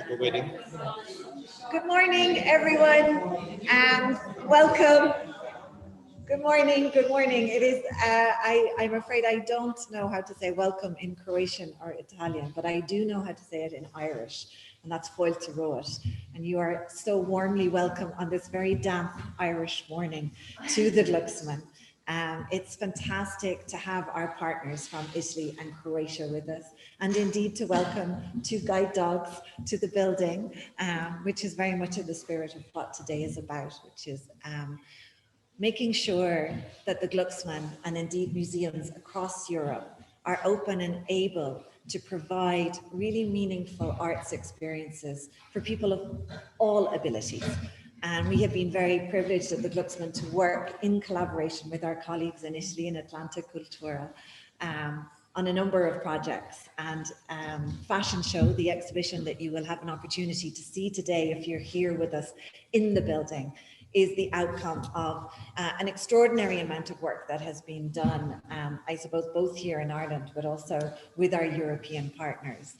We're waiting. Good morning, everyone, and welcome. Good morning. Good morning. It is. I'm afraid I don't know how to say welcome in Croatian or Italian, but I do know how to say it in Irish, and that's Foilta Roat. And you are so warmly welcome on this very damp Irish morning to the Glucksman. It's fantastic to have our partners from Italy and Croatia with us, and indeed to welcome two guide dogs to the building, which is very much in the spirit of what today is about, which is making sure that the Glucksman and indeed museums across Europe are open and able to provide really meaningful arts experiences for people of all abilities. And we have been very privileged at the Glucksman to work in collaboration with our colleagues in Italy and Atlante Culturali on a number of projects. And Fashion Show, the exhibition that you will have an opportunity to see today if you're here with us in the building, is the outcome of an extraordinary amount of work that has been done, I suppose, both here in Ireland, but also with our European partners.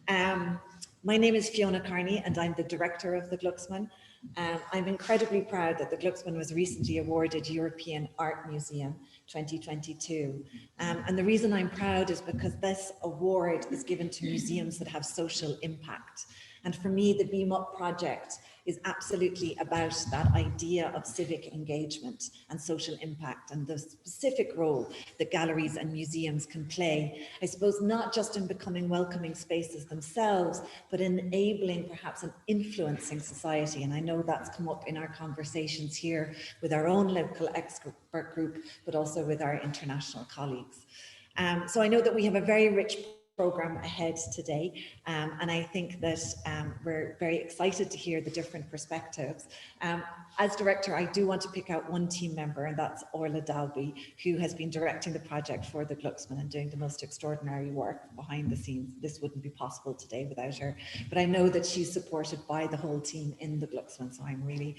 My name is Fiona Carney, and I'm the director of the Glucksman. I'm incredibly proud that the Glucksman was recently awarded European Art Museum 2022. And the reason I'm proud is because this award is given to museums that have social impact. And for me, the Beamup project is absolutely about that idea of civic engagement and social impact and the specific role that galleries and museums can play, I suppose, not just in becoming welcoming spaces themselves, but enabling perhaps an influencing society. And I know that's come up in our conversations here with our own local expert group, but also with our international colleagues. So I know that we have a very rich program ahead today, and I think that we're very excited to hear the different perspectives. As director, I do want to pick out one team member, and that's Orla Dalby, who has been directing the project for the Glucksman and doing the most extraordinary work behind the scenes. This wouldn't be possible today without her, but I know that she's supported by the whole team in the Glucksman, so I'm really,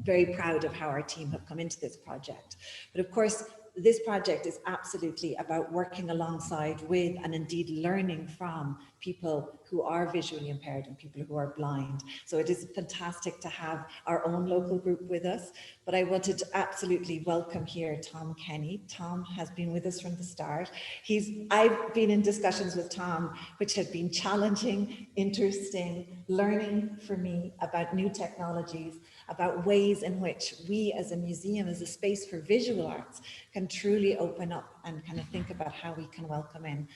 very proud of how our team have come into this project. But of course, this project is absolutely about working alongside with and indeed learning from people who are visually impaired and people who are blind. So it is fantastic to have our own local group with us, but I wanted to absolutely welcome here Tom Kenny. Tom has been with us from the start. I've been in discussions with Tom, which have been challenging, interesting, learning for me about new technologies, about ways in which we as a museum, as a space for visual arts, can truly open up and kind of think about how we can welcome in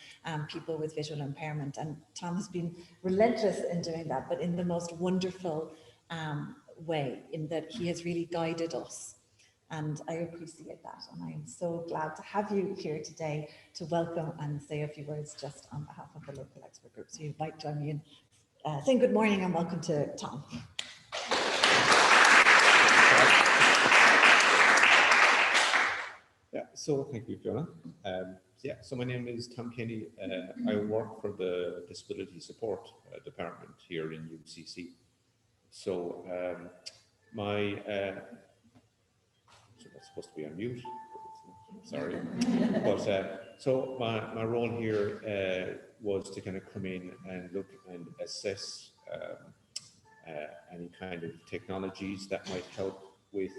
people with visual impairment. And Tom has been relentless in doing that, but in the most wonderful way, in that he has really guided us. And I appreciate that. And I'm so glad to have you here today to welcome and say a few words just on behalf of the local expert group. So you might join me in saying good morning and welcome to Tom. Yeah, so thank you, Fiona. So my name is Tom Kenny. I work for the Disability Support Department here in UCC. So so that's supposed to be on mute. Sorry, but so my role here was to kind of come in and look and assess any kind of technologies that might help with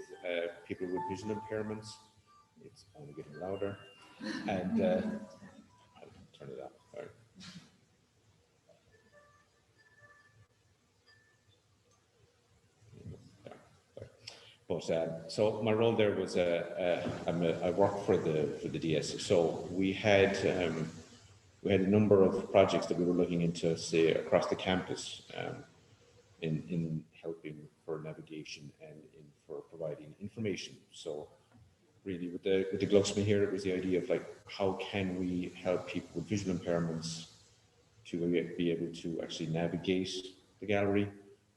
people with visual impairments. It's only getting louder, and I'll turn it up. Sorry. But so my role there was I worked for the DS. So we had a number of projects that we were looking into, say, across the campus, in helping for navigation and for providing information. So really with the Glucksman here, it was the idea of like, how can we help people with visual impairments to be able to actually navigate the gallery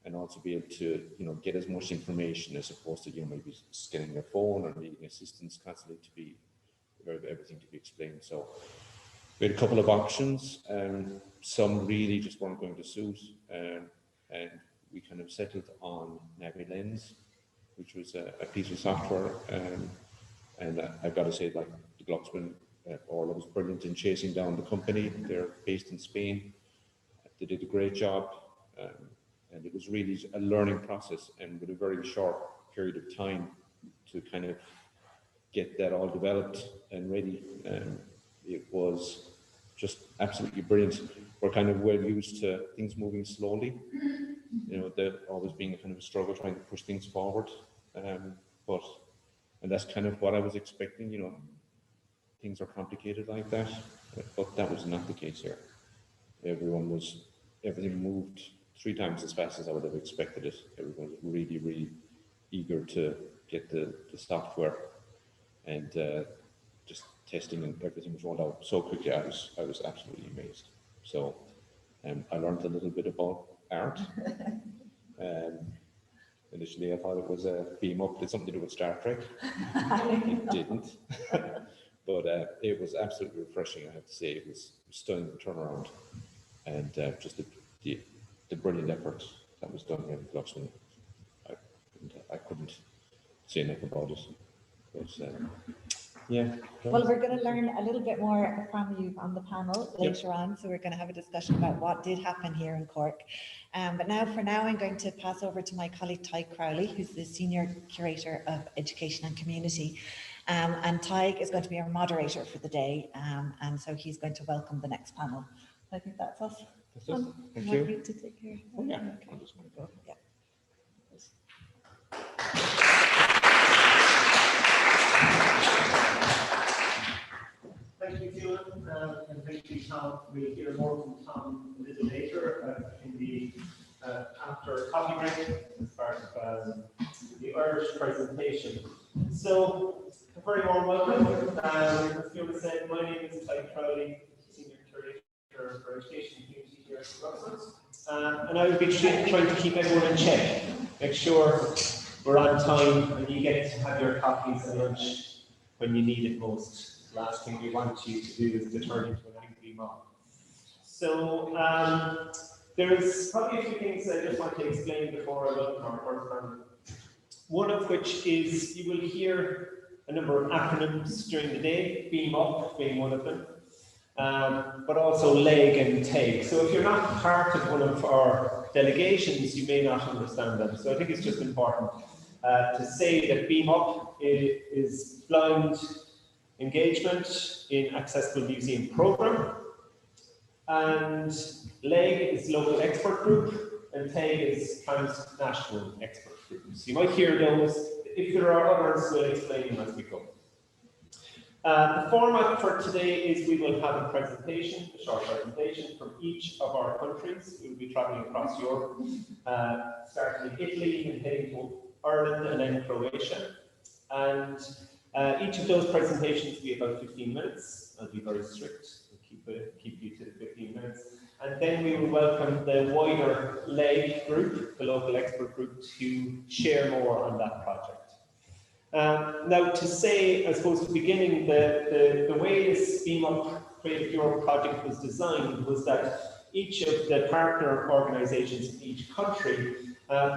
and also be able to, get as much information as opposed to, maybe scanning their phone or needing assistance constantly to be, everything to be explained. So we had a couple of options, and some really just weren't going to suit, and we kind of settled on NaviLens, which was a piece of software, and I've got to say, like, the Glucksman Orla was brilliant in chasing down the company. They're based in Spain. They did a great job, and it was really a learning process, and with a very short period of time to kind of get that all developed and ready. It was just absolutely brilliant. We're kind of well used to things moving slowly, you know, there always being a kind of a struggle trying to push things forward. And that's kind of what I was expecting, you know, things are complicated like that, but that was not the case here. Everything moved 3 times as fast as I would have expected it. Everyone was really, really eager to get the software, and just testing, and everything was rolled out so quickly. I was absolutely amazed. So I learned a little bit about art. Initially, I thought it was a Beamup, did something to do with Star Trek. It didn't. But it was absolutely refreshing, I have to say. It was stunning, the turnaround, and just the brilliant effort that was done here at Glucksman. I couldn't say enough about it. But, yeah. Well, we're going to learn a little bit more from you on the panel later on. So we're going to have a discussion about what did happen here in Cork. But for now, I'm going to pass over to my colleague, Tig Crowley, who's the Senior Curator of Education and Community. And Tig is going to be our moderator for the day. And so he's going to welcome the next panel. I think that's us. That's it. Thank you. To take care. Oh, yeah. Okay. I'm just going to go. Yeah. Thank you, Fiona, and thank you, Tom. We'll hear more from Tom a little later in the after coffee break as part of the Irish presentation. So, a very warm welcome. As Fiona said, my name is Tig Crowley, Senior Curator for Education and Community here at Glucksman. And I will be trying to keep everyone in check, make sure we're on time and you get to have your coffees and lunch when you need it most. Last thing we want you to do is to turn into an angry mob. So there's probably a few things I just want to explain before I welcome our first panel. One of which is you will hear a number of acronyms during the day, Beamup being one of them, but also LEG and TAG. So if you're not part of one of our delegations, you may not understand them. So I think it's just important to say that Beamup is blind engagement in accessible museum program, and LEG is local expert group, and TAG is transnational expert groups. You might hear those. If there are others, we'll explain them as we go. The format for today is we will have a presentation, a short presentation from each of our countries. We'll be traveling across Europe, starting in Italy and heading to Ireland and then Croatia. And each of those presentations will be about 15 minutes. I'll be very strict and keep you to the 15 minutes. And then we will welcome the wider LEG group, the local expert group, to share more on that project. Now, to say, I suppose, at the beginning, the way this Beamup Creative Europe project was designed was that each of the partner organizations in each country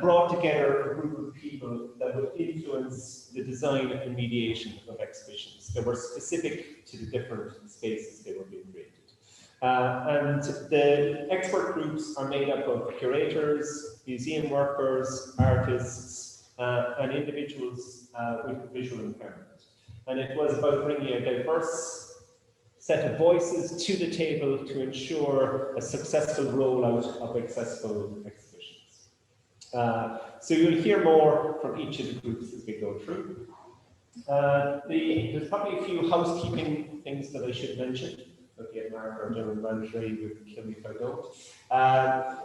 brought together a group of people that would influence the design and mediation of exhibitions that were specific to the different spaces they were being created. And the expert groups are made up of curators, museum workers, artists, and individuals with visual impairment. And it was about bringing a diverse set of voices to the table to ensure a successful rollout of accessible exhibitions. So you'll hear more from each of the groups as we go through. There's probably a few housekeeping things that I should mention. Okay, Mark, our general manager, you would kill me if I don't.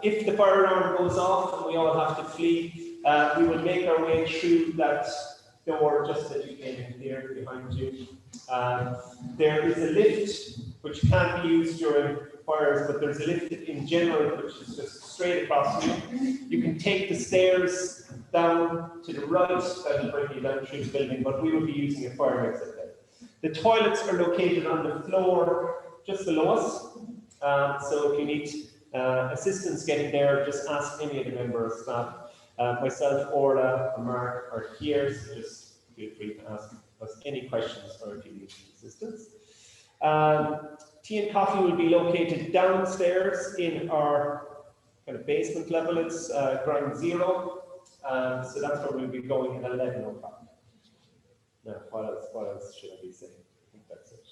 If the fire alarm goes off and we all have to flee, we will make our way through that door just as you came in here behind you. There is a lift which can't be used during fires, but there's a lift in general which is just straight across you. You can take the stairs down to the right, that will bring you down through the building, but we will be using a fire exit there. The toilets are located on the floor just below us, so if you need assistance getting there, just ask any of the member of staff. Myself, Orla, or Mark are here, so just feel free to ask us any questions or if you need assistance. Tea and coffee will be located downstairs in our kind of basement level. It's ground zero. So that's where we'll be going at 11 o'clock. Now, what else should I be saying? I think that's it.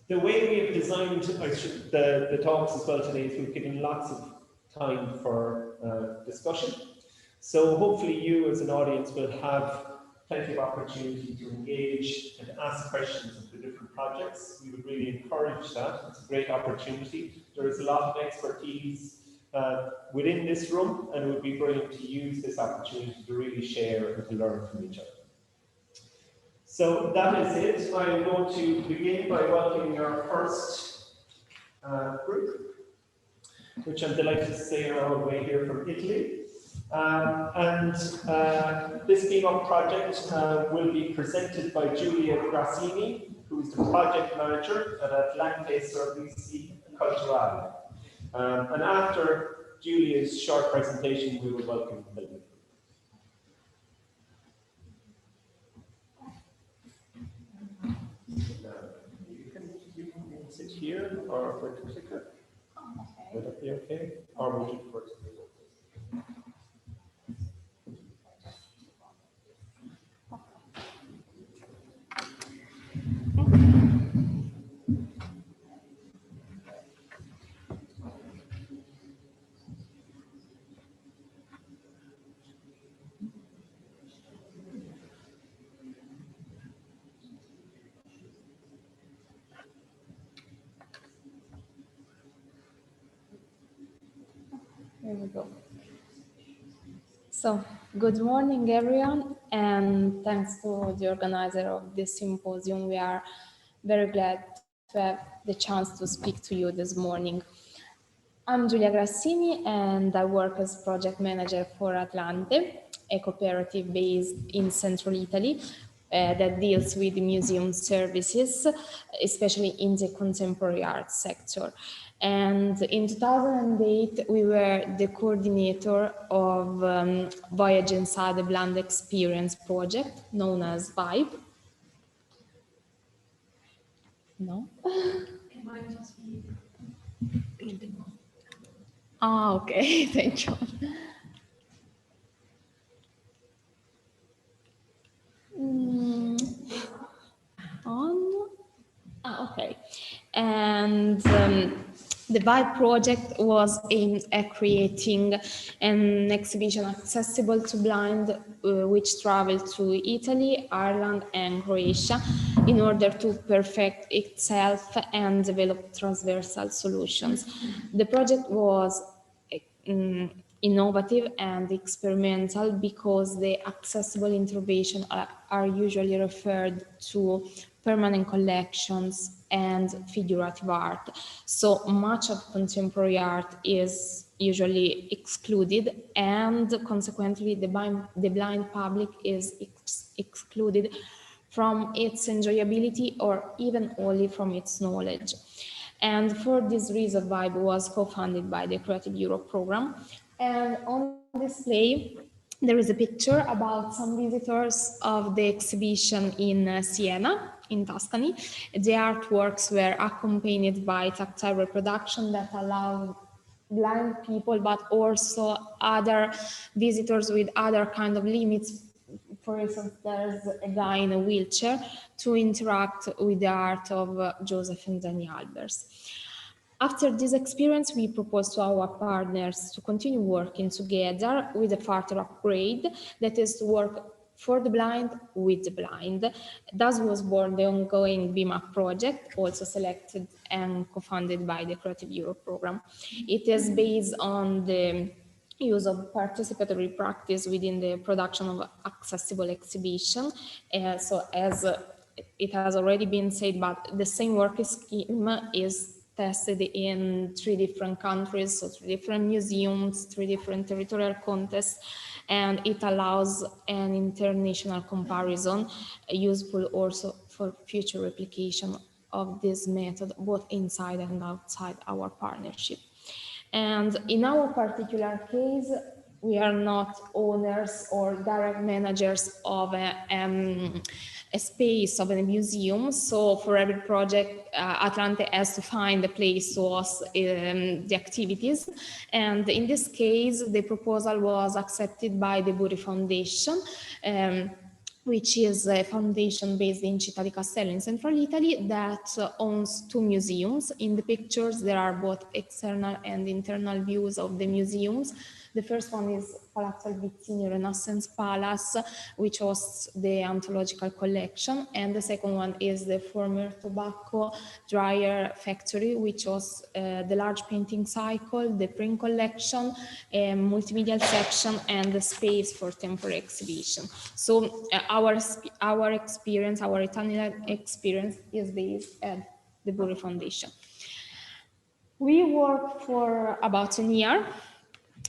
The way we have designed the talks as well today is we've given lots of time for discussion. So hopefully you as an audience will have plenty of opportunity to engage and ask questions of the different projects. We would really encourage that. It's a great opportunity. There is a lot of expertise within this room, and it would be brilliant to use this opportunity to really share and to learn from each other. So that is it. I'm going to begin by welcoming our first group, which I'm delighted to say are all the way here from Italy. This Beamup project will be presented by Giulia Grassini, who is the project manager at Atlante Servizi Culturali. And after Giulia's short presentation, we will welcome the group. You can sit here, or for a clicker. Would that be okay? Or would you prefer to do this? There we go. So, good morning, everyone, and thanks to the organizer of this symposium. We are very glad to have the chance to speak to you this morning. I'm Giulia Grassini, and I work as project manager for Atlante, a cooperative based in central Italy that deals with museum services, especially in the contemporary art sector. And in 2008, we were the coordinator of Voyage Inside the Blind Experience project, known as VIBE. No? It might just be building on. Ah, okay, thank you. On. Ah, okay. And the VIBE project was aimed at creating an exhibition accessible to blind, which traveled to Italy, Ireland, and Croatia in order to perfect itself and develop transversal solutions. The project was innovative and experimental because the accessible interventions are usually referred to permanent collections and figurative art. So much of contemporary art is usually excluded, and consequently the blind public is excluded from its enjoyability or even only from its knowledge. And for this reason, VIBE was co-funded by the Creative Europe program. And on display, there is a picture about some visitors of the exhibition in Siena, in Tuscany. The artworks were accompanied by tactile reproduction that allowed blind people, but also other visitors with other kind of limits. For instance, there's a guy in a wheelchair to interact with the art of Joseph and Danny Albers. After this experience, we proposed to our partners to continue working together with a further upgrade, that is to work for the blind with the blind. Thus was born the ongoing Beamup project, also selected and co-funded by the Creative Europe program. It is based on the use of participatory practice within the production of accessible exhibition. So as it has already been said, but the same work scheme is tested in 3 different countries, so 3 different museums, 3 different territorial contests, and it allows an international comparison, useful also for future replication of this method, both inside and outside our partnership. And in our particular case, we are not owners or direct managers of a space of a museum. So for every project, Atlante has to find a place to host the activities. And in this case, the proposal was accepted by the Buri Foundation, which is a foundation based in Citta di Castello in central Italy that owns two museums. In the pictures, there are both external and internal views of the museums. The first one is Palazzo Albizzini Renaissance Palace, which hosts the anthological collection, and the second one is the former tobacco dryer factory, which hosts the large painting cycle, the print collection, a multimedia section, and the space for temporary exhibition. So our experience, our Italian experience, is based at the Buri Foundation. We worked for about a year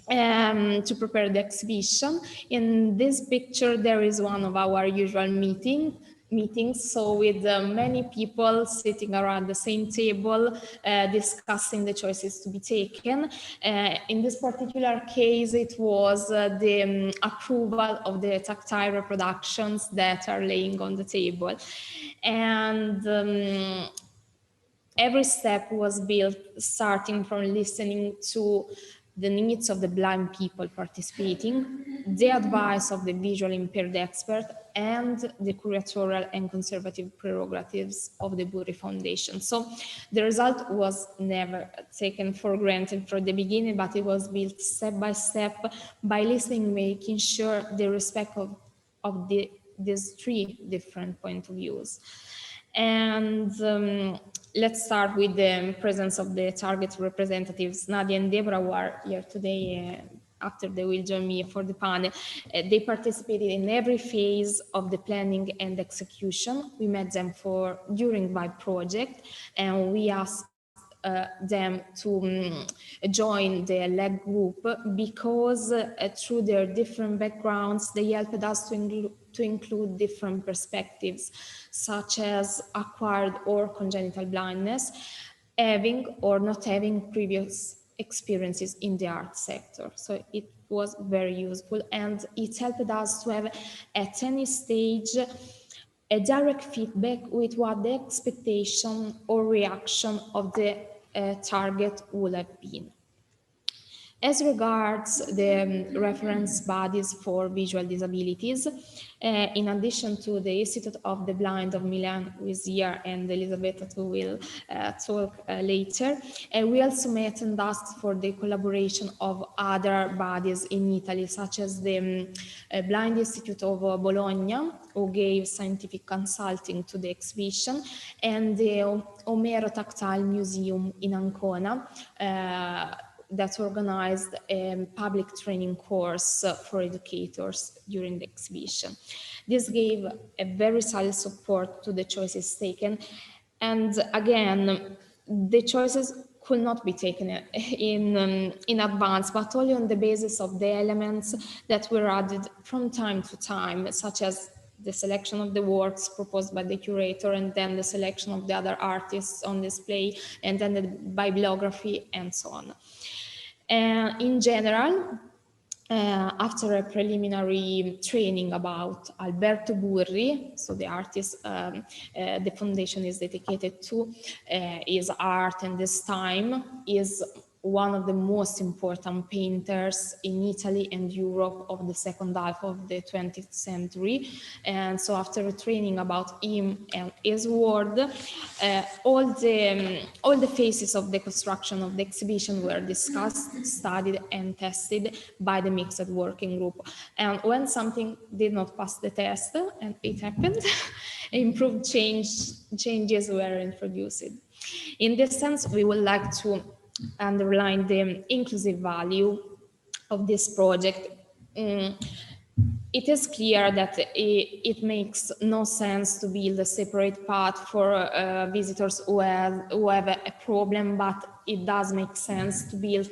to prepare the exhibition. In this picture, there is one of our usual meetings, so with many people sitting around the same table, discussing the choices to be taken. In this particular case, it was the approval of the tactile reproductions that are laying on the table. And every step was built starting from listening to the needs of the blind people participating, the advice of the visually impaired expert, and the curatorial and conservative prerogatives of the Buri Foundation. So the result was never taken for granted from the beginning, but it was built step by step by listening, making sure the respect of these three different point of views. And let's start with the presence of the target representatives. Nadia and Deborah, who are here today, after they will join me for the panel. They participated in every phase of the planning and execution. We met them during my project, and we asked them to join the LEG group because through their different backgrounds, they helped us to include different perspectives, such as acquired or congenital blindness, having or not having previous experiences in the art sector. So it was very useful, and it helped us to have at any stage a direct feedback with what the expectation or reaction of the target would have been. As regards the reference bodies for visual disabilities, in addition to the Institute of the Blind of Milan, who is here, and Elisabetta who will talk later, we also met and asked for the collaboration of other bodies in Italy, such as the Blind Institute of Bologna, who gave scientific consulting to the exhibition, and the Omero Tactile Museum in Ancona, that organized a public training course for educators during the exhibition. This gave a very solid support to the choices taken. And again, the choices could not be taken in advance, but only on the basis of the elements that were added from time to time, such as the selection of the works proposed by the curator, and then the selection of the other artists on display, and then the bibliography, and so on. In general, after a preliminary training about Alberto Burri, so the artist the foundation is dedicated to, his art, and this time is one of the most important painters in Italy and Europe of the second half of the 20th century. And so after a training about him and his work, all the phases of the construction of the exhibition were discussed, studied, and tested by the mixed working group. And when something did not pass the test, and it happened, improved changes were introduced. In this sense, we would like to underline the inclusive value of this project. It is clear that it makes no sense to build a separate path for visitors who have a problem, but it does make sense to build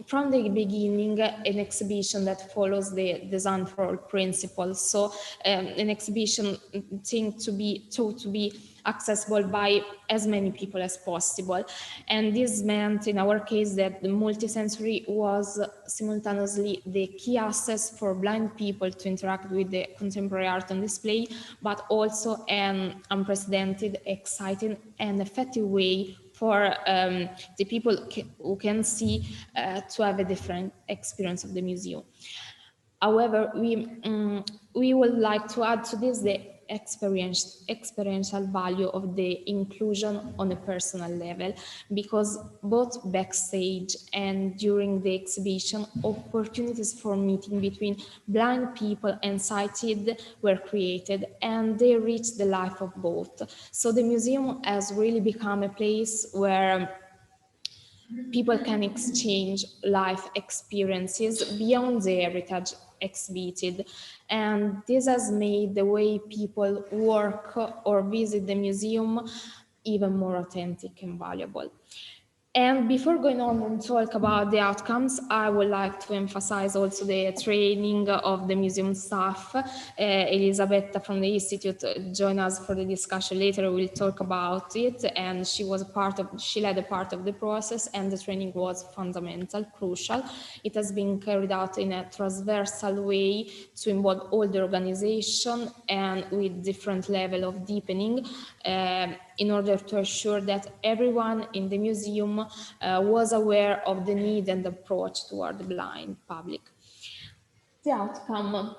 from the beginning an exhibition that follows the design for all principles. So an exhibition thought to be accessible by as many people as possible. And this meant in our case that the multisensory was simultaneously the key access for blind people to interact with the contemporary art on display, but also an unprecedented, exciting and effective way for the people who can see to have a different experience of the museum. However, we would like to add to this the experiential value of the inclusion on a personal level, because both backstage and during the exhibition, opportunities for meeting between blind people and sighted were created, and they reached the life of both. So the museum has really become a place where people can exchange life experiences beyond the heritage exhibited. And this has made the way people work or visit the museum even more authentic and valuable. And before going on and talk about the outcomes, I would like to emphasize also the training of the museum staff. Elisabetta from the Institute joined us for the discussion later. We'll talk about it, and she led a part of the process, and the training was fundamental, crucial. It has been carried out in a transversal way to involve all the organization and with different level of deepening, in order to assure that everyone in the museum was aware of the need and approach toward the blind public. The outcome,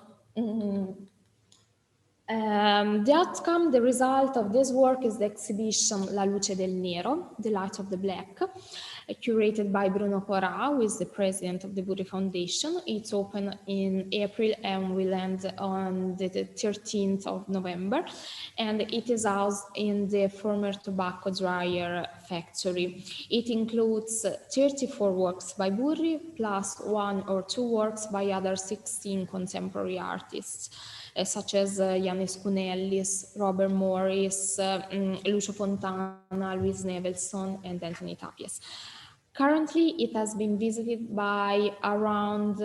the result of this work is the exhibition La Luce del Nero, The Light of the Black, curated by Bruno Corà, who is the president of the Burri Foundation. It's open in April and will end on the 13th of November. And it is housed in the former tobacco dryer factory. It includes 34 works by Burri, plus 1 or 2 works by other 16 contemporary artists, such as Yannis Kounellis, Robert Morris, Lucio Fontana, Luis Nevelson, and Anthony Tapies. Currently, it has been visited by around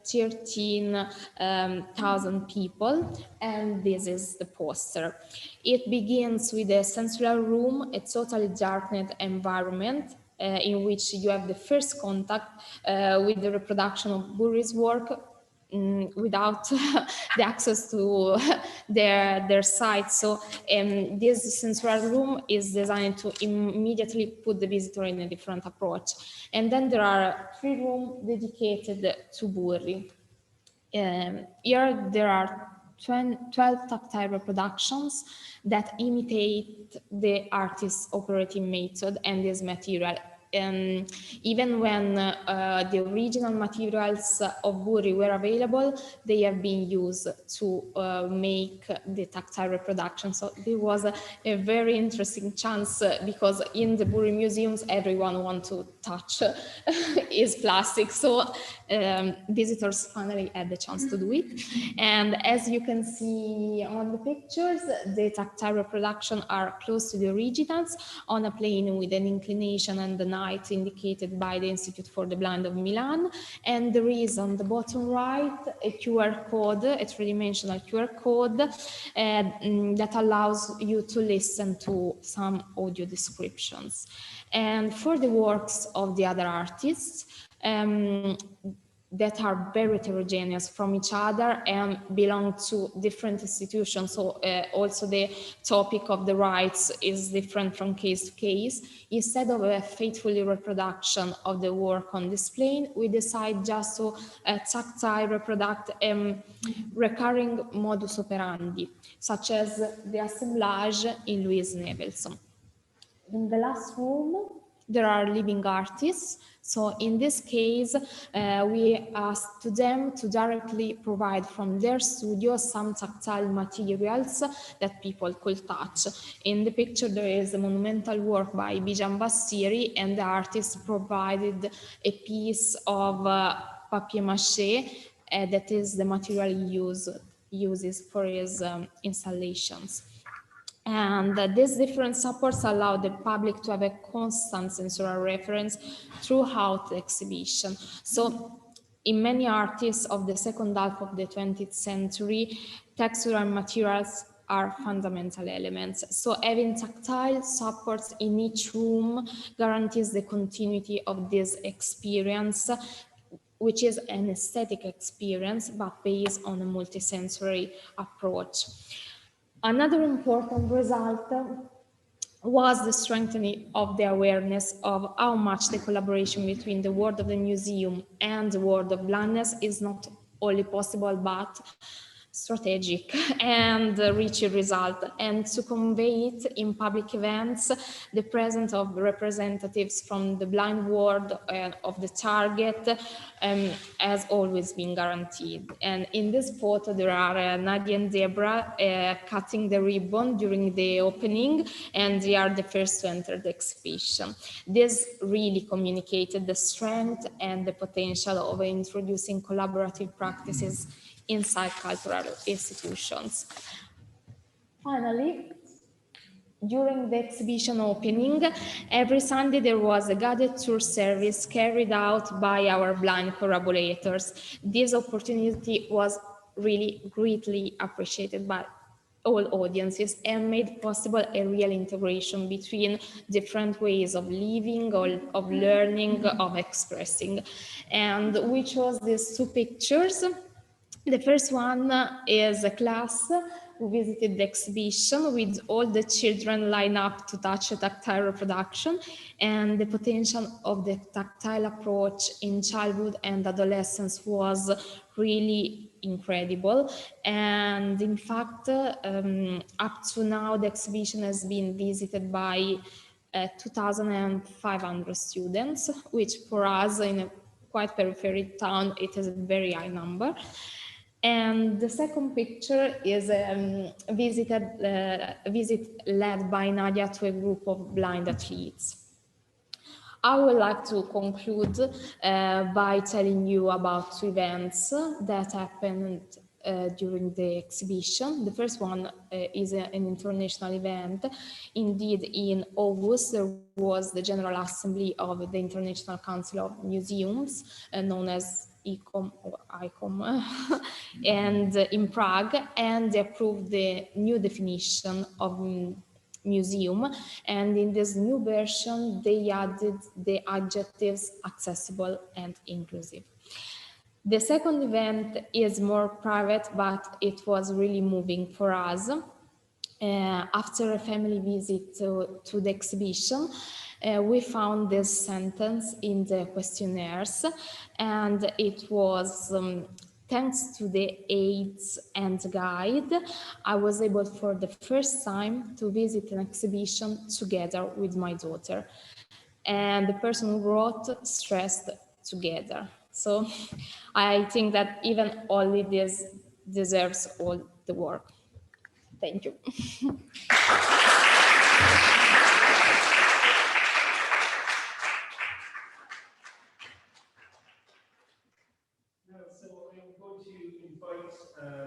13,000 people, and this is the poster. It begins with a sensory room, a totally darkened environment, in which you have the first contact with the reproduction of Burri's work, without the access to their site. So this sensory room is designed to immediately put the visitor in a different approach. And then there are 3 rooms dedicated to Burri. Here there are 12 tactile reproductions that imitate the artist's operating method and this material. Even when the original materials of Burri were available, they have been used to make the tactile reproduction. So it was a very interesting chance, because in the Burri museums, everyone wants to touch his plastic. So visitors finally had the chance to do it. And as you can see on the pictures, the tactile reproduction are close to the originals on a plane with an inclination and the height indicated by the Institute for the Blind of Milan. And there is on the bottom right a QR code, a 3-dimensional QR code that allows you to listen to some audio descriptions. And for the works of the other artists, that are very heterogeneous from each other and belong to different institutions. So also the topic of the rights is different from case to case. Instead of a faithful reproduction of the work on display, we decide just to tactile reproduct recurring modus operandi, such as the assemblage in Luis Nevelson. In the last room, there are living artists. So in this case, we asked them to directly provide from their studio some tactile materials that people could touch. In the picture, there is a monumental work by Bijan Bassiri, and the artist provided a piece of papier-mâché that is the material he uses for his installations. And these different supports allow the public to have a constant sensorial reference throughout the exhibition. So in many artists of the second half of the 20th century, textural materials are fundamental elements. So having tactile supports in each room guarantees the continuity of this experience, which is an aesthetic experience, but based on a multisensory approach. Another important result was the strengthening of the awareness of how much the collaboration between the world of the museum and the world of blindness is not only possible, but strategic and reach a result, and to convey it in public events, the presence of representatives from the blind world of the target has always been guaranteed. And in this photo there are Nadia and Deborah cutting the ribbon during the opening, and they are the first to enter the exhibition. This really communicated the strength and the potential of introducing collaborative practices inside cultural institutions. Finally, during the exhibition opening, every Sunday there was a guided tour service carried out by our blind collaborators. This opportunity was really greatly appreciated by all audiences and made possible a real integration between different ways of living, of learning, of expressing. And we chose these two pictures. The first one is a class who visited the exhibition with all the children lined up to touch a tactile reproduction, and the potential of the tactile approach in childhood and adolescence was really incredible. And in fact, up to now, the exhibition has been visited by 2,500 students, which for us in a quite peripheral town, it is a very high number. And the second picture is a visit led by Nadia to a group of blind athletes. I would like to conclude by telling you about two events that happened during the exhibition. The first one is an international event. Indeed, in August, there was the General Assembly of the International Council of Museums, known as ICOM or ICOM, and in Prague, and they approved the new definition of museum, and in this new version they added the adjectives accessible and inclusive. The second event is more private, but it was really moving for us. After a family visit to the exhibition, we found this sentence in the questionnaires, and it was thanks to the aids and guide, I was able for the first time to visit an exhibition together with my daughter. And the person who wrote stressed together. So I think that even only this deserves all the work. Thank you.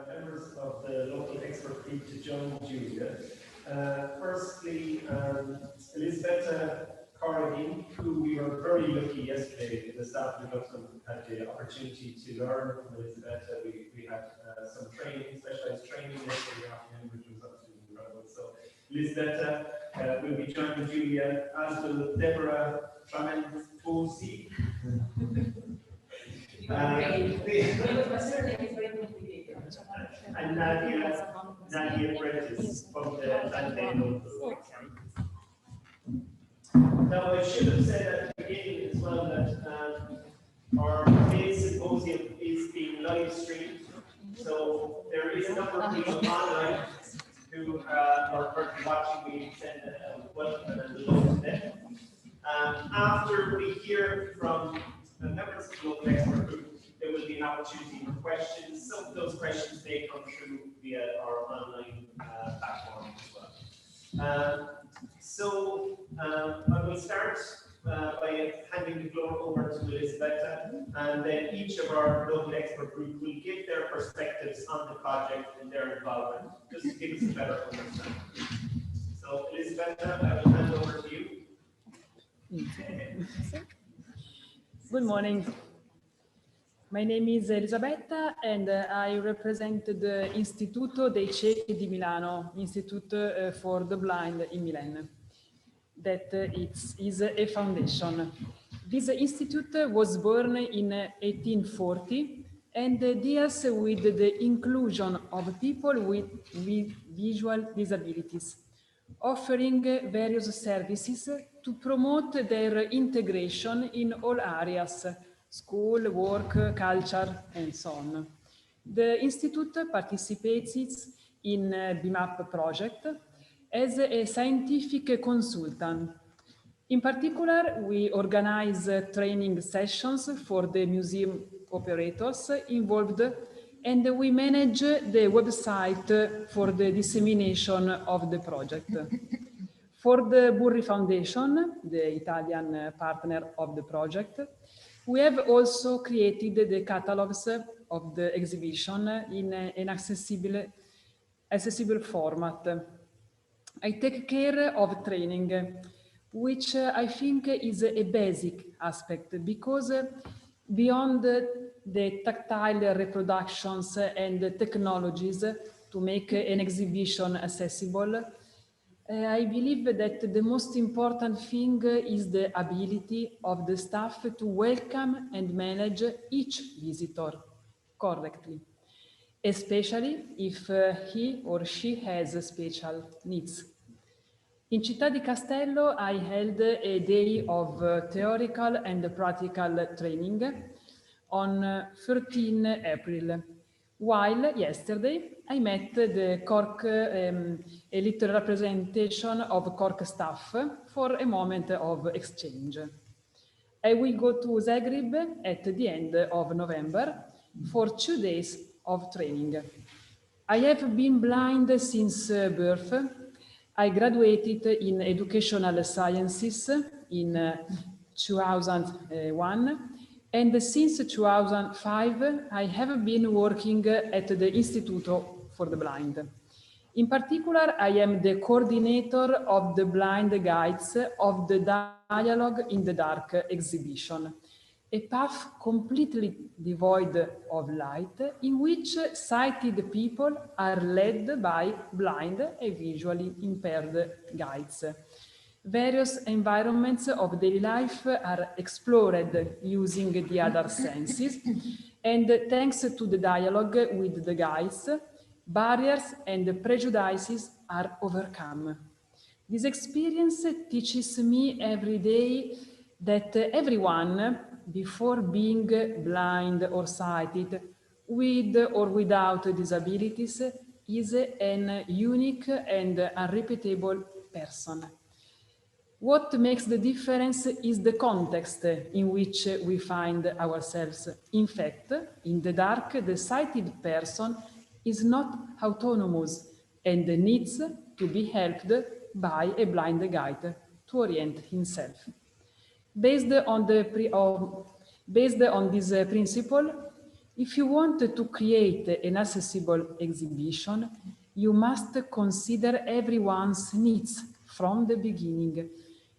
Members of the local expert group to join Julia. Firstly, Elisabetta Corrigan, who we were very lucky yesterday, the staff of Glucksman had the opportunity to learn from Elisabetta. We had some training, specialized training yesterday afternoon, which was absolutely incredible. So Elisabetta will be joining Julia, as will Deborah Tramantosi. And Nadia Bridges from the Atlante local. Now, I should have said at the beginning as well that our main symposium is being live streamed. So there is a number of people online who are currently watching. We send a welcome and hello to them. After we hear from the members of the local expert group, there will be an opportunity for questions. Some of those questions may come through via our online platform as well. I will start by handing the floor over to Elisabetta, and then each of our local expert group will give their perspectives on the project and their involvement, just to give us a better understanding. So, Elisabetta, I will hand over to you. Good morning. My name is Elisabetta and I represent the Istituto dei Ciechi di Milano, Institute for the Blind in Milan. That is a foundation. This institute was born in 1840 and deals with the inclusion of people with visual disabilities, offering various services to promote their integration in all areas, school, work, culture, and so on. The Institute participates in Beamup project as a scientific consultant. In particular, we organize training sessions for the museum operators involved, and we manage the website for the dissemination of the project. For the Burri Foundation, the Italian partner of the project, we have also created the catalogs of the exhibition in an accessible format. I take care of training, which I think is a basic aspect because beyond the tactile reproductions and the technologies to make an exhibition accessible, I believe that the most important thing is the ability of the staff to welcome and manage each visitor correctly, especially if he or she has special needs. In Citta di Castello, I held a day of theoretical and practical training on 13 April, while yesterday I met the Cork elite representation of Cork staff for a moment of exchange. I will go to Zagreb at the end of November for 2 days of training. I have been blind since birth. I graduated in educational sciences in 2001, and since 2005, I have been working at the Instituto for the Blind. In particular, I am the coordinator of the blind guides of the Dialogue in the Dark exhibition, a path completely devoid of light in which sighted people are led by blind and visually impaired guides. Various environments of daily life are explored using the other senses, and thanks to the dialogue with the guides, barriers and prejudices are overcome. This experience teaches me every day that everyone, before being blind or sighted, with or without disabilities, is an unique and unrepeatable person. What makes the difference is the context in which we find ourselves. In fact, in the dark, the sighted person is not autonomous and needs to be helped by a blind guide to orient himself. Based on this principle, if you want to create an accessible exhibition, you must consider everyone's needs from the beginning.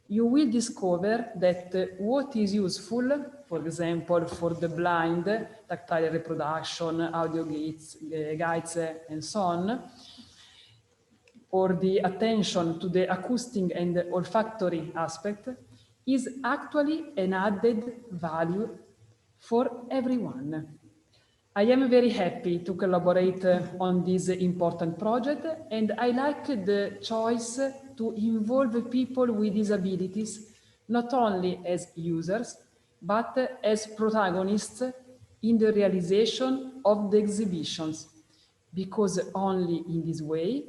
You will discover that what is useful, for example, for the blind, tactile reproduction, audio guides, and so on, or the attention to the acoustic and olfactory aspect, is actually an added value for everyone. I am very happy to collaborate on this important project, and I like the choice to involve people with disabilities, not only as users, but as protagonists in the realization of the exhibitions, because only in this way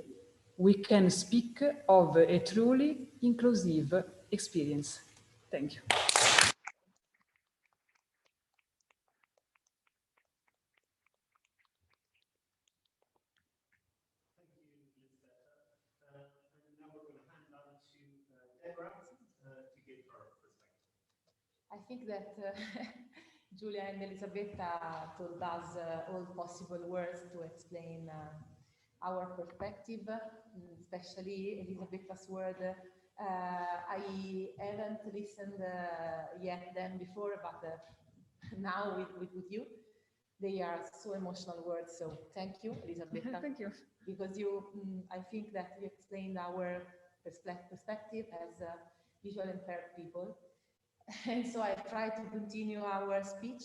we can speak of a truly inclusive experience. Thank you. I think that Giulia and Elisabetta told us all possible words to explain our perspective, especially Elisabetta's word. I haven't listened yet them before, but now with you. They are so emotional words, so thank you, Elisabetta. Thank you. Because you, I think that you explained our perspective as visual impaired people. And so I try to continue our speech,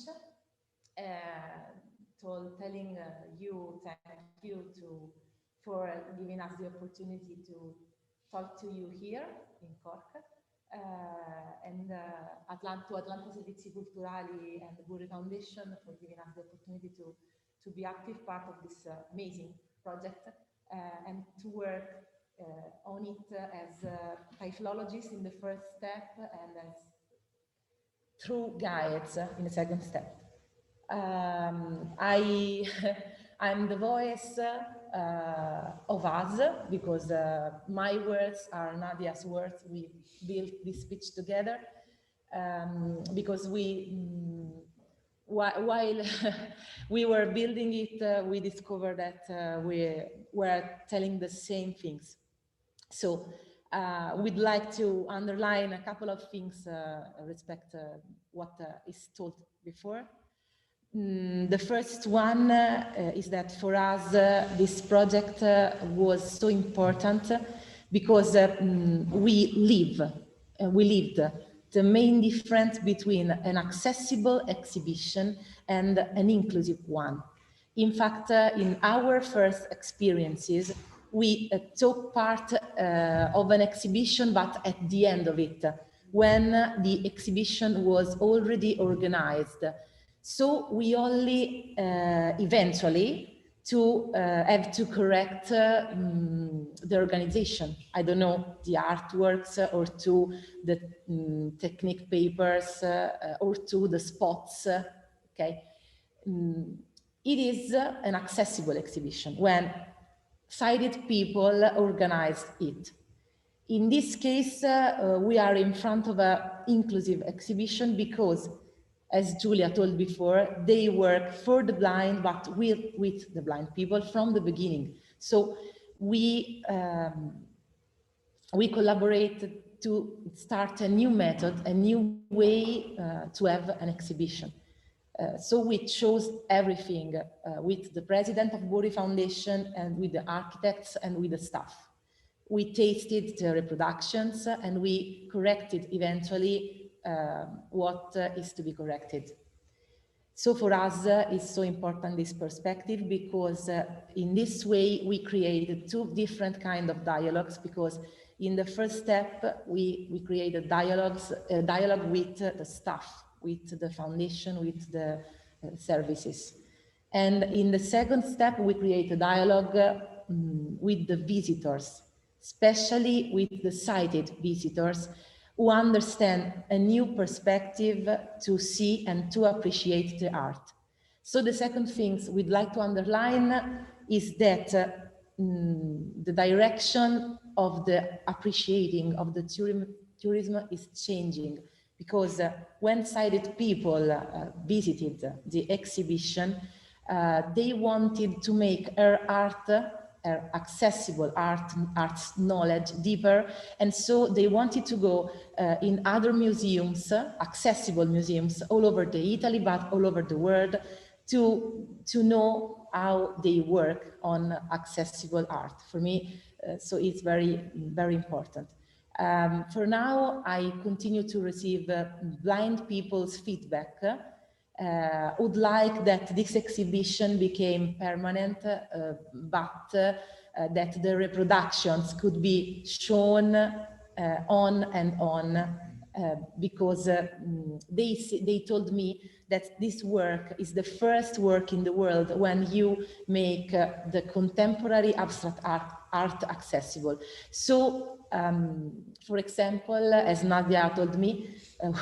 telling you thank you for giving us the opportunity to talk to you here in Cork, and Atlante Servizi Culturali and the Burri Foundation for giving us the opportunity to be active part of this amazing project and to work on it as philologists in the first step and as true guides in the second step. I'm the voice of us because my words are Nadia's words. We built this speech together because while we were building it, we discovered that we were telling the same things. So we'd like to underline a couple of things respect what is told before. The first one is that for us this project was so important because we lived the main difference between an accessible exhibition and an inclusive one. In fact, in our first experiences, we took part of an exhibition, but at the end of it, when the exhibition was already organized. So we only eventually have to correct the organization. I don't know, the artworks or to the technique papers or to the spots, okay? It is an accessible exhibition when sighted people organize it. In this case, we are in front of an inclusive exhibition because, as Julia told before, they work for the blind, but with the blind people from the beginning. So we collaborated to start a new method, a new way to have an exhibition. So we chose everything with the president of Burri Foundation and with the architects and with the staff. We tasted the reproductions and we corrected eventually what is to be corrected. So for us, it's so important, this perspective, because in this way, we created two different kinds of dialogues, because in the first step, we created a dialogue with the staff, with the foundation, with the services. And in the second step, we create a dialogue with the visitors, especially with the sighted visitors, who understand a new perspective to see and to appreciate the art. So the second thing we'd like to underline is that the direction of the appreciating of the tourism is changing, because when sighted people visited the exhibition, they wanted to make our art accessible, art's knowledge deeper, and so they wanted to go in other museums, accessible museums all over Italy, but all over the world, to know how they work on accessible art. For me, so it's very, very important. For now, I continue to receive blind people's feedback. Would like that this exhibition became permanent, but that the reproductions could be shown on and on, because they told me that this work is the first work in the world when you make the contemporary abstract art accessible. So, for example, as Nadia told me,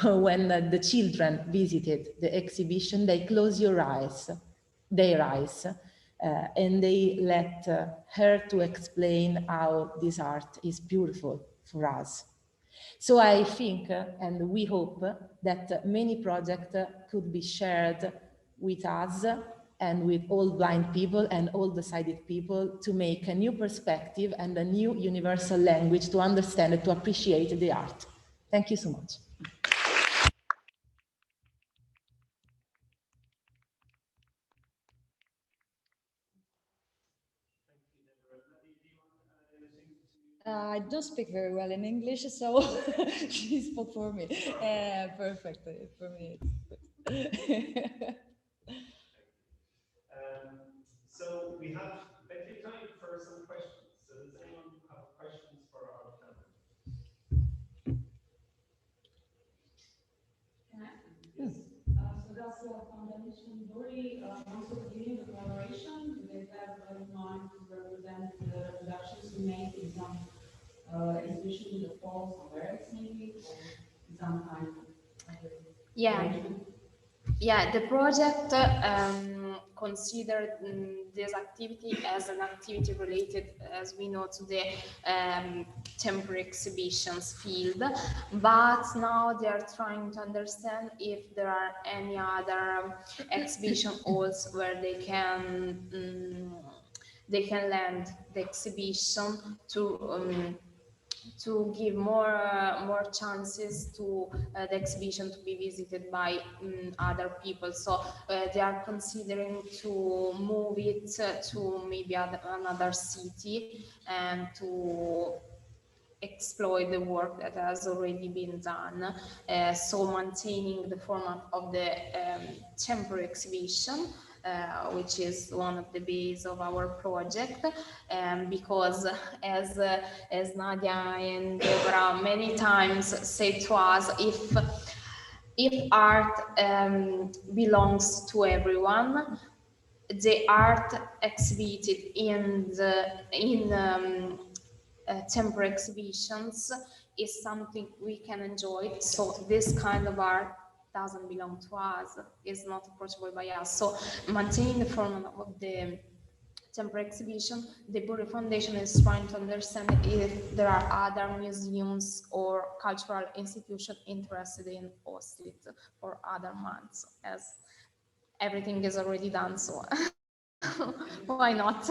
when the children visited the exhibition, they close their eyes, and they let her to explain how this art is beautiful for us. So I think, and we hope, that many projects could be shared with us and with all blind people and all the sighted people to make a new perspective and a new universal language to understand and to appreciate the art. Thank you so much. I don't speak very well in English, so she spoke for me. Perfect for me. So we have plenty of time for some questions. So does anyone have questions for our panel? Yes. So does your foundation Buri also begin the collaboration? Do they have in mind to represent the productions you make in some exhibition in the fall or where it's maybe, or some kind of Yeah. arrangement? Yeah, the project considered this activity as an activity related, as we know, to the temporary exhibitions field, but now they are trying to understand if there are any other exhibition halls where they can land the exhibition to give more chances to the exhibition to be visited by other people. So they are considering to move it to maybe another city and to exploit the work that has already been done. So maintaining the format of the temporary exhibition, which is one of the base of our project, because as Nadia and Deborah many times say to us, if art belongs to everyone, the art exhibited in temporary exhibitions is something we can enjoy. So this kind of art doesn't belong to us, is not approachable by us. So maintaining the format of the temporary exhibition, the Buri Foundation is trying to understand if there are other museums or cultural institutions interested in hosting it for other months, as everything is already done, so why not?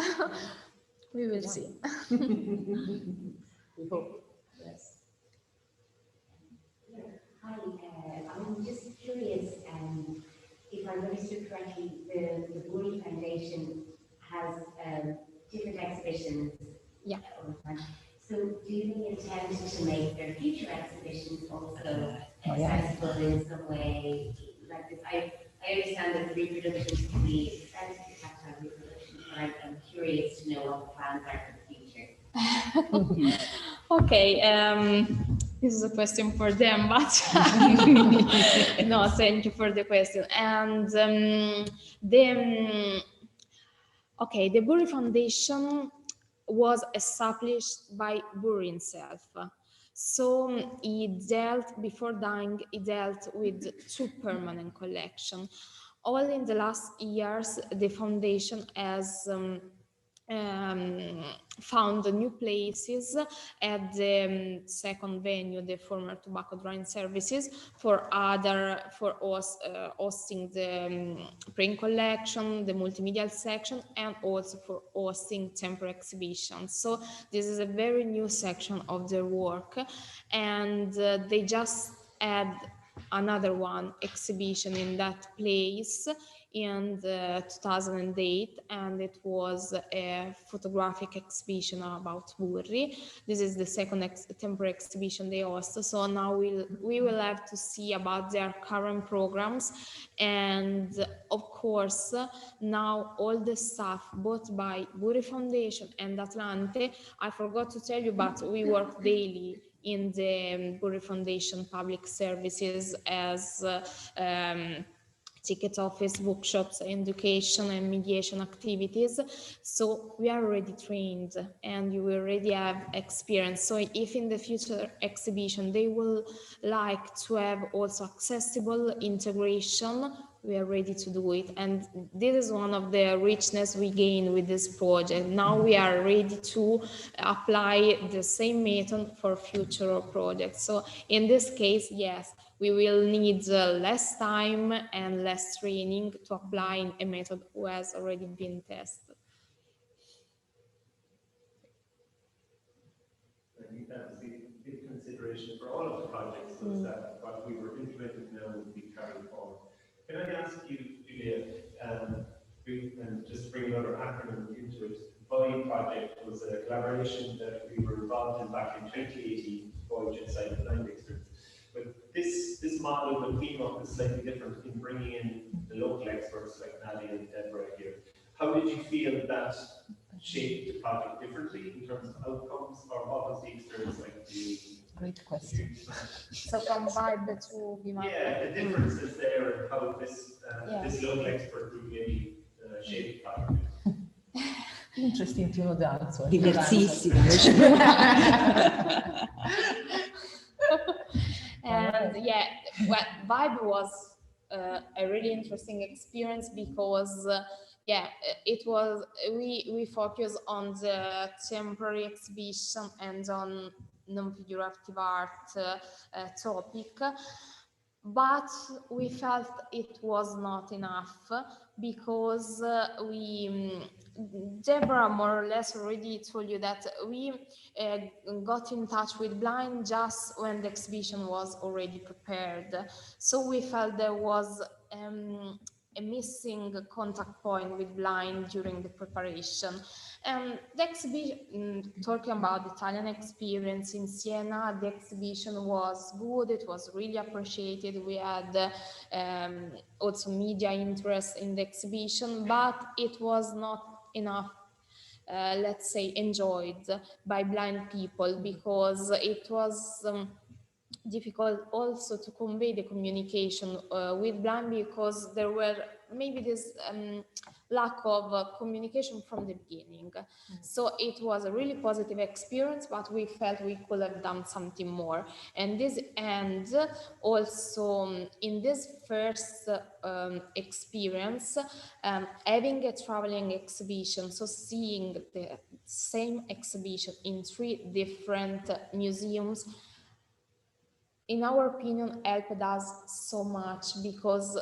We will see. We hope. Yes. Hi, I'm just curious if I understood correctly, the Buri Foundation has different exhibitions. Yeah. All the time. So do they intend to make their future exhibitions also accessible in some way like this? I understand that the reproductions can be expensive, tactile reproductions, but I'm curious to know what the plans are for the future. Okay, this is a question for them, but no, thank you for the question. And okay, the Buri Foundation was established by Buri himself. So before dying, he dealt with 2 permanent collections. All in the last years, the foundation has found new places at the second venue, the former tobacco drying services, for hosting the print collection, the multimedia section, and also for hosting temporary exhibitions. So this is a very new section of their work, and they just had another one exhibition in that place in 2008, and it was a photographic exhibition about Buri. This is the second temporary exhibition they host. So now we will have to see about their current programs, and of course now all the staff both by Buri Foundation and Atlante, I forgot to tell you, but we work daily in the Buri Foundation public services as ticket office, bookshops, education and mediation activities. So we are already trained and you already have experience. So if in the future exhibition they will like to have also accessible integration, we are ready to do it. And this is one of the richness we gain with this project. Now we are ready to apply the same method for future projects. So in this case, yes, we will need less time and less training to apply a method who has already been tested. I think that's a big consideration for all of the projects, so that what we were implementing now would be carried forward. Can I ask you, Julia, we and just bring another acronym into it, VOID project was a collaboration that we were involved in back in 2018, VOID inside the blind experience. But this model with Beamup is slightly different in bringing in the local experts like Nadia and Deborah here. How did you feel that shaped the project differently in terms of outcomes, or what was the experience like for you? Great question. So from Vibe to Beamup. Yeah, the differences there and how this this local expert group really shaped the project. Interesting to know the answer. Diversissimo. And yeah, well, Vibe was a really interesting experience because yeah, it was we focus on the temporary exhibition and on non-figurative art topic, but we felt it was not enough because Deborah more or less already told you that we got in touch with Blind just when the exhibition was already prepared. So we felt there was a missing contact point with Blind during the preparation. And the exhibition, talking about the Italian experience in Siena, the exhibition was good, it was really appreciated. We had also media interest in the exhibition, but it was not enough, let's say, enjoyed by blind people because it was difficult also to convey the communication with blind because there were maybe this lack of communication from the beginning. So it was a really positive experience, but we felt we could have done something more. And this ends also in this first experience, having a traveling exhibition, so seeing the same exhibition in 3 different museums, in our opinion, helped us so much because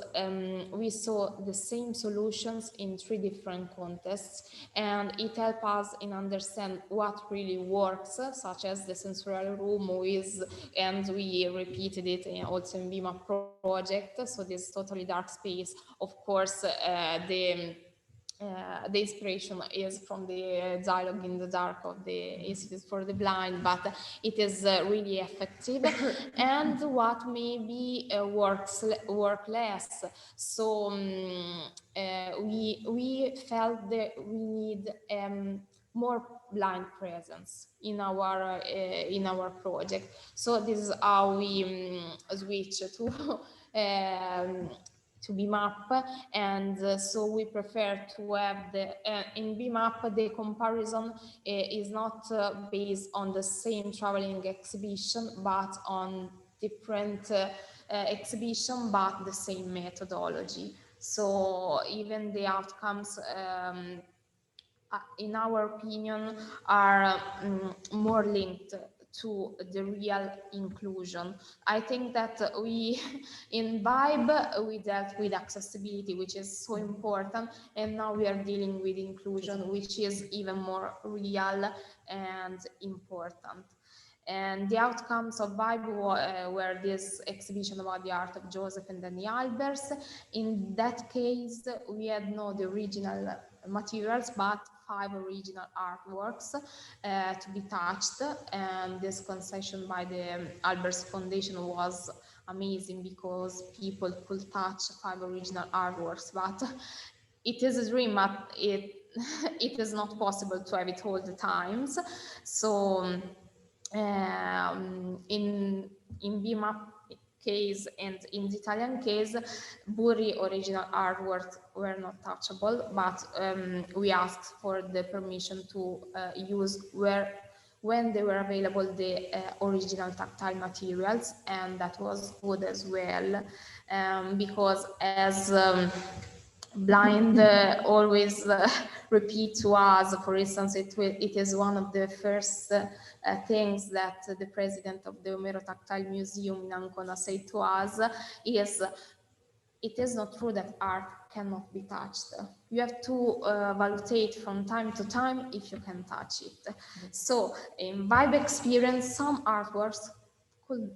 we saw the same solutions in 3 different contexts, and it helped us in understand what really works, such as the sensorial room and we repeated it also in Beamup project. So this totally dark space, of course, the inspiration is from the dialogue in the dark of the Institute for the Blind, but it is really effective. And what maybe work less. So we felt that we need more blind presence in our project. So this is how we switch to Beamup, and so we prefer to have in Beamup the comparison is not based on the same traveling exhibition but on different exhibition but the same methodology. So even the outcomes in our opinion are more linked to the real inclusion. I think that we, in Vibe, we dealt with accessibility, which is so important, and now we are dealing with inclusion, which is even more real and important. And the outcomes of Vibe were this exhibition about the art of Joseph and Danny Albers. In that case, we had not the original materials, but 5 original artworks to be touched, and this concession by the Albers Foundation was amazing because people could touch 5 original artworks, but it is a dream, but it is not possible to have it all the times. So in Beamup case and in the Italian case, Burri original artworks were not touchable, but we asked for the permission to use when they were available the original tactile materials, and that was good as well, because as Blind always repeat to us, for instance, it is one of the first things that the president of the Omero Tactile Museum in Ancona said to us is, it is not true that art cannot be touched. You have to validate from time to time if you can touch it. So in Vibe experience, some artworks could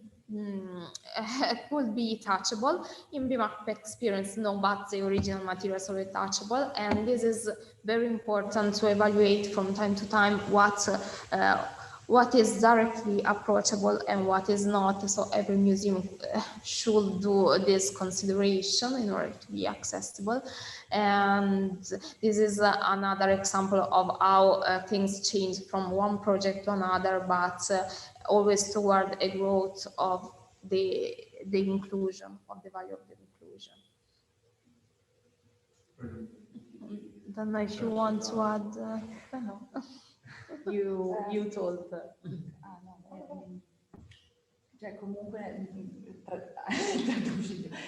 could be touchable. In Beamup experience, no, but the original materials are touchable, and this is very important to evaluate from time to time what is directly approachable and what is not. So every museum should do this consideration in order to be accessible. And this is another example of how things change from one project to another, but always toward a growth of the inclusion, of the value of the inclusion. Don't know if you want to add. You told. Cioè comunque,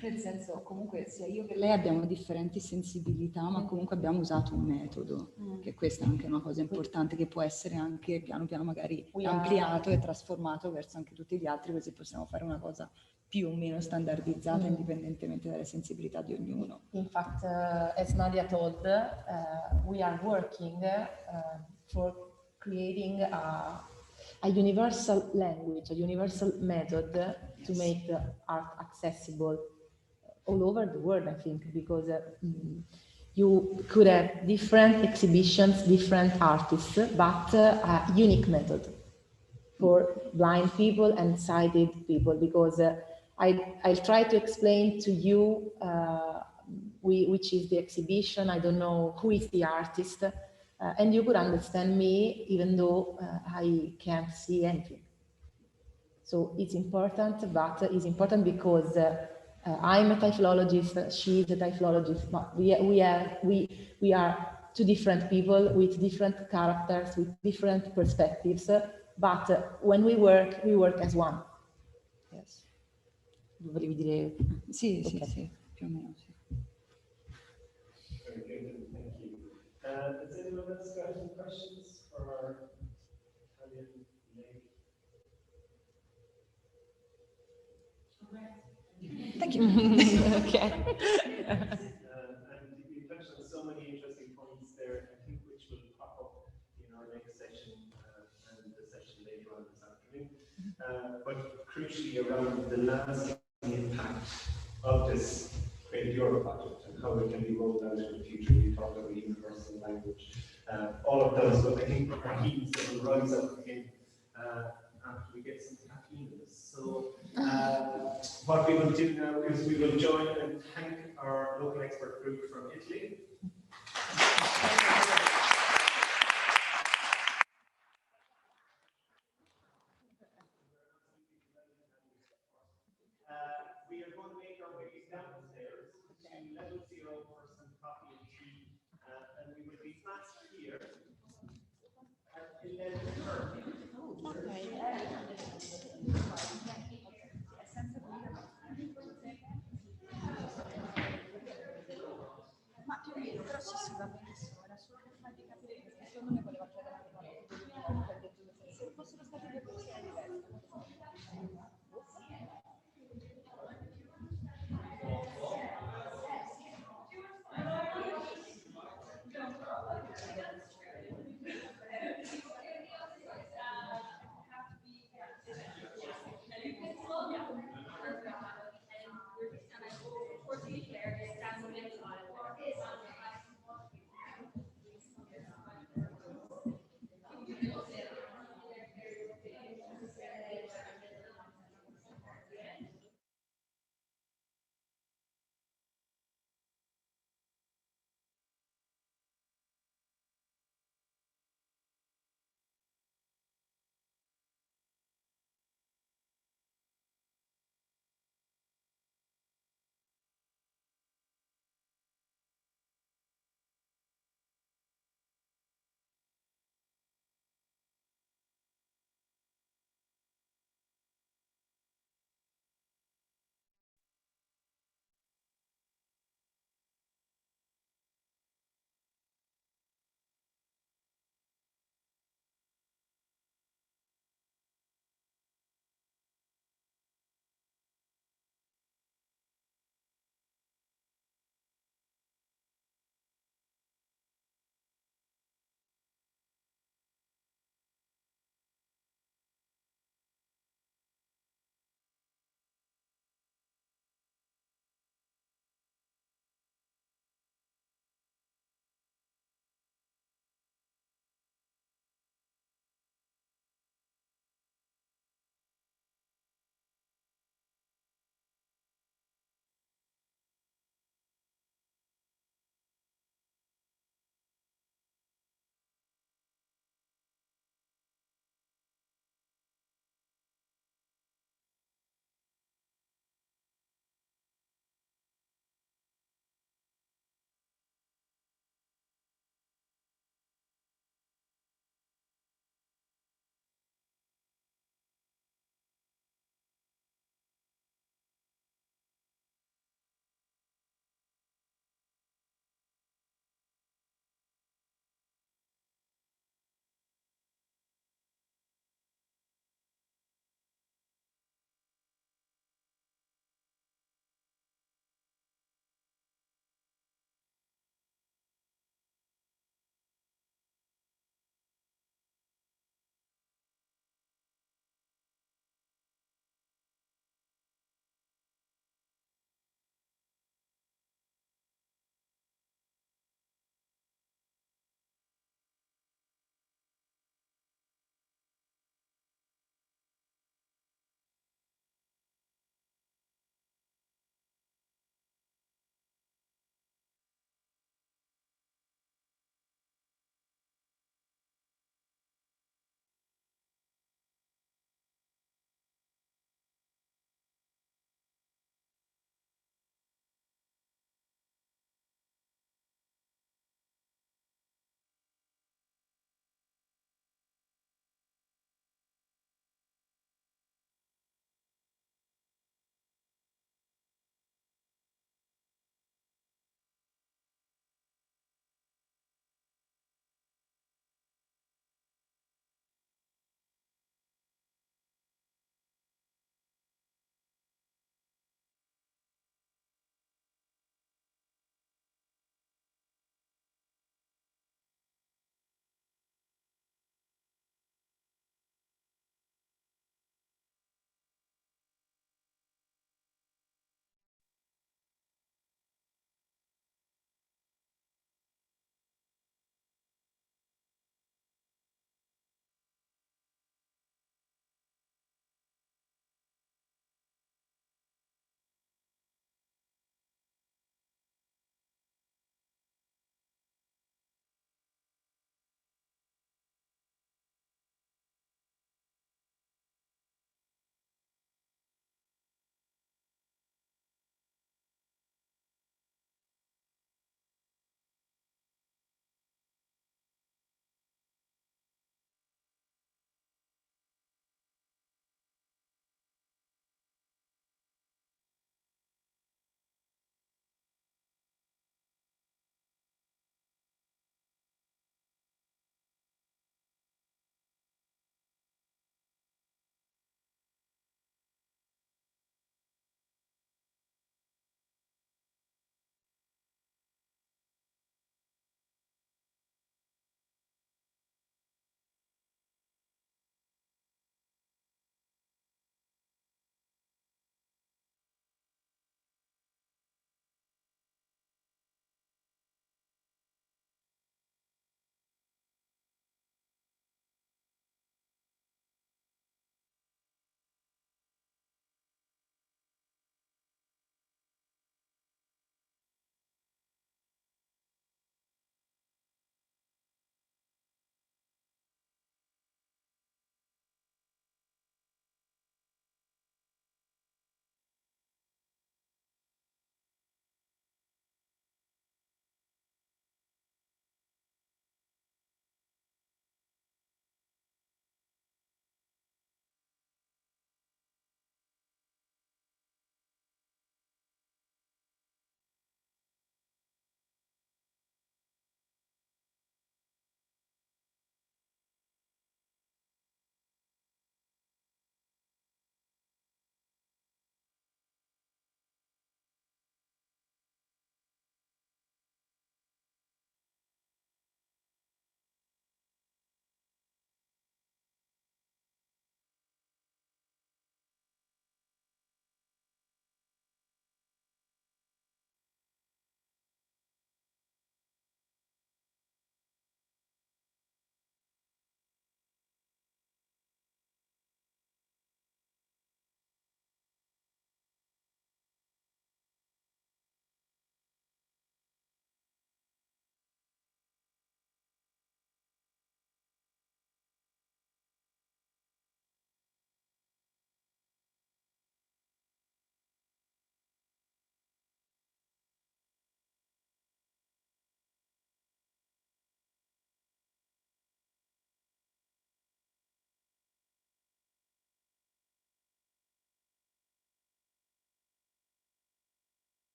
nel senso comunque sia io che lei abbiamo differenti sensibilità, ma comunque abbiamo usato un metodo, che questa è anche una cosa importante, che può essere anche piano piano magari ampliato e trasformato verso anche tutti gli altri, così possiamo fare una cosa più o meno standardizzata indipendentemente dalle sensibilità di ognuno. In fact, as Nadia told, we are working for creating a universal language, a universal method to make the art accessible all over the world, I think, because you could have different exhibitions, different artists, but a unique method for blind people and sighted people, because I'll try to explain to you which is the exhibition, I don't know who is the artist, and you could understand me even though I can't see anything. So it's important, but it's important because I'm a typhologist, she's a typhologist, but we are two different people with different characters, with different perspectives, but when we work as one. Yes. Volevi dire sì, Okay. sì, più o meno sì. Very good, thank you. Does anyone else got any questions for our Italian lady? Thank you. Okay. And you touched on so many interesting points there, I think, which will pop up in our next session and the session later on this afternoon. But crucially around the landscape impact of this Creative Europe project and how it can be rolled out in the future. We talked about the universal language, all of those, but I think Raheem's will rise up again after we get some caffeine in this. So what we will do now is we will join and thank our local expert group from Italy. We are going to make our way downstairs to level 0 for some coffee and tea, and we will be back here at 11:30. Però sì, va benissimo, era solo per farvi capire che secondo me voleva chiedere anche qualcosa. Comunque ha detto che se fossero stati due persone diverse.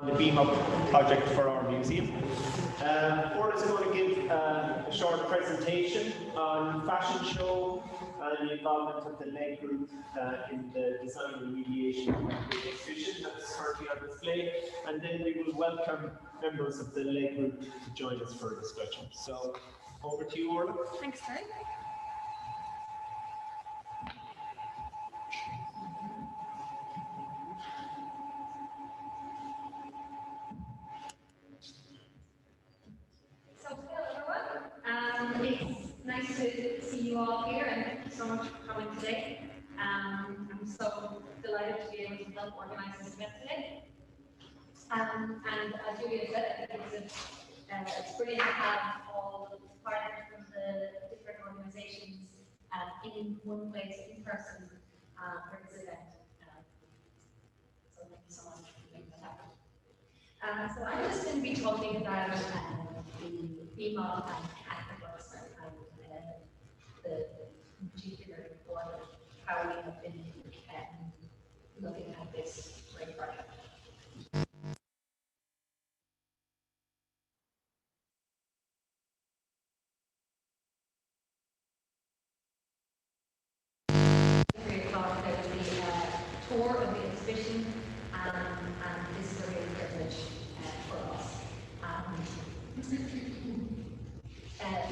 the Beamup project for our museum. Orla is going to give a short presentation on fashion show and the involvement of the leg group in the design and mediation of the exhibition that's currently on display, and then we will welcome members of the leg group to join us for a discussion. So over to you, Orla. Thanks, Terry. So, hello everyone. It's nice to see you all here, and thank you so much for coming today. I'm so delighted to be able to help organize this event today. And as Julia said, I think it's brilliant to have all the partners from the different organizations in one place, in person, for this event. So thank you so much for making that happen. So I'm just going to be talking about the Beamup and Glucksman and the particular report of how we have been looking at this great project. We talked about the tour of the exhibition, and this is a real privilege for us.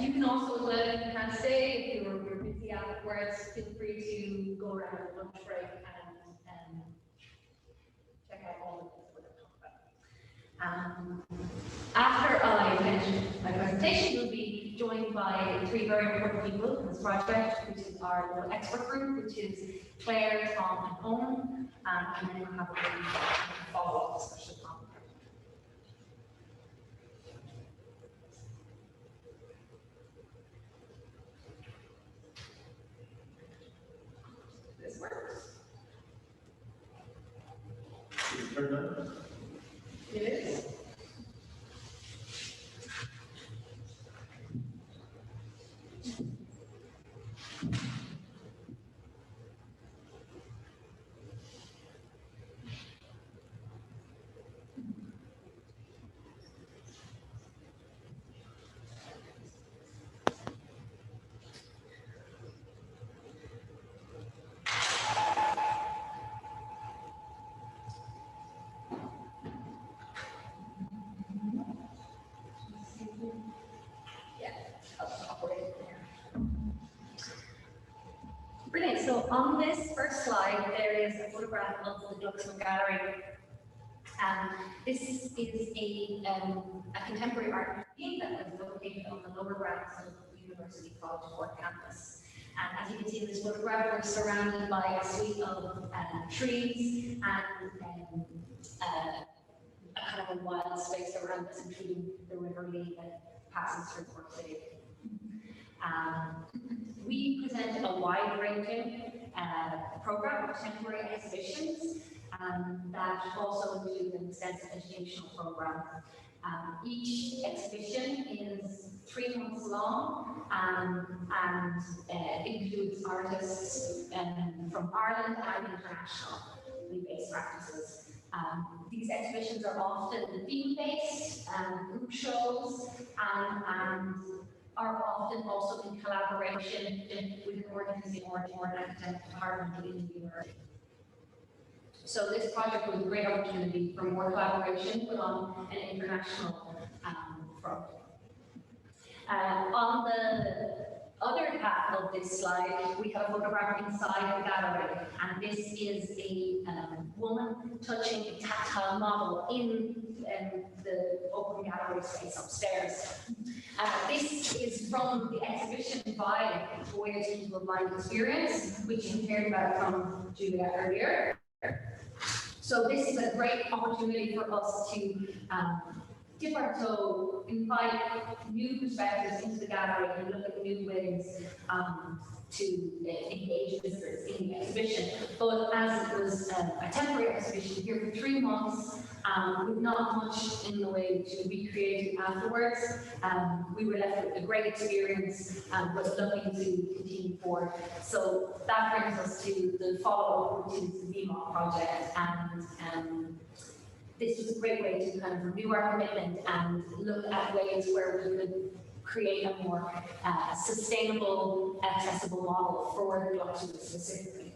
You can also, as well, if you can't stay, if you're busy afterwards, feel free to go around at lunch break and check out all of this we're going to talk about. After I finish my presentation, we'll be joined by three very important people in this project, which is our little expert group, which is Claire, Tom, and Owen, and then we'll have a follow-up discussion on this works. It is. Brilliant. So on this first slide, there is a photograph of the Glucksman Gallery. This is a contemporary art museum that was located on the lower grounds of the University College Cork campus. And as you can see in this photograph, we're surrounded by a suite of trees and a kind of a wild space around us, including the River Lee that passes through Cork City. We present a wide-ranging program of temporary exhibitions that also include an extensive educational program. Each exhibition is 3 months long and includes artists from Ireland and internationally based practices. These exhibitions are often theme-based, group shows, and are often also in collaboration with an organizing or an academic department within the university. So this project was a great opportunity for more collaboration, but on an international front. On the other half of this slide, we have a photograph inside the gallery, and this is a woman touching a tactile model in the open gallery space upstairs. This is from the exhibition by Voyage into a Blind Experience, which you heard about from Julia earlier. So this is a great opportunity for us to dip our toe, invite new perspectives into the gallery and look at new ways to engage visitors in the exhibition. But as it was a temporary exhibition here for 3 months, with not much in the way to be created afterwards, we were left with a great experience, but looking to continue forward. So that brings us to the follow-up, which is the Beamup project, and this was a great way to kind of renew our commitment and look at ways where we could create a more sustainable, accessible model for the Glucksman specifically.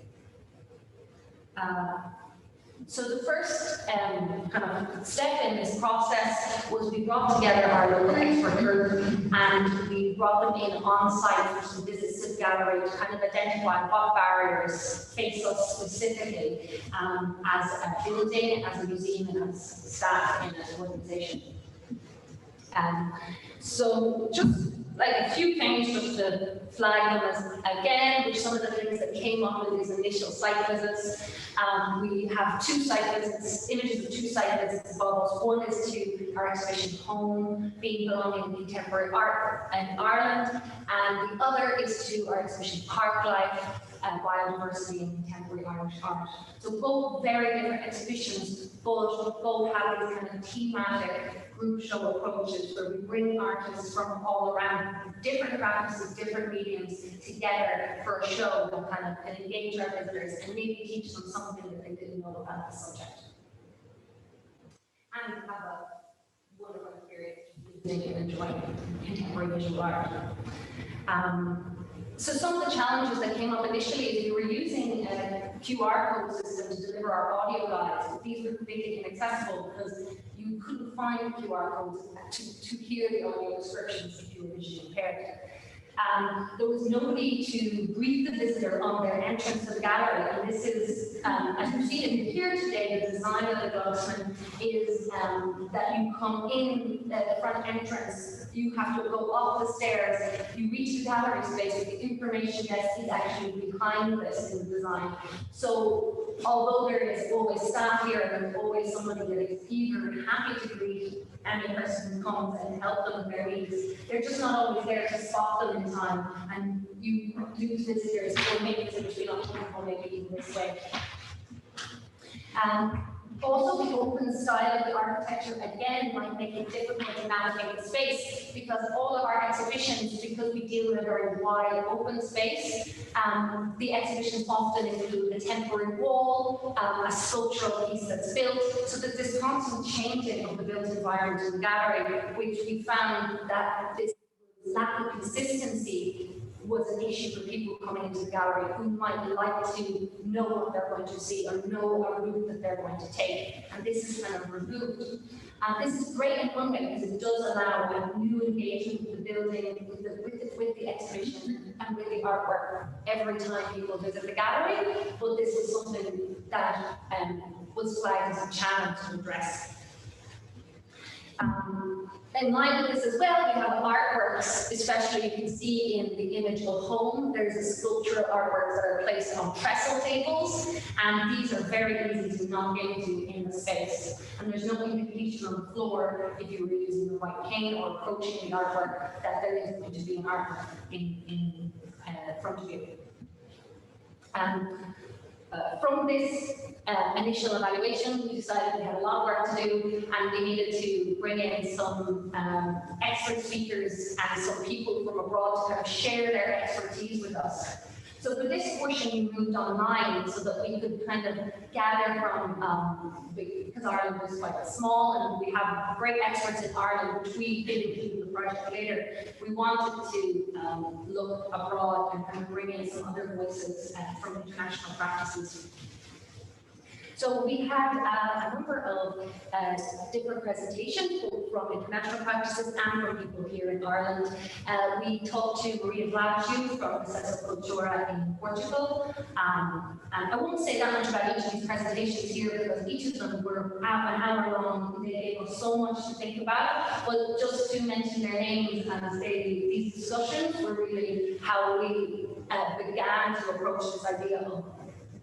So the first kind of step in this process was we brought together our local expert group and we brought them in on site for some visits to the gallery to kind of identify what barriers face us specifically as a building, as a museum, and as staff in an organization. So just like a few things just to flag them as, again, which some of the things that came up in these initial site visits. We have 2 site visits, images of 2 site visits above us. One is to our exhibition Home, Being Belonging in Contemporary Art in Ireland, and the other is to our exhibition Park Life, Biodiversity in Contemporary Irish Art. So both very different exhibitions, but both have these kind of thematic group show approaches where we bring artists from all around different practices, different mediums together for a show that kind of can engage our visitors and maybe teach them something that they didn't know about the subject. And have a wonderful experience using and enjoying contemporary visual art. So some of the challenges that came up initially is we were using a QR code system to deliver our audio guides, but these were completely inaccessible because you couldn't find QR codes to hear the audio descriptions if you were visually impaired. There was nobody to greet the visitor on their entrance to the gallery, and this is, as you see in here today, the design of the Glucksman is that you come in the front entrance, you have to go up the stairs, you reach the gallery space, but the information desk is actually behind this in the design. So although there is always staff here and there's always somebody that is eager and happy to greet any person who comes and help them with their needs, they're just not always there to spot them in time, and you lose visitors or make visitors feel uncomfortable maybe in this way. Also, the open style of the architecture again might make it difficult to navigate the space because all of our exhibitions, because we deal with a very wide open space, the exhibitions often include a temporary wall, a sculptural piece that's built, so that this constant changing of the built environment in the gallery, which we found that this lack of consistency was an issue for people coming into the gallery who might like to know what they're going to see or know a route that they're going to take. And this is kind of removed. This is great in one way because it does allow a new engagement with the building, with the exhibition, and with the artwork every time people visit the gallery. But this was something that was flagged as a challenge to address. In line with this as well, we have artworks, especially you can see in the image of Home, there's a sculptural artworks that are placed on trestle tables, and these are very easy to knock into in the space. And there's no indication on the floor, if you were using the white cane or approaching the artwork, that there is going to be an artwork in front of you. From this initial evaluation, we decided we had a lot of work to do and we needed to bring in some expert speakers and some people from abroad to kind of share their expertise with us. So for this portion, we moved online so that we could kind of gather from, because Ireland is quite small and we have great experts in Ireland, which we did include in the project later. We wanted to look abroad and kind of bring in some other voices from international practices. So we had a number of different presentations, both from international practices and from people here in Ireland. We talked to Maria Vlaciu from the Citta di Castello in Portugal. And I won't say that much about each of these presentations here because each of them were an hour long. They gave us so much to think about. But just to mention their names and say these discussions were really how we began to approach this idea of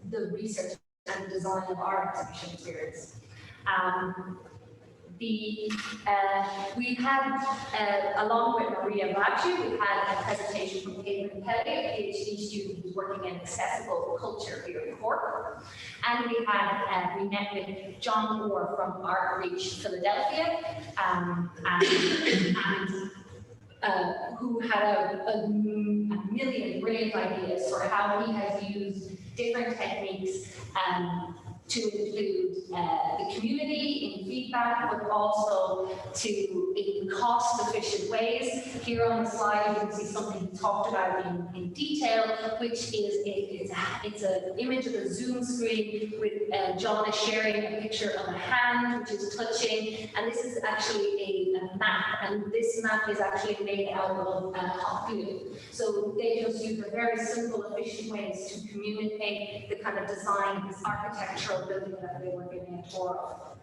the research and the design of our exhibition experience. We had, along with Maria Vlaciu, we had a presentation from Caitlin Kelly, a PhD student who's working in accessible culture here in Cork. And we met with John Moore from Art Reach Philadelphia, who had a million brilliant ideas for how he has used different techniques to include the community in feedback, but also in cost-efficient ways. Here on the slide, you can see something he talked about in detail, which is it's an image of a Zoom screen with John is sharing a picture of a hand, which is touching, and this is actually a map, and this map is actually made out of hot glue. So they just use a very simple, efficient ways to communicate the kind of design, this architectural building that they were giving a tour of.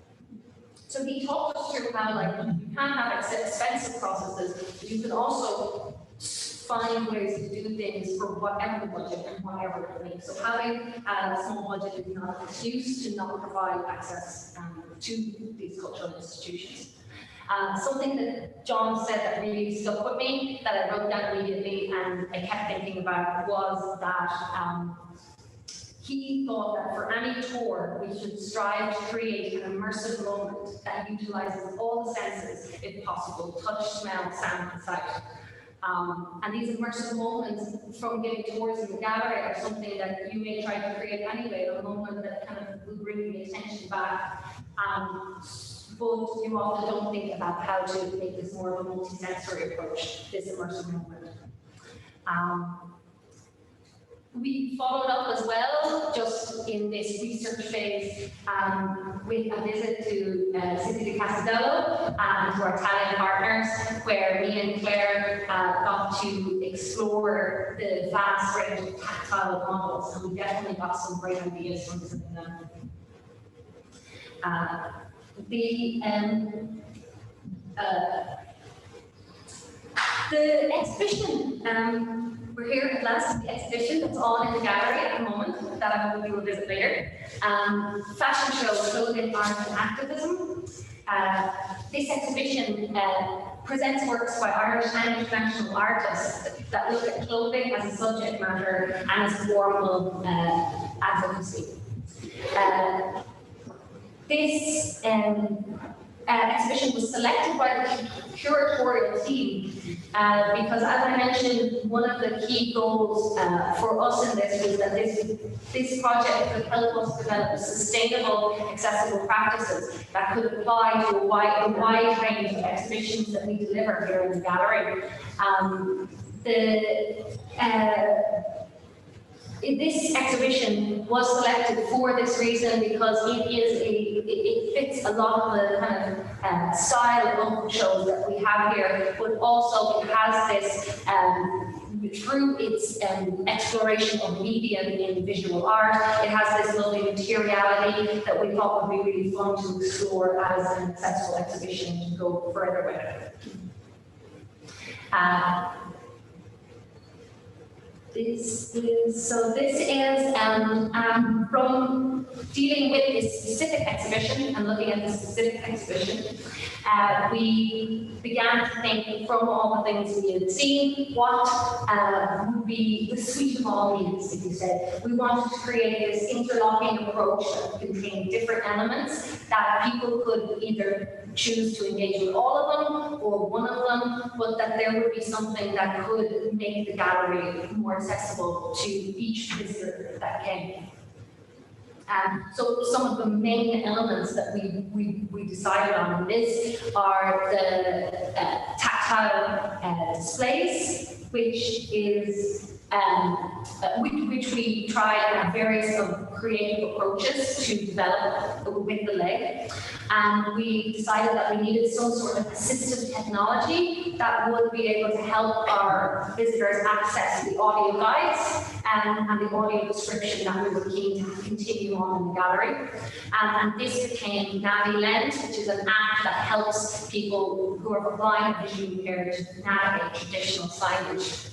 So he talked us through how, like, you can have expensive processes, but you can also find ways to do things for whatever the budget and whatever the need. So having a small budget is not an excuse to not provide access to these cultural institutions. Something that John said that really stuck with me, that I wrote down immediately and I kept thinking about, was that he thought that for any tour, we should strive to create an immersive moment that utilizes all the senses, if possible: touch, smell, sound, and sight. And these immersive moments from giving tours in the gallery are something that you may try to create anyway, a moment that kind of will bring the attention back. But you often don't think about how to make this more of a multi-sensory approach, this immersive moment. We followed up as well, just in this research phase, with a visit to Citta di Castello and to our Italian partners, where me and Claire got to explore the vast range of tactile models, and we definitely got some great ideas from visiting them. The exhibition, we're here at last, the exhibition that's on in the gallery at the moment, that I hope you will visit later. Fashion show, clothing, art and activism. This exhibition presents works by Irish and international artists that look at clothing as a subject matter and as a form of advocacy. This exhibition was selected by the curatorial team because, as I mentioned, one of the key goals for us in this was that this project could help us develop sustainable, accessible practices that could apply to a wide range of exhibitions that we deliver here in the gallery. This exhibition was selected for this reason because it fits a lot of the kind of style of local shows that we have here, but also it has this, through its exploration of media in visual art, it has this lovely materiality that we thought would be really fun to explore as an accessible exhibition to go further with it. This is from dealing with this specific exhibition and looking at this specific exhibition, we began to think from all the things we had seen, what would be the suite of all needs, if you said. We wanted to create this interlocking approach that contained different elements that people could either choose to engage with all of them or one of them, but that there would be something that could make the gallery more accessible to each visitor that came. So some of the main elements that we decided on in this are the tactile displays, which we tried various creative approaches to develop with the leg. And we decided that we needed some sort of assistive technology that would be able to help our visitors access the audio guides and the audio description that we were keen to continue on in the gallery. And this became NaviLens, which is an app that helps people who are blind and visually impaired to navigate traditional signage.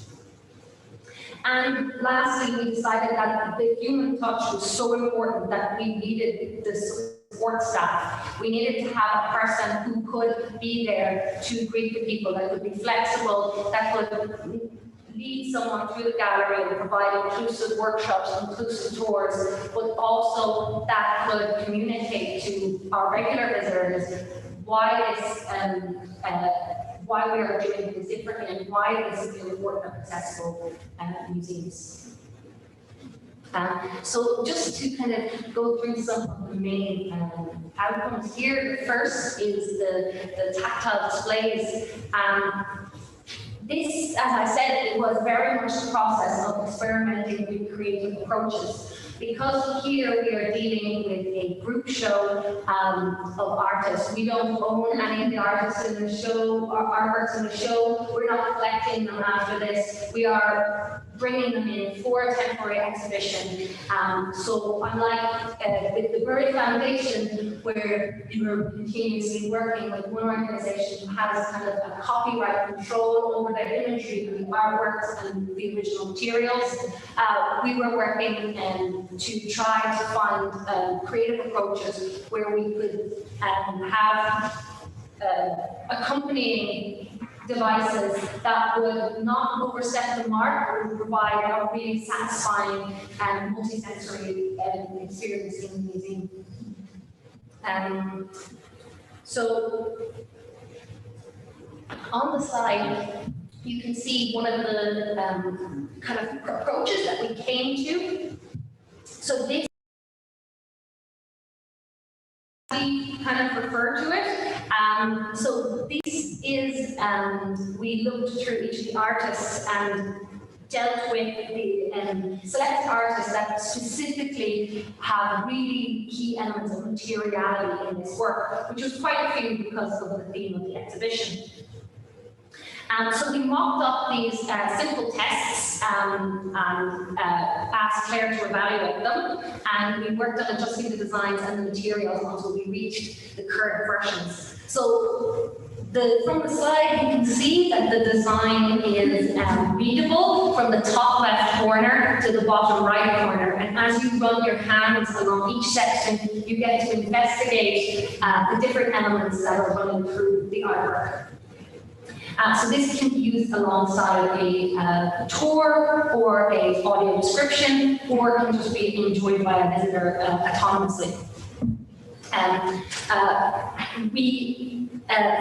And lastly, we decided that the human touch was so important that we needed the support staff. We needed to have a person who could be there to greet the people, that could be flexible, that could lead someone through the gallery and provide inclusive workshops, inclusive tours, but also that could communicate to our regular visitors why we are doing things differently and why this is important and accessible museums. So just to kind of go through some of the main outcomes here, the first is the tactile displays. This, as I said, it was very much the process of experimenting with creative approaches. Because here we are dealing with a group show of artists. We don't own any of the artists in the show, or artworks in the show. We're not collecting them after this. We are bringing them in for a temporary exhibition. So unlike with the Bury Foundation, where you're continuously working with one organization who has kind of a copyright control over their imagery, the artworks and the original materials, we were working to try to find creative approaches where we could have accompanying devices that would not overstep the mark, but would provide a really satisfying and multisensory experience in the museum. So on the slide, you can see one of the kind of approaches that we came to. So this kind of refer to it. So this is, we looked through each of the artists and dealt with the select artists that specifically have really key elements of materiality in this work, which was quite a few because of the theme of the exhibition. So we mocked up these simple tests and asked Claire to evaluate them, and we worked on adjusting the designs and the materials until we reached the current versions. So from the slide, you can see that the design is readable from the top left corner to the bottom right corner. And as you run your hands along each section, you get to investigate the different elements that are running through the artwork. So this can be used alongside a tour or a audio description, or can just be enjoyed by a visitor autonomously.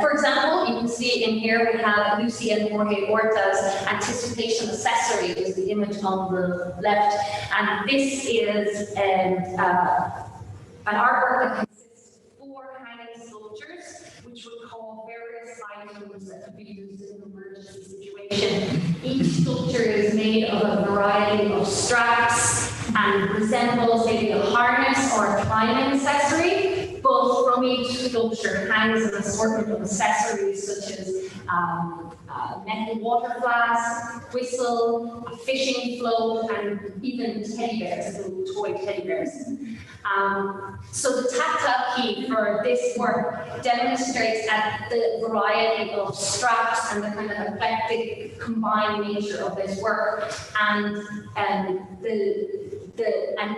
For example, you can see in here we have Lucy and Jorge Horta's Anticipation Accessory is the image on the left, and this is an artwork that consists of 4 hanging sculptures, which would call various items that could be used in an emergency situation. Each sculpture is made of a variety of straps and resembles maybe a harness or a climbing accessory, but from each sculpture hangs an assortment of accessories such as metal water flask, whistle, a fishing float, and even teddy bears, little toy teddy bears. So the tactile key for this work demonstrates the variety of straps and the kind of eclectic combined nature of this work, and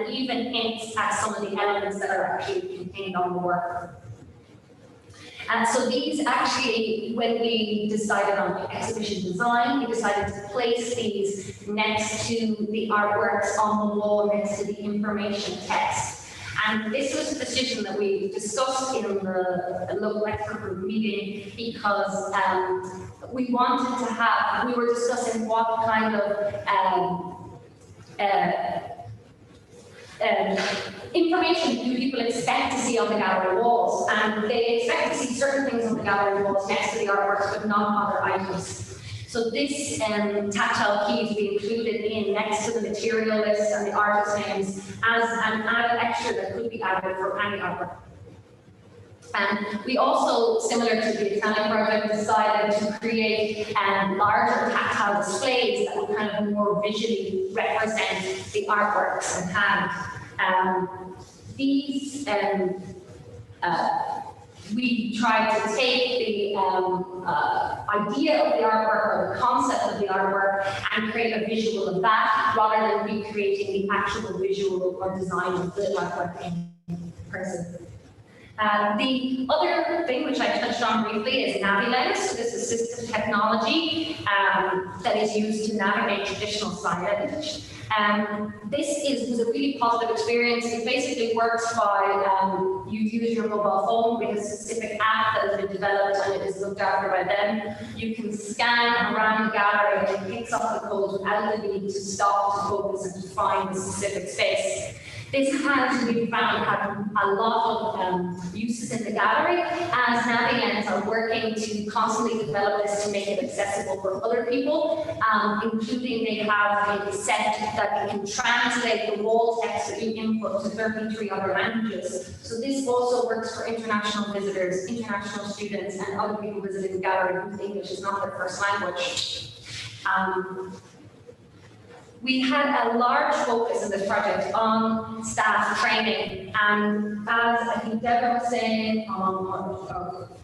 even hints at some of the elements that are actually contained on the work. And so these actually, when we decided on the exhibition design, we decided to place these next to the artworks on the wall, next to the information text. And this was a decision that we discussed in the local lecture group meeting because we wanted to have, we were discussing what kind of information do people expect to see on the gallery walls, and they expect to see certain things on the gallery walls next to the artworks, but not other items. So this tactile key to be included in next to the material list and the artist names as an added extra that could be added for any artwork. And we also, similar to the Italian project, decided to create larger tactile displays that would kind of more visually represent the artworks and have these. We tried to take the idea of the artwork or the concept of the artwork and create a visual of that rather than recreating the actual visual or design of the artwork in person. The other thing which I touched on briefly is NaviLens, this assistive technology that is used to navigate traditional signage. This was a really positive experience. It basically works by you use your mobile phone with a specific app that has been developed and it is looked after by them. You can scan around the gallery and pick takes up the code without the need to stop, to focus, and to find the specific space. This has, we found, had a lot of uses in the gallery, as Navians are working to constantly develop this to make it accessible for other people, including they have a set that can translate the wall text that you input to 33 other languages. So this also works for international visitors, international students, and other people visiting the gallery whose English is not their first language. We had a large focus in this project on staff training, and as I think Deborah was saying,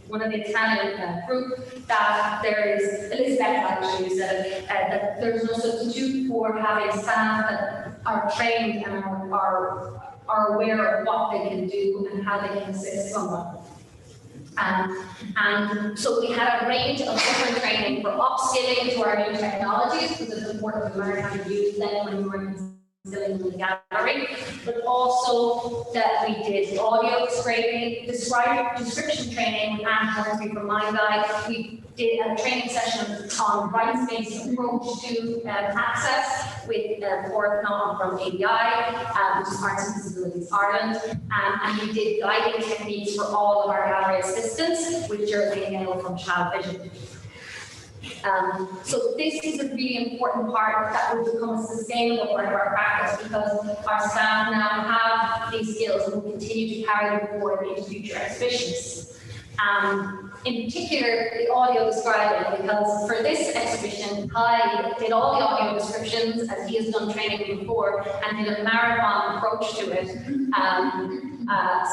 one of the Italian group, that there is, Elizabeth actually said it, that there's no substitute for having staff that are trained and are aware of what they can do and how they can assist someone. And so we had a range of different training for upskilling to our new technologies, because it's important to learn how to use them when you're instilling in the gallery, but also that we did audio description training with Anne Hornsby from My Guide. We did a training session on rights-based approach to access with Porth from ABI, which is Arts and Disabilities Ireland, and we did guiding techniques for all of our gallery assistants with Geraldine Nail from Child Vision. So this is a really important part that will become a sustainable part of our practice, because our staff now have these skills and will continue to carry them forward into future exhibitions. In particular, the audio describing, because for this exhibition, I did all the audio descriptions, as he has done training before, and did a marathon approach to it.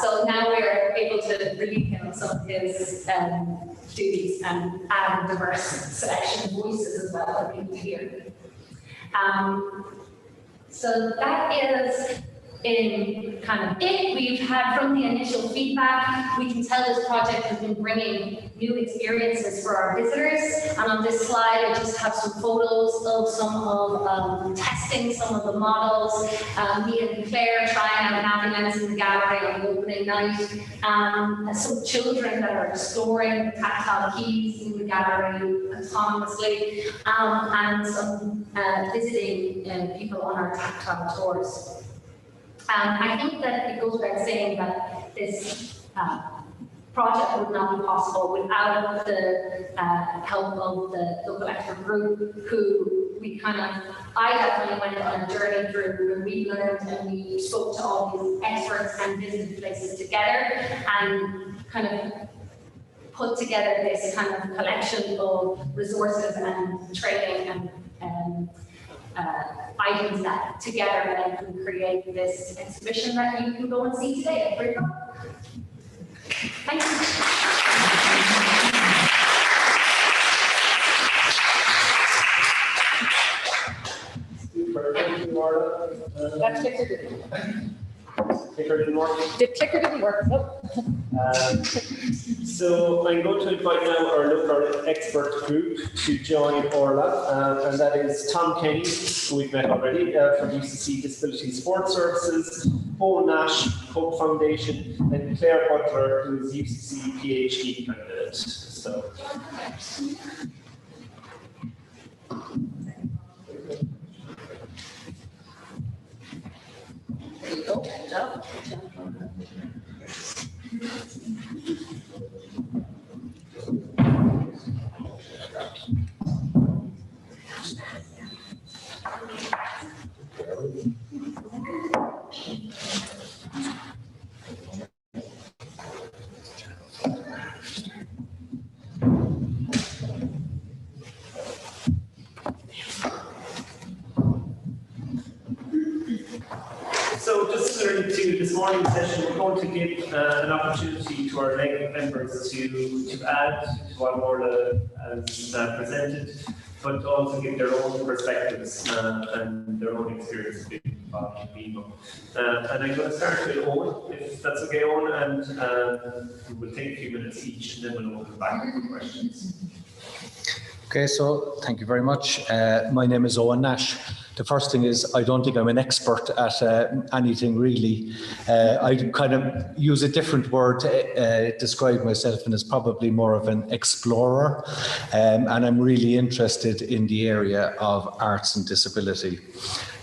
So now we're able to relieve him of some of his duties and add a diverse selection of voices as well for people to hear. So that is in kind of it. We've had from the initial feedback, we can tell this project has been bringing new experiences for our visitors. And on this slide, I just have some photos of some of testing some of the models. Me and Claire trying out Navians in the gallery on the opening night. Some children that are exploring tactile keys in the gallery autonomously, and some visiting people on our tactile tours. I think that it goes without saying that this project would not be possible without the help of the local expert group, who I definitely went on a journey through, and we learned and we spoke to all these experts and visited places together, and kind of put together this kind of collection of resources and training and items that together then can create this exhibition that you can go and see today at Zagreb. Thank you. That clicker didn't work. The clicker didn't work. Nope. So I'm going to invite now our local expert group to join Orla, and that is Tom Kenny, who we've met already, from UCC Disability Support Services, Paul Nash, Hope Foundation, and Claire Butler, who is UCC PhD candidate. So. There you go. So just similar to this morning's session, we're going to give an opportunity to our leg members to add to what Orla has presented, but to also give their own perspectives and their own experience with Beamup. And I'm going to start with Owen, if that's okay, Owen, and we'll take a few minutes each, and then we'll open back for questions. Okay, so thank you very much. My name is Owen Nash. The first thing is, I don't think I'm an expert at anything really. I kind of use a different word to describe myself, and is probably more of an explorer. And I'm really interested in the area of arts and disability.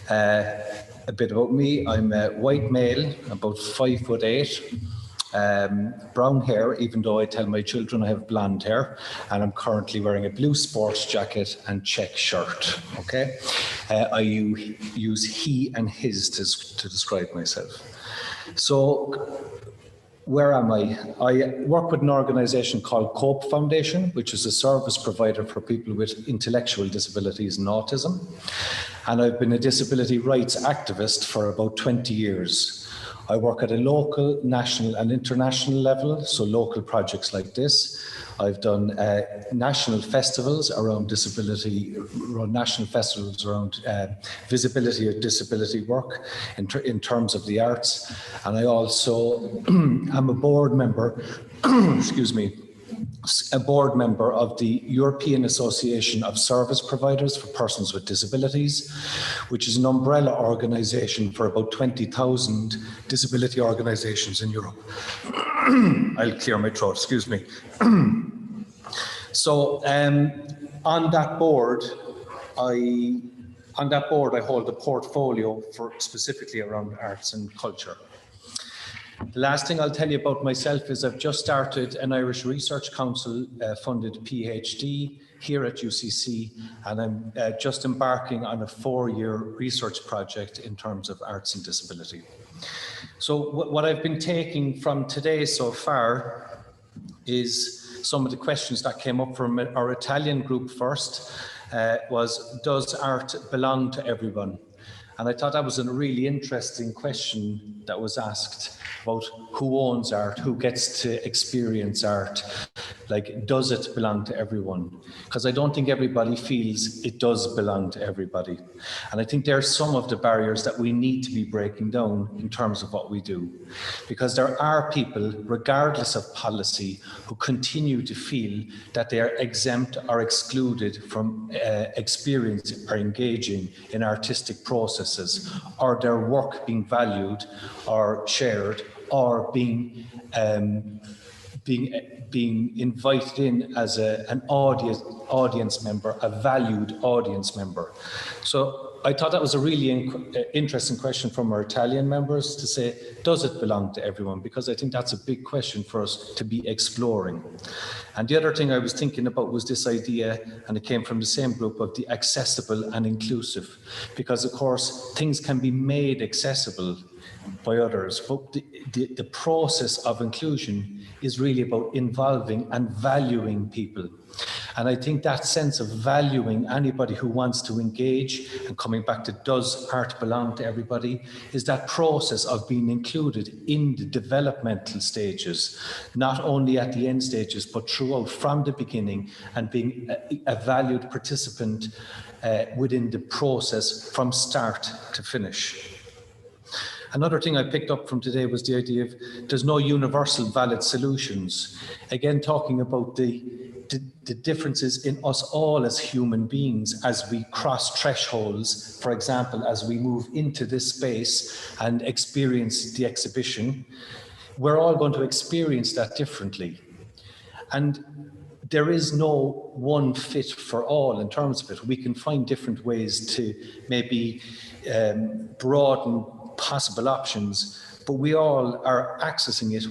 A bit about me: I'm a white male, about 5'8". Brown hair, even though I tell my children I have blonde hair, and I'm currently wearing a blue sports jacket and check shirt. Okay, I use he and his to describe myself. So, where am I? I work with an organisation called COPE Foundation, which is a service provider for people with intellectual disabilities and autism. And I've been a disability rights activist for about 20 years. I work at a local, national and international level, so local projects like this. I've done national festivals around disability, national festivals around visibility of disability work in terms of the arts. And I also am a board member, excuse me, a board member of the European Association of Service Providers for Persons with Disabilities, which is an umbrella organisation for about 20,000 disability organisations in Europe. I'll clear my throat, excuse me. So on that board, I hold a portfolio for specifically around arts and culture. The last thing I'll tell you about myself is I've just started an Irish Research Council funded PhD here at UCC, and I'm just embarking on a 4-year research project in terms of arts and disability. So what I've been taking from today so far is some of the questions that came up from our Italian group first, was, does art belong to everyone? And I thought that was a really interesting question that was asked about who owns art, who gets to experience art. Like, does it belong to everyone? Because I don't think everybody feels it does belong to everybody. And I think there are some of the barriers that we need to be breaking down in terms of what we do. Because there are people, regardless of policy, who continue to feel that they are exempt or excluded from experiencing or engaging in artistic processes, or their work being valued or shared, or being invited in as an audience member, a valued audience member. So I thought that was a really interesting question from our Italian members to say, does it belong to everyone? Because I think that's a big question for us to be exploring. And the other thing I was thinking about was this idea, and it came from the same group, of the accessible and inclusive. Because of course, things can be made accessible by others, but the process of inclusion is really about involving and valuing people. And I think that sense of valuing anybody who wants to engage, and coming back to does art belong to everybody, is that process of being included in the developmental stages, not only at the end stages, but throughout, from the beginning, and being a valued participant within the process from start to finish. Another thing I picked up from today was the idea of there's no universal valid solutions. Again, talking about the differences in us all as human beings as we cross thresholds. For example, as we move into this space and experience the exhibition, we're all going to experience that differently. And there is no one fit for all in terms of it. We can find different ways to maybe broaden possible options, but we all are accessing it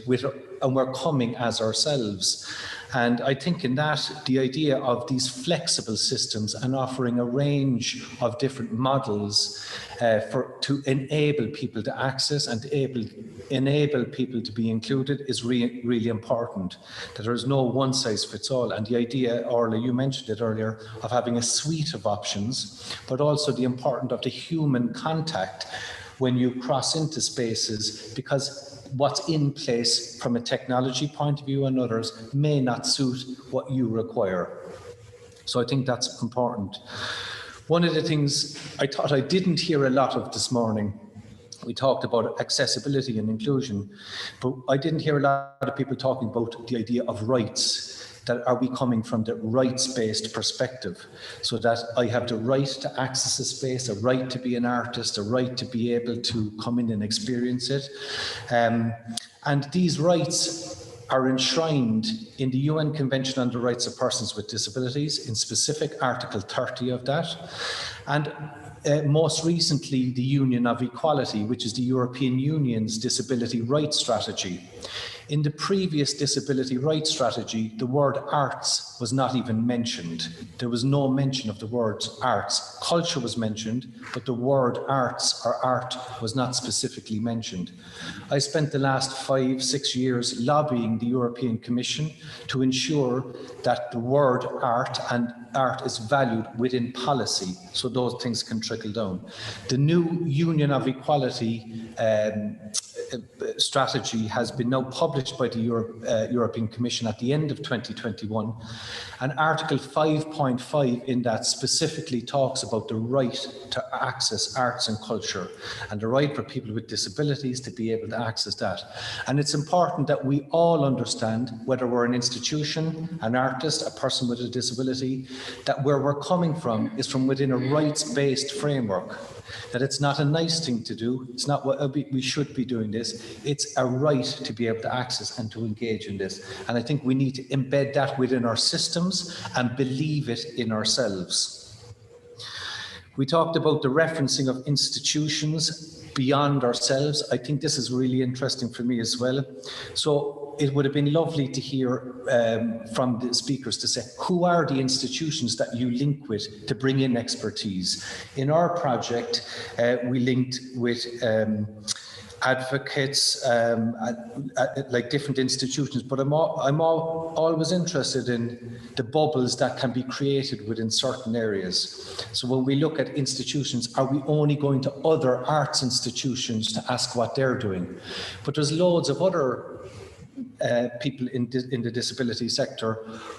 and we're coming as ourselves. And I think in that, the idea of these flexible systems and offering a range of different models to enable people to access and to enable people to be included is really important. That there is no one size fits all. And the idea, Orla, you mentioned it earlier, of having a suite of options, but also the importance of the human contact when you cross into spaces, because what's in place from a technology point of view and others may not suit what you require. So I think that's important. One of the things I thought I didn't hear a lot of this morning, we talked about accessibility and inclusion, but I didn't hear a lot of people talking about the idea of rights. that are we coming from the rights-based perspective, so that I have the right to access a space, a right to be an artist, a right to be able to come in and experience it. And these rights are enshrined in the UN Convention on the Rights of Persons with Disabilities, in specific Article 30 of that. And most recently, the Union of Equality, which is the European Union's disability rights strategy. In the previous disability rights strategy, the word arts was not even mentioned. There was no mention of the word arts. Culture was mentioned, but the word arts or art was not specifically mentioned. I spent the last 5-6 years lobbying the European Commission to ensure that the word art and art is valued within policy, so those things can trickle down. The new Union of Equality strategy has been now published by the European Commission at the end of 2021, and Article 5.5 in that specifically talks about the right to access arts and culture, and the right for people with disabilities to be able to access that. And it's important that we all understand, whether we're an institution, an artist, a person with a disability, that where we're coming from is from within a rights-based framework. That it's not a nice thing to do, it's not what we should be doing this, it's a right to be able to access and to engage in this. And I think we need to embed that within our systems and believe it in ourselves. We talked about the referencing of institutions beyond ourselves. I think this is really interesting for me as well. So it would have been lovely to hear from the speakers to say, who are the institutions that you link with to bring in expertise? In our project, we linked with advocates, like different institutions, but I'm always interested in the bubbles that can be created within certain areas. So when we look at institutions, are we only going to other arts institutions to ask what they're doing? But there's loads of other people in the disability sector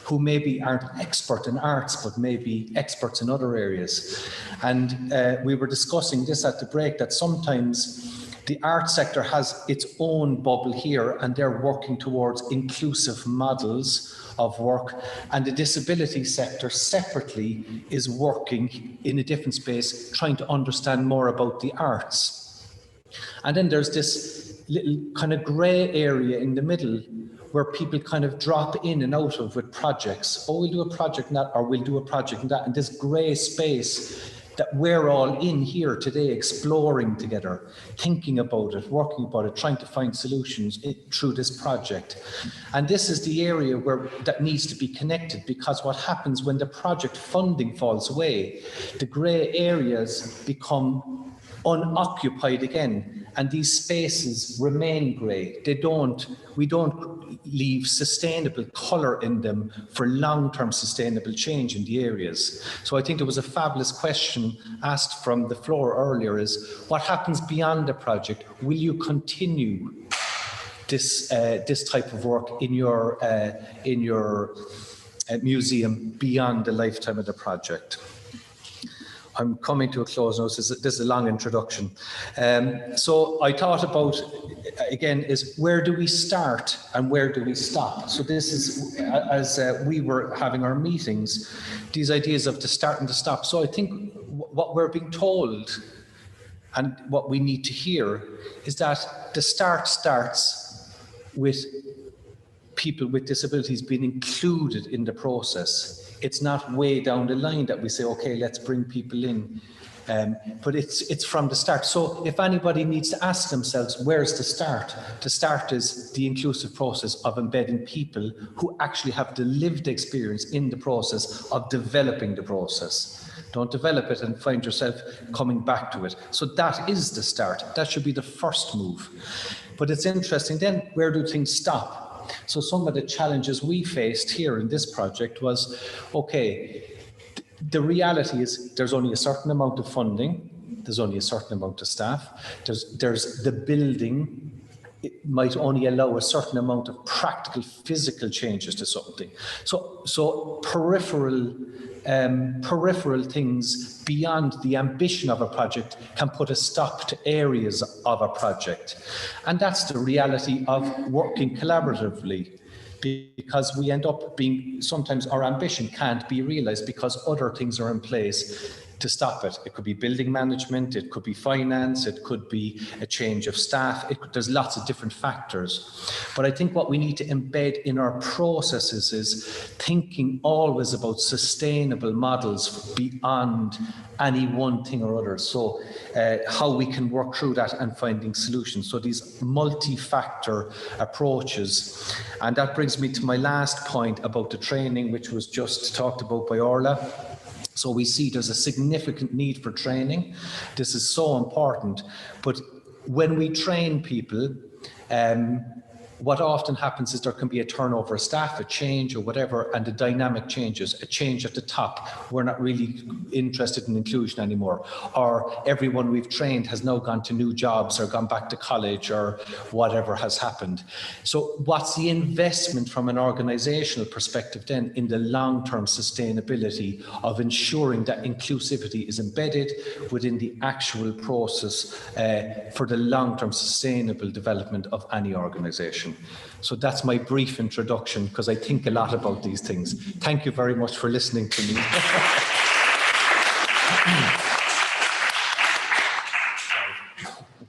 who maybe aren't expert in arts, but maybe experts in other areas. And we were discussing this at the break, that sometimes the art sector has its own bubble here, and they're working towards inclusive models of work, and the disability sector separately is working in a different space, trying to understand more about the arts. And then there's this little kind of grey area in the middle where people kind of drop in and out of with projects. Oh, we'll do a project in that, or we'll do a project in that, and this grey space that we're all in here today, exploring together, thinking about it, working about it, trying to find solutions through this project. And this is the area where that needs to be connected, because what happens when the project funding falls away, the grey areas become unoccupied again, and these spaces remain grey. We don't leave sustainable colour in them for long-term sustainable change in the areas. So I think there was a fabulous question asked from the floor earlier, is what happens beyond the project? Will you continue this type of work in your museum beyond the lifetime of the project? I'm coming to a close now. This is a long introduction. So I thought about, again, is where do we start and where do we stop? So this is, as we were having our meetings, these ideas of the start and the stop. So I think what we're being told and what we need to hear is that the start starts with people with disabilities being included in the process. It's not way down the line that we say, okay, let's bring people in. But it's from the start. So if anybody needs to ask themselves, where's the start? The start is the inclusive process of embedding people who actually have the lived experience in the process of developing the process. Don't develop it and find yourself coming back to it. So that is the start. That should be the first move. But it's interesting then, where do things stop? So some of the challenges we faced here in this project was, okay, the reality is there's only a certain amount of funding, there's only a certain amount of staff, there's the building, it might only allow a certain amount of practical physical changes to something. So peripheral things beyond the ambition of a project can put a stop to areas of a project. And that's the reality of working collaboratively. because we end up being, sometimes our ambition can't be realized because other things are in place to stop it. It could be building management, it could be finance, it could be a change of staff. There's lots of different factors. But I think what we need to embed in our processes is thinking always about sustainable models beyond any one thing or other. So how we can work through that and finding solutions. So these multi-factor approaches. And that brings me to my last point about the training, which was just talked about by Orla. So we see there's a significant need for training. This is so important. But when we train people, what often happens is there can be a turnover of staff, a change or whatever, and the dynamic changes, a change at the top. We're not really interested in inclusion anymore. Or everyone we've trained has now gone to new jobs or gone back to college or whatever has happened. So what's the investment from an organizational perspective then in the long-term sustainability of ensuring that inclusivity is embedded within the actual process for the long-term sustainable development of any organization? So that's my brief introduction, because I think a lot about these things. Thank you very much for listening to me.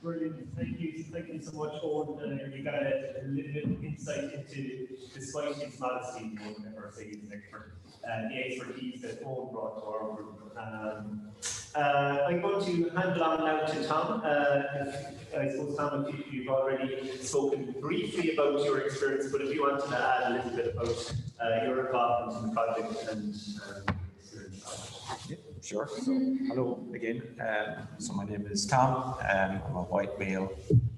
Brilliant. Thank you so much, Owen. You got a little bit of insight into, despite his modesty, you won't never say he's an expert, the expertise that Owen brought to our group. I'm going to hand it on now to Tom. I suppose, Tom, if you've already spoken briefly about your experience, but if you wanted to add a little bit about your involvement in the project and experience. Yeah, sure. So, hello again. So my name is Tom. I'm a white male,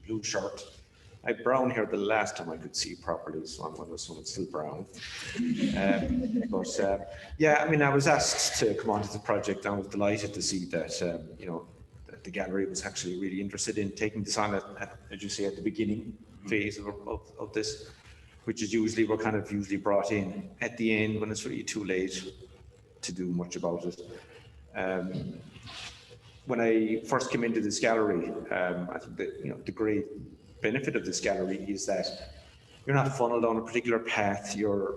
blue shirt. I had brown hair the last time I could see properly, so I'm going to assume it's still brown. Yeah, I mean, I was asked to come onto the project. I was delighted to see that, that the gallery was actually really interested in taking this on, as you say, at the beginning phase of this, which is usually, we're kind of usually brought in at the end when it's really too late to do much about it. When I first came into this gallery, I think that the great benefit of this gallery is that you're not funneled on a particular path. You're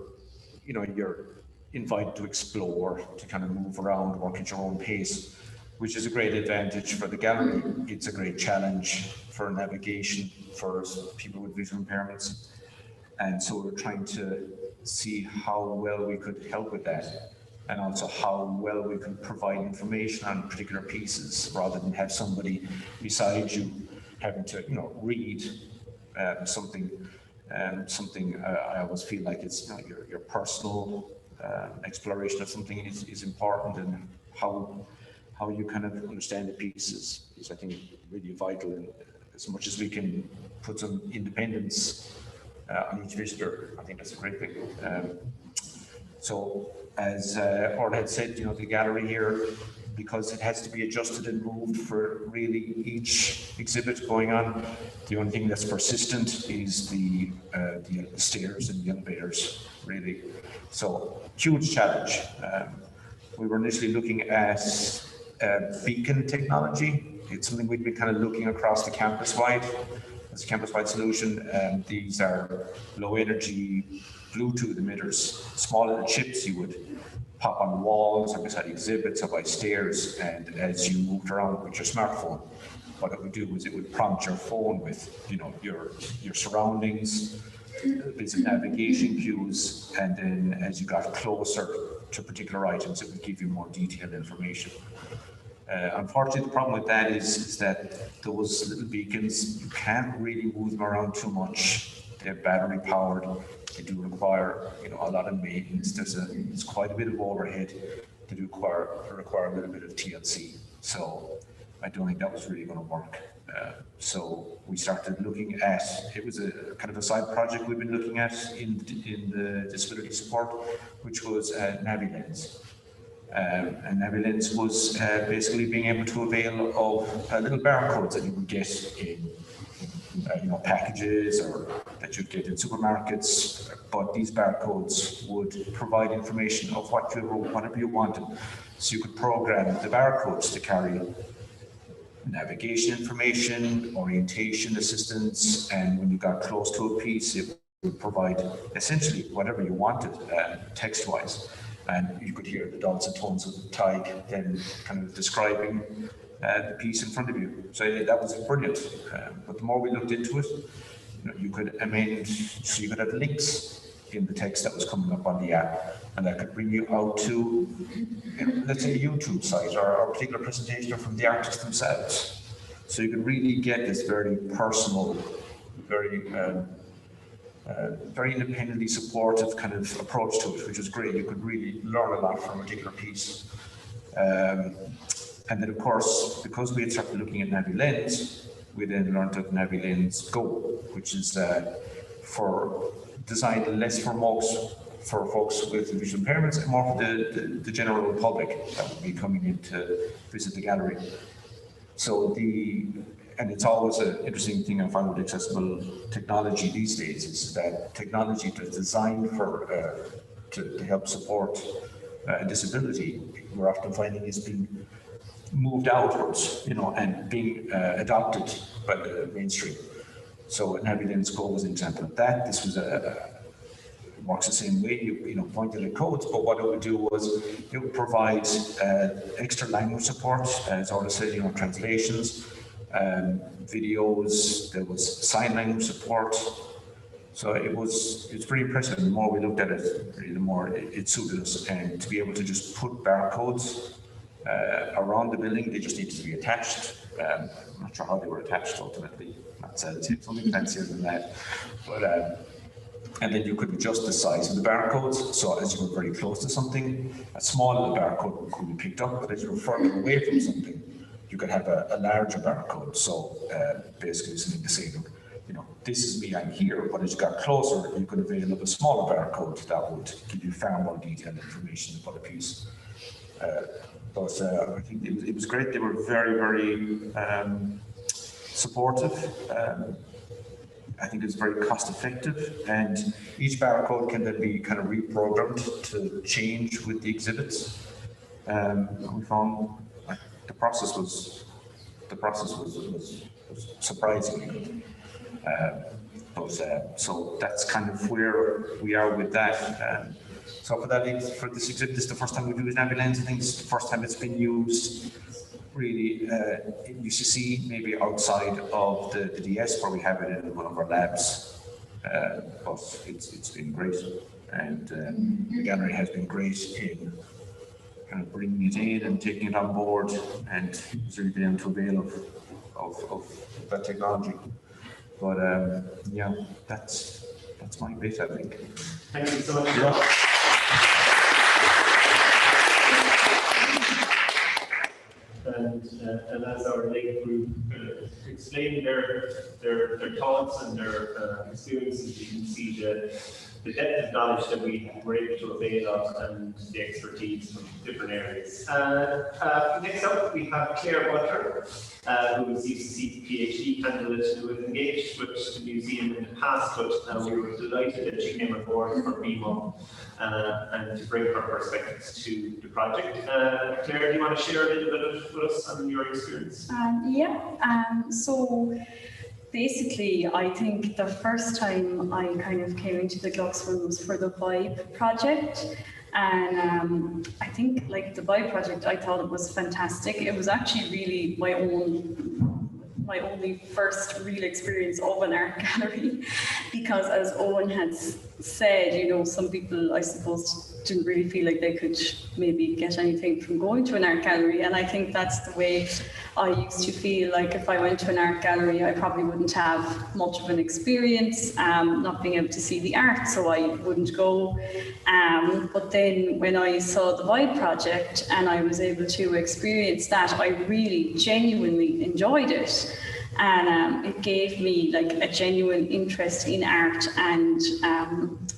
invited to explore, to kind of move around, work at your own pace, which is a great advantage for the gallery. It's a great challenge for navigation for people with visual impairments, and so we're trying to see how well we could help with that, and also how well we can provide information on particular pieces rather than have somebody beside you having to, read something. I always feel like it's your personal exploration of something is important, and how you kind of understand the pieces is, I think, really vital. And as much as we can put some independence on each visitor, I think that's a great thing. So as Orla had said, the gallery here, because it has to be adjusted and moved for really each exhibit going on, the only thing that's persistent is the stairs and the elevators, really. So huge challenge. We were initially looking at beacon technology. It's something we've been kind of looking across the campus-wide as a campus-wide solution. These are low energy Bluetooth emitters, small little chips you would pop on walls or beside exhibits or by stairs, and as you moved around with your smartphone, what it would do is it would prompt your phone with your surroundings, bits of navigation cues, and then as you got closer to particular items, it would give you more detailed information. Unfortunately, the problem with that is that those little beacons, you can't really move them around too much. They're battery powered. They do require, a lot of maintenance. There's quite a bit of overhead. They do require a little bit of TLC. So I don't think that was really going to work. So we started looking at, it was a kind of a side project we've been looking at in the disability support, which was NaviLens. And NaviLens was basically being able to avail of little barcodes that you would get in packages or that you'd get in supermarkets, but these barcodes would provide information of whatever you wanted. So you could program the barcodes to carry navigation information, orientation assistance, and when you got close to a piece, it would provide essentially whatever you wanted text-wise, and you could hear the dulcet tones of the Tig then kind of describing the piece in front of you. So that was brilliant. But the more we looked into it, you could amend, so you could have links in the text that was coming up on the app, and that could bring you out to, let's say, a YouTube site or a particular presentation from the artists themselves. So you could really get this very personal, very very independently supportive kind of approach to it, which was great. You could really learn a lot from a particular piece. And then, of course, because we had started looking at NaviLens, we then learned of NaviLens Go, which is designed less for folks with visual impairments and more for the general public that would be coming in to visit the gallery. So and it's always an interesting thing I find with accessible technology these days, is that technology that's designed to help support a disability, we're often finding is being moved outwards, and being adopted by the mainstream. So NaviLens Go was an example of that. This was it works the same way. You pointed at codes, but what it would do was it would provide extra language support, as Orla said, translations, videos. There was sign language support. So it's pretty impressive. The more we looked at it, the more it suited us, and to be able to just put barcodes around the building, they just needed to be attached. I'm not sure how they were attached ultimately. Not sellotape, something fancier than that. But and then you could adjust the size of the barcodes. So as you were very close to something, a small little barcode could be picked up, but as you were further away from something, you could have a larger barcode. So basically something to say, look, this is me, I'm here. But as you got closer, you could avail of a smaller barcode that would give you far more detailed information about a piece. But I think it was great. They were very, very supportive. I think it's very cost effective, and each barcode can then be kind of reprogrammed to change with the exhibits. We found the process was surprisingly good. So that's kind of where we are with that. So for this exhibit, this is the first time we've used NaviLens. I think it's the first time it's been used really in UCC, maybe outside of the DS, where we have it in one of our labs. But it's been great, and the gallery has been great in kind of bringing it in and taking it on board, and it's really been able to avail of that technology. But yeah, that's my bit, I think. Thank you so much. And as our late group explained their thoughts and their experiences, you can see the depth of knowledge that we were able to avail of and the expertise from different areas. Next up, we have Claire Butler, who is UCC PhD candidate who was engaged with the museum in the past, but we were delighted that she came on board for Beamup and to bring her perspectives to the project. Claire, do you want to share a little bit with us on your experience? So basically, I think the first time I kind of came into the Glucksman was for the Vibe project. And I think like the Vibe project, I thought it was fantastic. It was actually really my only first real experience of an art gallery, because as Owen had said, some people, I suppose, didn't really feel like they could maybe get anything from going to an art gallery. And I think that's the way I used to feel. Like if I went to an art gallery, I probably wouldn't have much of an experience, not being able to see the art, so I wouldn't go. But then when I saw the Vibe project and I was able to experience that, I really genuinely enjoyed it. And it gave me like a genuine interest in art and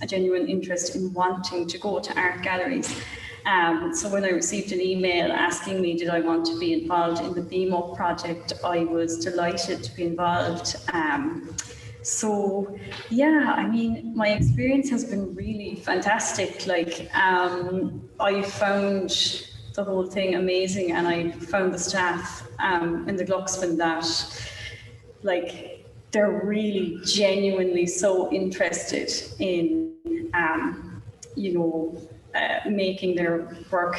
a genuine interest in wanting to go to art galleries. So when I received an email asking me did I want to be involved in the Beamup project, I was delighted to be involved. So yeah, I mean, my experience has been really fantastic. Like I found the whole thing amazing, and I found the staff in the Glucksman that like they're really genuinely so interested in, making their work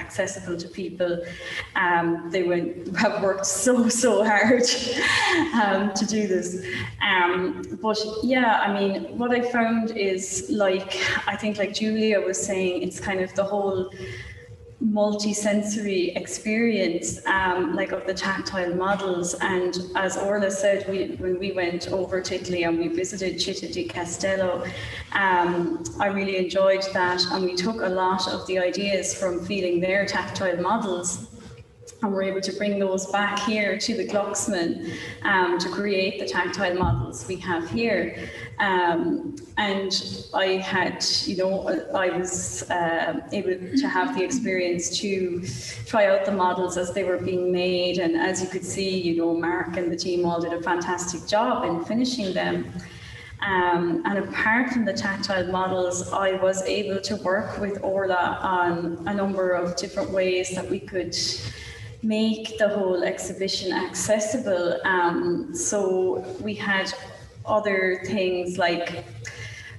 accessible to people. They have worked so hard to do this. But yeah, I mean, what I found is, I think like Julia was saying, it's kind of the whole multi-sensory experience of the tactile models. And as Orla said, when we went over to Italy and we visited Citta di Castello, I really enjoyed that, and we took a lot of the ideas from feeling their tactile models and we're able to bring those back here to the Glucksman to create the tactile models we have here. And I had, I was able to have the experience to try out the models as they were being made. And as you could see, Mark and the team all did a fantastic job in finishing them. And apart from the tactile models, I was able to work with Orla on a number of different ways that we could make the whole exhibition accessible. So we had other things like,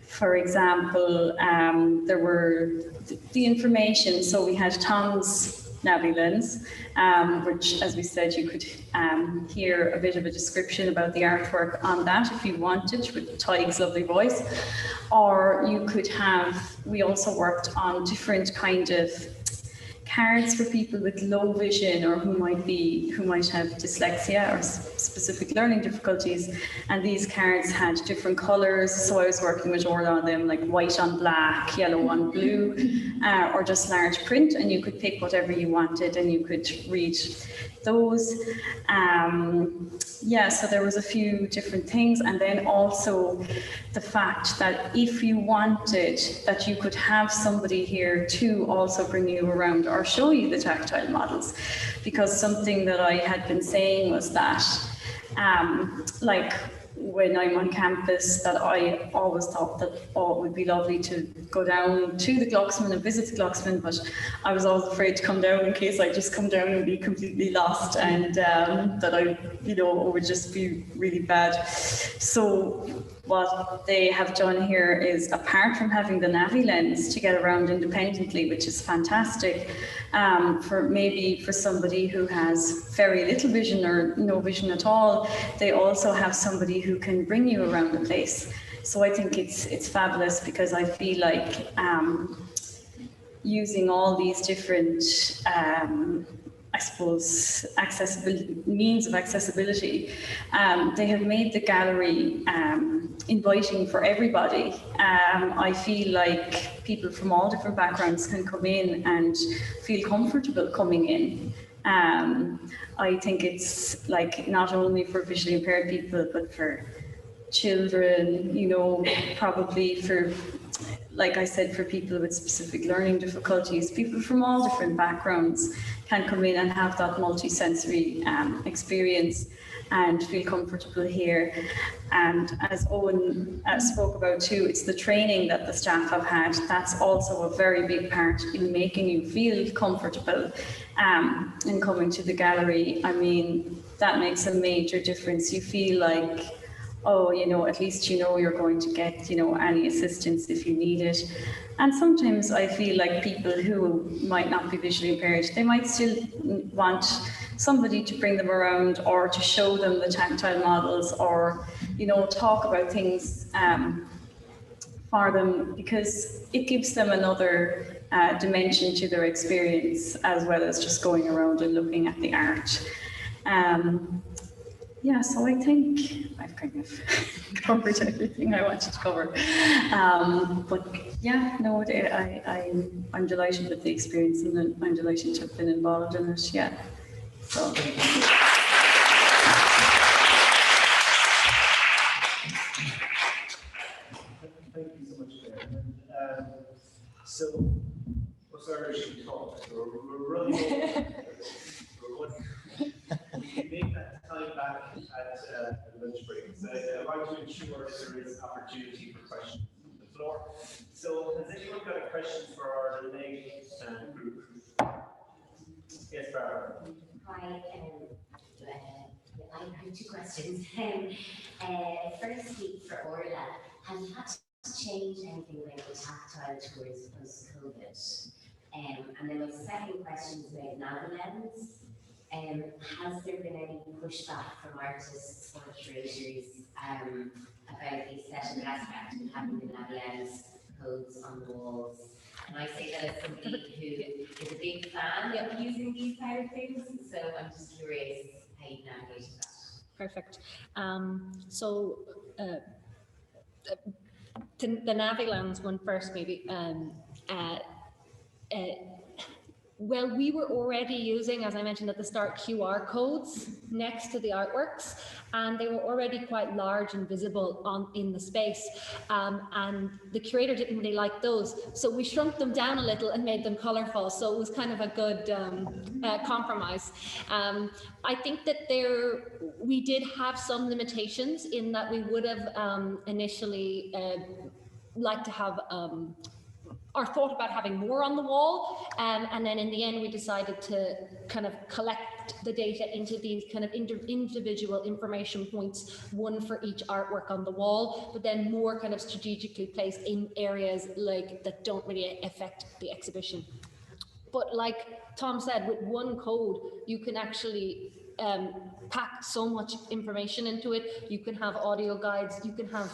for example, there were the information. So we had Tom's Navilens, which, as we said, you could hear a bit of a description about the artwork on that if you wanted, with Tyge's lovely voice. Or you could have, we also worked on different kind of cards for people with low vision or who might have dyslexia or specific learning difficulties, and these cards had different colors. So I was working with Orla on them, like white on black, yellow on blue, or just large print, and you could pick whatever you wanted and you could read those. So there was a few different things, and then also the fact that if you wanted, that you could have somebody here to also bring you around or show you the tactile models, because something that I had been saying was that when I'm on campus, that I always thought that it would be lovely to go down to the Glucksman and visit the Glucksman, but I was always afraid to come down in case I just come down and be completely lost, and that it would just be really bad. So what they have done here is, apart from having the Navi lens to get around independently, which is fantastic, for somebody who has very little vision or no vision at all, they also have somebody who can bring you around the place. So I think it's fabulous, because I feel like using all these different means of accessibility, they have made the gallery inviting for everybody. I feel like people from all different backgrounds can come in and feel comfortable coming in. I think it's not only for visually impaired people, but for children, probably for, like I said, for people with specific learning difficulties. People from all different backgrounds can come in and have that multi-sensory experience and feel comfortable here. And as Owen spoke about too, it's the training that the staff have had. That's also a very big part in making you feel comfortable in coming to the gallery. I mean, that makes a major difference. You feel like, at least you're going to get, any assistance if you need it. And sometimes I feel like people who might not be visually impaired, they might still want somebody to bring them around or to show them the tactile models, or, talk about things for them, because it gives them another dimension to their experience, as well as just going around and looking at the art. So I think I've kind of covered everything I wanted to cover. I'm delighted with the experience, and I'm delighted to have been involved in it. Yeah. So. Thank you so much, Claire. So, what's our talk? We're running over. We can make that time back at lunch break. So I want to ensure that there is opportunity for questions on the floor. So has anyone got a question for our leg group? Yes, Barbara. Hi, I have two questions. Firstly, for Orla, have you had to change anything about the tactile tours post-COVID? And then my second question is about Navilens. Has there been any pushback from artists or curators about the aesthetic aspect of having the Navilens codes on the walls? And I say that as somebody who is a big fan of using these kind of things, so I'm just curious how you navigated that. Perfect. The Navilens one first, maybe. Well, we were already using, as I mentioned at the start, QR codes next to the artworks, and they were already quite large and visible in the space. And the curator didn't really like those, so we shrunk them down a little and made them colourful. So it was kind of a good compromise. I think that we did have some limitations in that we would have initially liked to have or thought about having more on the wall, and then in the end we decided to kind of collect the data into these kind of individual information points, one for each artwork on the wall, but then more kind of strategically placed in areas like that don't really affect the exhibition. But like Tom said, with one code you can actually pack so much information into it. You can have audio guides, you can have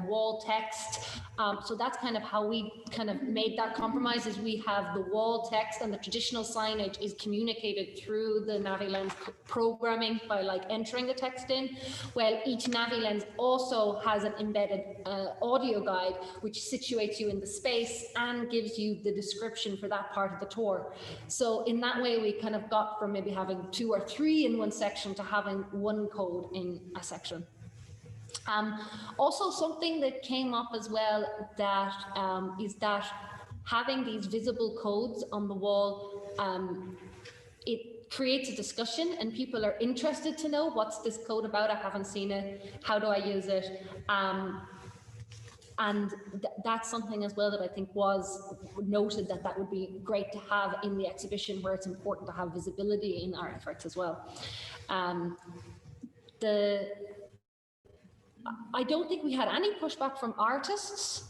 wall text. So that's kind of how we kind of made that compromise, is we have the wall text and the traditional signage is communicated through the Navilens programming by like entering the text in, while each Navilens also has an embedded audio guide which situates you in the space and gives you the description for that part of the tour. So in that way we kind of got from maybe having 2 or 3 in one section to having one code in a section. Also, something that came up as well that is that having these visible codes on the wall, it creates a discussion and people are interested to know, what's this code about? I haven't seen it. How do I use it? And that's something as well that I think was noted, that would be great to have in the exhibition, where it's important to have visibility in our efforts as well. I don't think we had any pushback from artists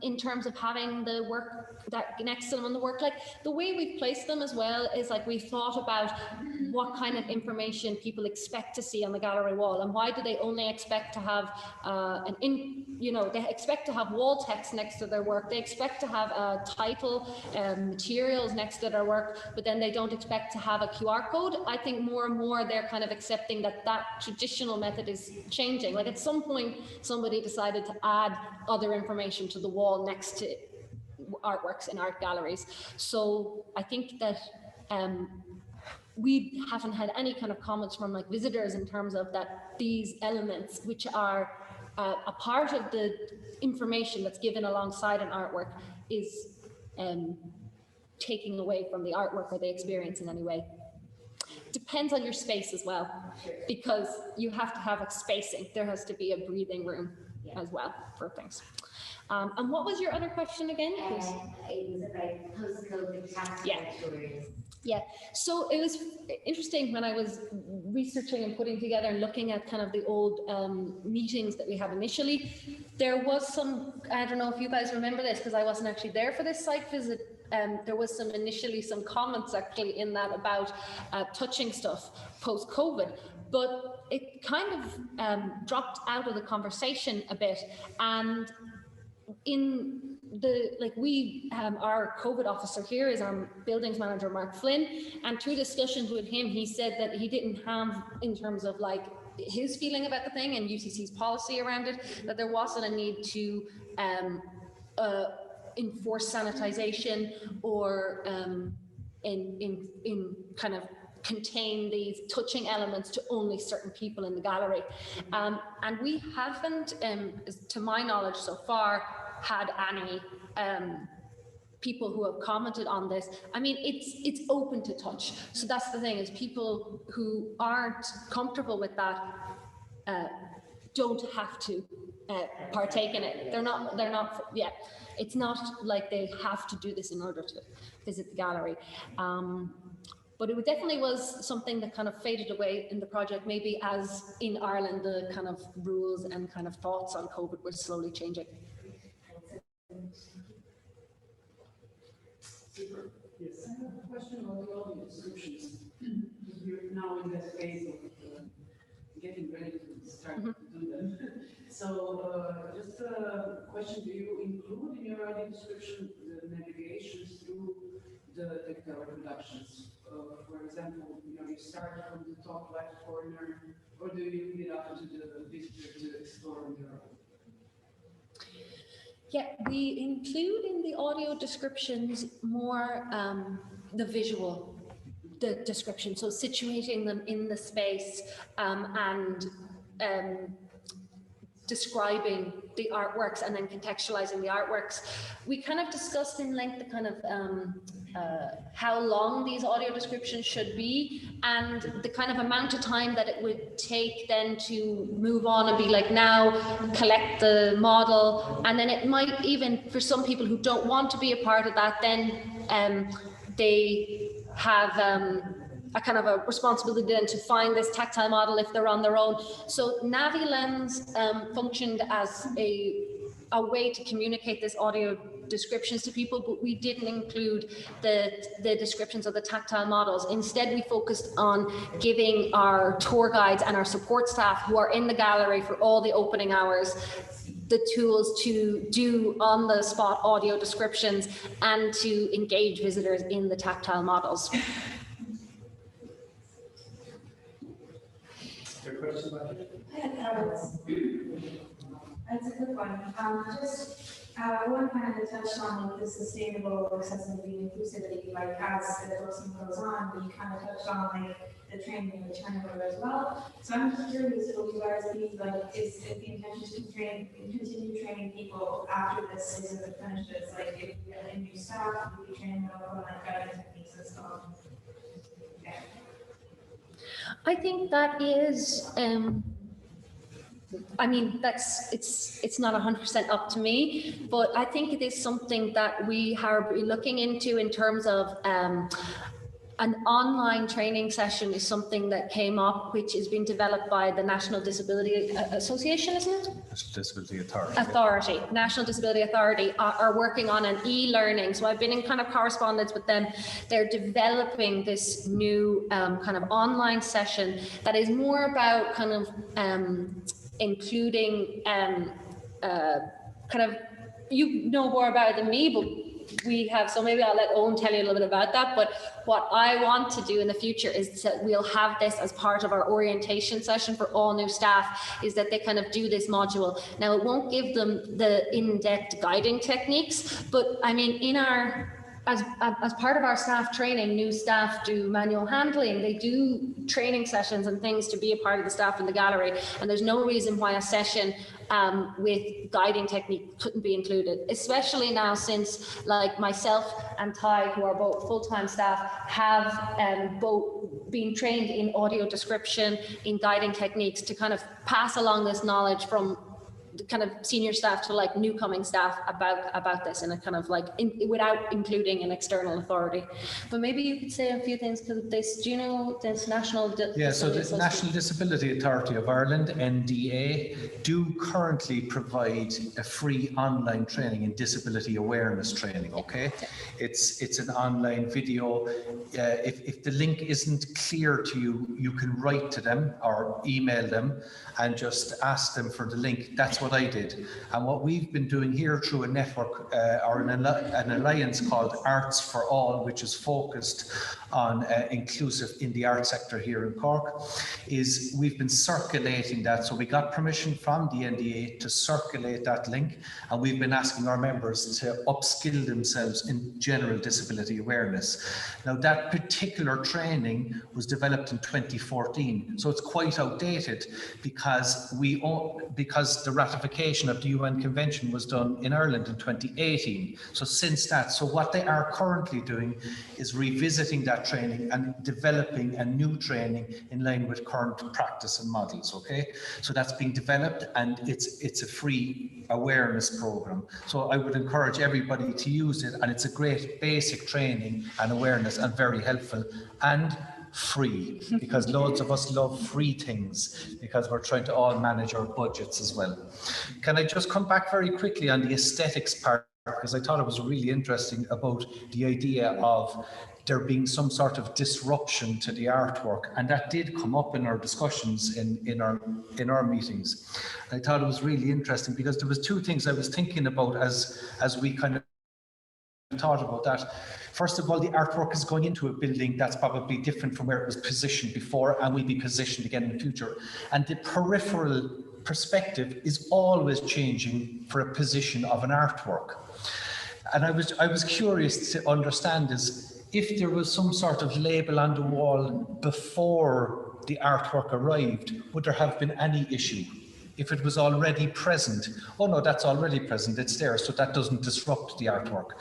in terms of having the work that next to them on the work. Like the way we've placed them as well is like we've thought about what kind of information people expect to see on the gallery wall, and why do they only expect to have they expect to have wall text next to their work, they expect to have a title, materials next to their work, but then they don't expect to have a QR code. I think more and more they're kind of accepting that traditional method is changing. Like at some point somebody decided to add other information to the wall next to artworks in art galleries. So I think that we haven't had any kind of comments from like visitors in terms of that these elements, which are a part of the information that's given alongside an artwork, is taking away from the artwork or the experience in any way. Depends on your space as well, because you have to have a spacing. There has to be a breathing room as well for things. And what was your other question again? It was about post-COVID tactile tours. Yeah, so it was interesting when I was researching and putting together and looking at kind of the old meetings that we had initially. There was some, I don't know if you guys remember this because I wasn't actually there for this site visit. There was initially some comments actually in that about touching stuff post-COVID, but it kind of dropped out of the conversation a bit. And in our COVID officer here is our buildings manager, Mark Flynn, and through discussions with him, he said that he didn't have, in terms of like his feeling about the thing and UCC's policy around it, that there wasn't a need to enforce sanitization or in kind of contain these touching elements to only certain people in the gallery. And we haven't, to my knowledge so far, had any people who have commented on this. I mean, it's open to touch. So that's the thing, is people who aren't comfortable with that don't have to partake in it. They're not, yeah. It's not like they have to do this in order to visit the gallery. But it definitely was something that kind of faded away in the project, maybe as in Ireland, the kind of rules and kind of thoughts on COVID were slowly changing. Super. Yes. I have a question about the audio descriptions. You're now in that phase of getting ready to start to do them. So just a question, do you include in your audio description the navigations through the tactile reproductions? For example, you start from the top left corner, or do you leave it up to the visitor to explore on their own? Yeah, we include in the audio descriptions more the visual, the description, so situating them in the space and describing the artworks and then contextualizing the artworks. We kind of discussed in length the kind of how long these audio descriptions should be and the kind of amount of time that it would take then to move on and be like, now collect the model. And then it might even, for some people who don't want to be a part of that, then they have a kind of a responsibility then to find this tactile model if they're on their own. So NaviLens functioned as a way to communicate this audio descriptions to people, but we didn't include the descriptions of the tactile models. Instead, we focused on giving our tour guides and our support staff who are in the gallery for all the opening hours the tools to do on-the-spot audio descriptions and to engage visitors in the tactile models. Your question about it? That's a good one. One kind of touched on like the sustainable accessibility, inclusivity, like as the Glucksman goes on, but you kind of touched on like the training and the turnover as well. So I'm just curious, will you guys be like, is it the intention to continue training people after this season finishes? Like if you get a new staff, will you train them on like guiding techniques and stuff? Yeah. I think that is, I mean, it's not 100% up to me, but I think it is something that we are looking into in terms of an online training session is something that came up, which is being developed by the National Disability Association, isn't it? Disability Authority. National Disability Authority are working on an e-learning. So I've been in kind of correspondence with them. They're developing this new kind of online session that is more about kind of including kind of, you know more about it than me, but we have, so maybe I'll let Owen tell you a little bit about that. But what I want to do in the future is that we'll have this as part of our orientation session for all new staff, is that they kind of do this module. Now, it won't give them the in-depth guiding techniques, but I mean, in our, as part of our staff training, new staff do manual handling, they do training sessions and things to be a part of the staff in the gallery. And there's no reason why a session with guiding technique couldn't be included, especially now since like myself and Ty, who are both full-time staff, have both been trained in audio description, in guiding techniques to kind of pass along this knowledge from kind of senior staff to like new coming staff about this, and a kind of like without including an external authority. But maybe you could say a few things, because this, do you know this National so the National Disability Authority of Ireland, NDA, do currently provide a free online training in disability awareness training. Okay, it's an online video. If the link isn't clear to you, you can write to them or email them and just ask them for the link. That's what I did. And what we've been doing here through a network or an alliance called Arts for All, which is focused on inclusive in the art sector here in Cork, is we've been circulating that. So we got permission from the NDA to circulate that link, and we've been asking our members to upskill themselves in general disability awareness. Now, that particular training was developed in 2014, so it's quite outdated because the ratification ratification of the UN Convention was done in Ireland in 2018. So since that, so what they are currently doing is revisiting that training and developing a new training in line with current practice and models, okay? So that's being developed, and it's a free awareness program. So I would encourage everybody to use it, and it's a great basic training and awareness and very helpful and free, because loads of us love free things because we're trying to all manage our budgets as well. Can I just come back very quickly on the aesthetics part, because I thought it was really interesting about the idea of there being some sort of disruption to the artwork, and that did come up in our discussions in our meetings. I thought it was really interesting because there was two things I was thinking about as we kind of thought about that. First of all, the artwork is going into a building that's probably different from where it was positioned before and will be positioned again in the future. And the peripheral perspective is always changing for a position of an artwork. And I was curious to understand is if there was some sort of label on the wall before the artwork arrived, would there have been any issue? If it was already present, oh no, that's already present, it's there, so that doesn't disrupt the artwork.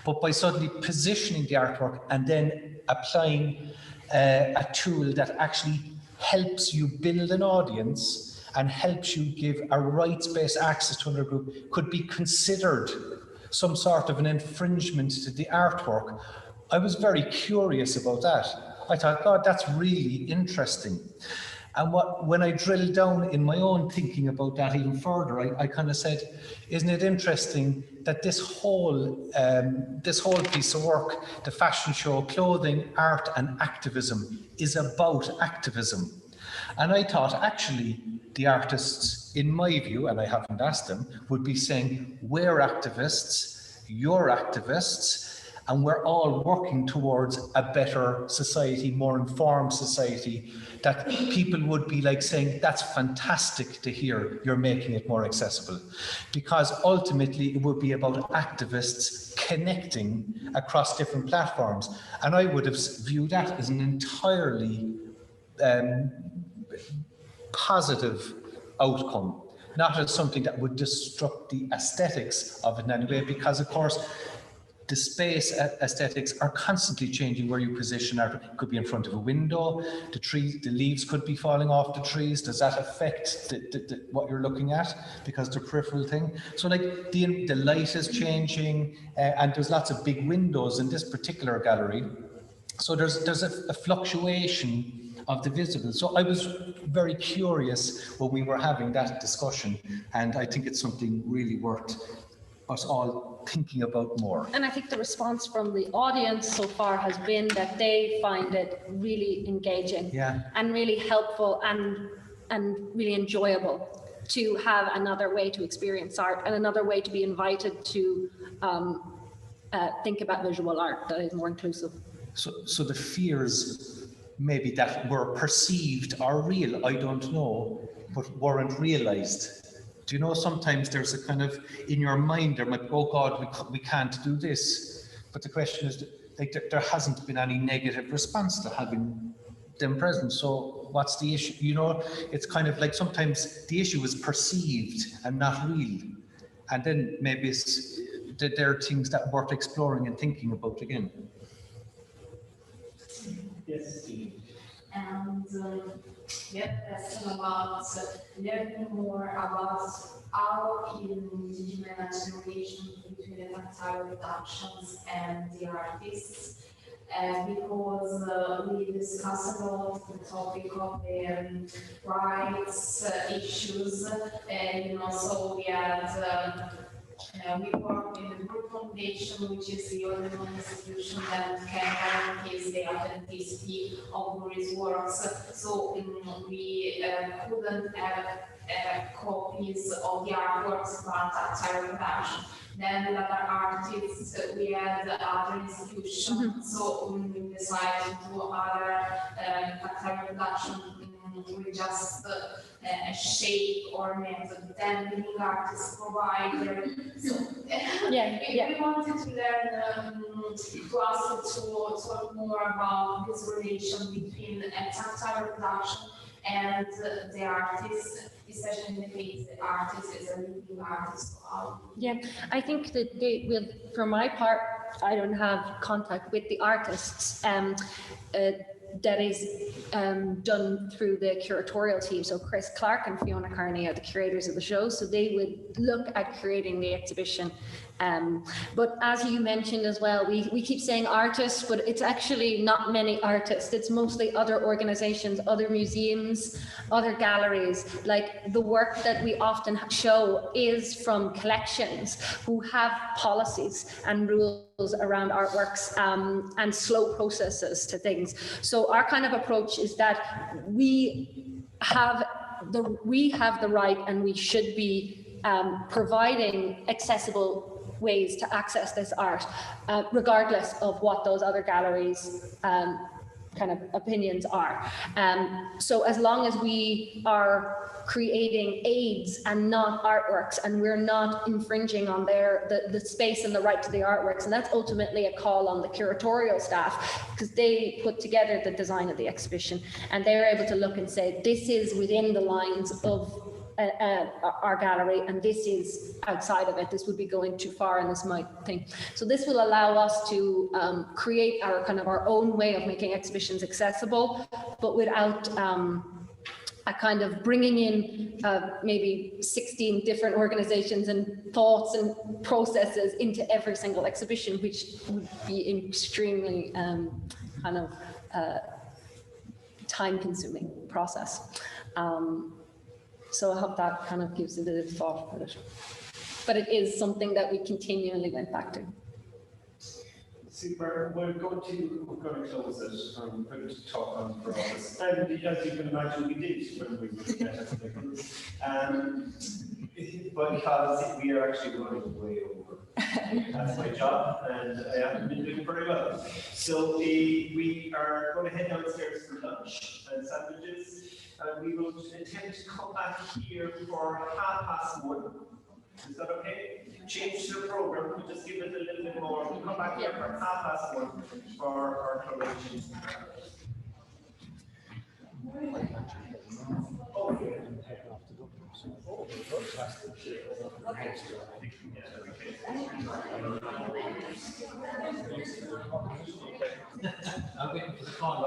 But by suddenly positioning the artwork and then applying a tool that actually helps you build an audience and helps you give a rights-based access to another group could be considered some sort of an infringement to the artwork. I was very curious about that. I thought, God, that's really interesting. And when I drilled down in my own thinking about that even further, I kind of said, isn't it interesting that this whole piece of work, the fashion show, clothing, art and activism, is about activism. And I thought actually the artists, in my view, and I haven't asked them, would be saying, we're activists, you're activists, and we're all working towards a better society, more informed society, that people would be like saying, that's fantastic to hear, you're making it more accessible. Because ultimately it would be about activists connecting across different platforms. And I would have viewed that as an entirely positive outcome, not as something that would disrupt the aesthetics of it in any way, because of course, the space aesthetics are constantly changing where you position art. It could be in front of a window, the trees, the leaves could be falling off the trees. Does that affect what you're looking at? Because the peripheral thing. So like the light is changing, and there's lots of big windows in this particular gallery. So there's a fluctuation of the visible. So I was very curious when we were having that discussion, and I think it's something really worth us all thinking about more. And I think the response from the audience so far has been that they find it really engaging and really helpful and really enjoyable to have another way to experience art and another way to be invited to think about visual art that is more inclusive. So the fears maybe that were perceived are real, I don't know, but weren't realized. Do you know, sometimes there's a kind of, in your mind, there might be, oh God, we can't do this. But the question is, like, there hasn't been any negative response to having them present. So what's the issue? You know, it's kind of like sometimes the issue is perceived and not real. And then maybe it's, there are things that are worth exploring and thinking about again. Yes. And question about learning more about how you manage the relation between the tactile productions and the artists, because we discussed about the topic of the rights issues, so we had we work in the Group Foundation, which is the only institution that can guarantee the authenticity of Boris' works. So we couldn't have copies of the artworks about tactile production. Then the other artists, we had other institutions, so we decided to do other tactile production with just a shape or method. Then the new artist provider. So we wanted to learn to ask to talk more about this relation between a tactile production and the artist. especially in the case that artists are new artists. Yeah, I think that they will, for my part, I don't have contact with the artists. That is done through the curatorial team. So Chris Clark and Fiona Carney are the curators of the show. So they would look at creating the exhibition. But as you mentioned as well, we keep saying artists, but it's actually not many artists. It's mostly other organizations, other museums, other galleries. Like the work that we often show is from collections who have policies and rules around artworks and slow processes to things. So our kind of approach is that we have the right and we should be providing accessible ways to access this art, regardless of what those other galleries' kind of opinions are. So as long as we are creating aids and not artworks, and we're not infringing on the space and the right to the artworks, and that's ultimately a call on the curatorial staff, because they put together the design of the exhibition, and they're able to look and say, this is within the lines of our gallery, and this is outside of it. This would be going too far, and this might think. So this will allow us to create our kind of our own way of making exhibitions accessible, but without a kind of bringing in maybe 16 different organizations and thoughts and processes into every single exhibition, which would be extremely kind of time-consuming process. So I hope that kind of gives it a thought for it. But it is something that we continually went back to. Super. We're going to close it and put it to talk on for us. And as you can imagine, we did when we met as a group. But because we are actually running way over. That's my job, and I haven't been doing very well. So we are going to head downstairs for lunch and sandwiches. And we will attempt to come back here for 1:30. Is that okay? Change the program, we'll just give it a little bit more. We'll come back here for 1:30 for our Croatian. Oh, yeah. I'm waiting for the call.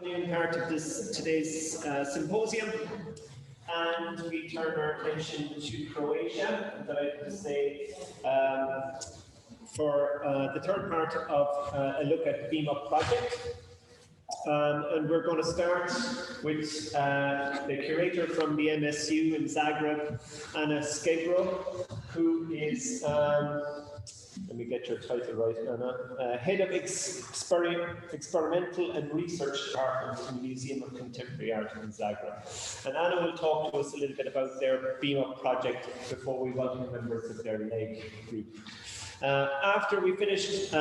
part of today's symposium, and we turn our attention to Croatia. I'm delighted to say for the third part of a look at Beamup project. And we're going to start with the curator from the MSU in Zagreb, Anna Skebro, who is, let me get your title right, Anna, Head of Experimental and Research Department in the Museum of Contemporary Art in Zagreb. And Anna will talk to us a little bit about their Beamup project before we welcome members of their leg group. After we finished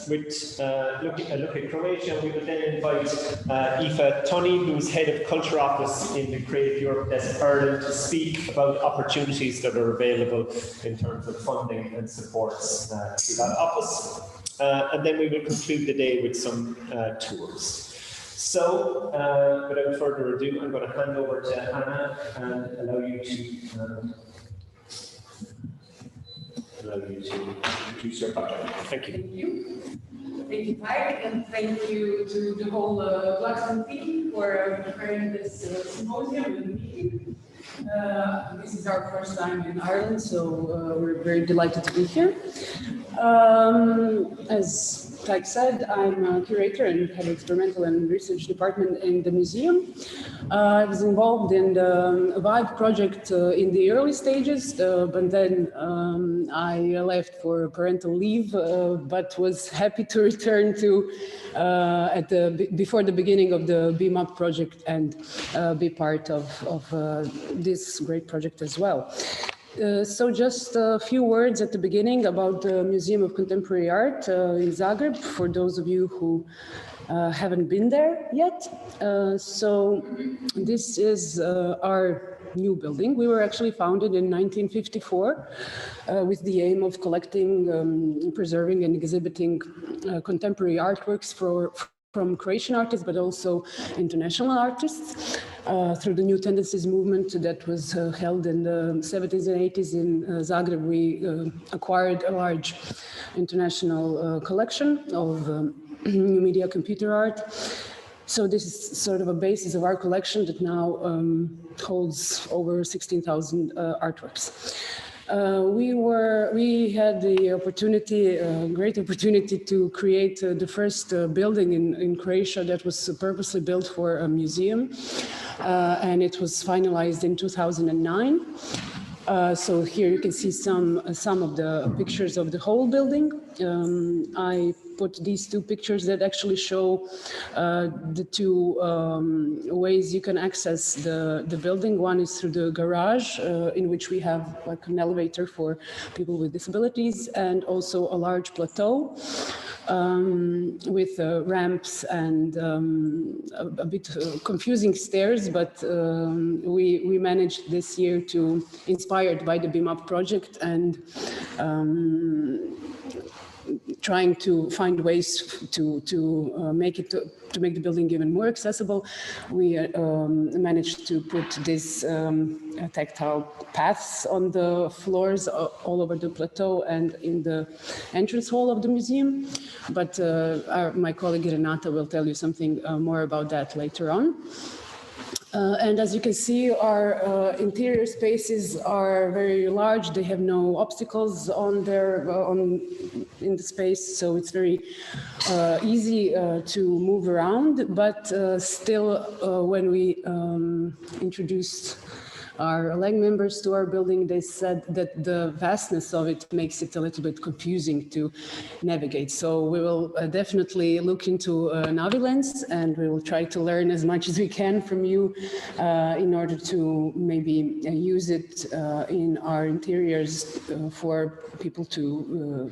with a look at Croatia, we will then invite Aoife Tunney, who's Head of Culture Office in the Creative Europe Desk Ireland, to speak about opportunities that are available in terms of funding and supports to that office. And then we will conclude the day with some tours. So, without further ado, I'm going to hand over to Anna and allow you to introduce your project. Thank you. Thank you. Thank you, Mike, and thank you to the whole Glucksman team for preparing this symposium and meeting. This is our first time in Ireland, so we're very delighted to be here. As Tyke said, I'm a curator and head of experimental and research department in the museum. I was involved in the Vibe project in the early stages, but then I left for parental leave, but was happy to return to before the beginning of the Beamup project and be part of this great project as well. So just a few words at the beginning about the Museum of Contemporary Art in Zagreb, for those of you who haven't been there yet. So this is our new building. We were actually founded in 1954 with the aim of collecting, preserving and exhibiting contemporary artworks from Croatian artists, but also international artists. Through the New Tendencies movement that was held in the 70s and 80s in Zagreb, we acquired a large international collection of new media computer art. So this is sort of a basis of our collection that now holds over 16,000 artworks. We had the opportunity, great opportunity to create the first building in Croatia that was purposely built for a museum, and it was finalized in 2009. So here you can see some of the pictures of the whole building. I put these two pictures that actually show the two ways you can access the building. One is through the garage, in which we have like an elevator for people with disabilities, and also a large plateau with ramps and a bit confusing stairs, but we managed this year to, inspired by the Beamup project and trying to find ways to make the building even more accessible, we managed to put these tactile paths on the floors all over the plateau and in the entrance hall of the museum. But my colleague Renata will tell you something more about that later on. And as you can see, our interior spaces are very large. They have no obstacles in the space, so it's very easy to move around. But still, when we introduced our leg members to our building, they said that the vastness of it makes it a little bit confusing to navigate. So we will definitely look into Navilens, and we will try to learn as much as we can from you in order to maybe use it in our interiors for people to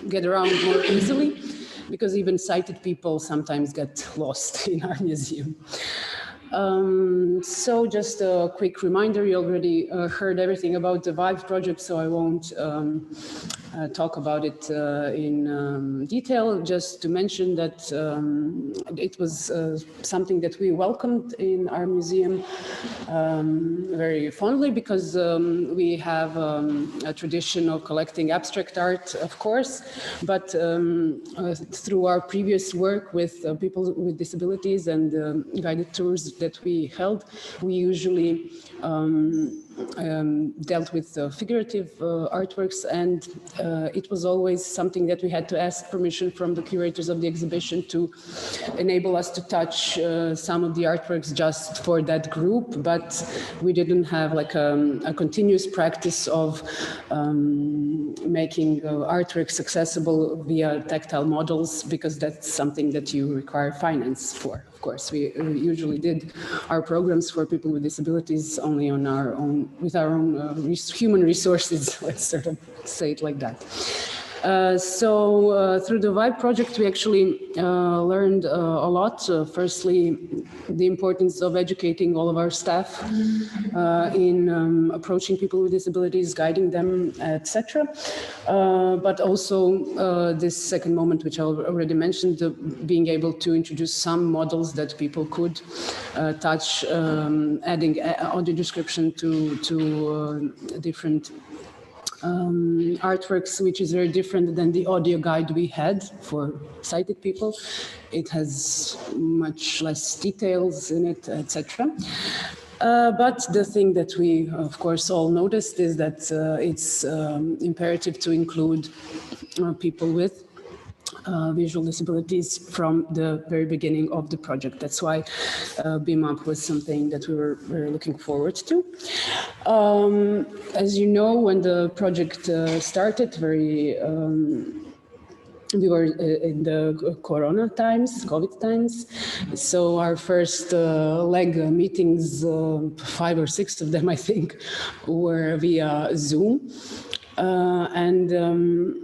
get around more easily, because even sighted people sometimes get lost in our museum. So just a quick reminder, you already heard everything about the Vibe project, so I won't talk about it in detail. Just to mention that it was something that we welcomed in our museum very fondly, because we have a tradition of collecting abstract art, of course, but through our previous work with people with disabilities and guided tours that we held, we usually dealt with figurative artworks, and it was always something that we had to ask permission from the curators of the exhibition to enable us to touch some of the artworks just for that group, but we didn't have like a continuous practice of making artworks accessible via tactile models, because that's something that you require finance for. Of course, we usually did our programs for people with disabilities only on our own, with our own human resources, let's sort of say it like that. So through the VIBE project, we actually learned a lot. Firstly, the importance of educating all of our staff in approaching people with disabilities, guiding them, etc. But also this second moment, which I already mentioned, being able to introduce some models that people could touch, adding audio description to different artworks, which is very different than the audio guide we had for sighted people. It has much less details in it, etc. But the thing that we, of course, all noticed is that it's imperative to include people with visual disabilities from the very beginning of the project. That's why Beamup was something that we were very looking forward to. As you know, when the project started, we were in the Corona times, COVID times. So our first leg meetings, 5 or 6 of them, I think, were via Zoom.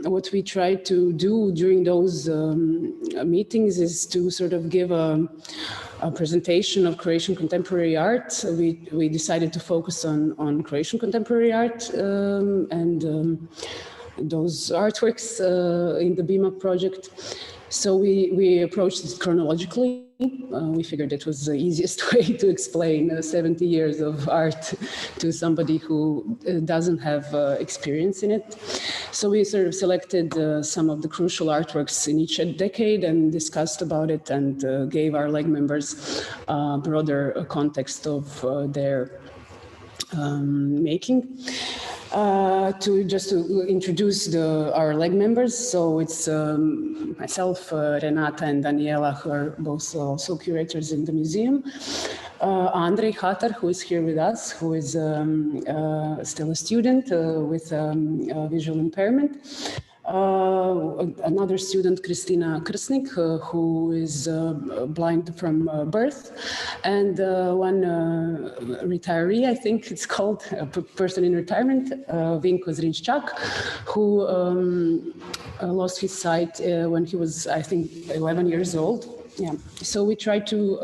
What we try to do during those meetings is to sort of give a presentation of Croatian contemporary art. We decided to focus on Croatian contemporary art and those artworks in the Beamup project. So we approached it chronologically. We figured it was the easiest way to explain 70 years of art to somebody who doesn't have experience in it. So we sort of selected some of the crucial artworks in each decade and discussed about it, and gave our leg members a broader context of their making. To introduce our leg members, so it's myself, Renata, and Daniela, who are both also curators in the museum. Andrej Hatar, who is here with us, who is still a student with visual impairment. Another student, Kristina Krsnik, who is blind from birth, and one retiree, I think it's called, a person in retirement, Vinko Zrinčak, who lost his sight when he was, I think, 11 years old. Yeah, so we try to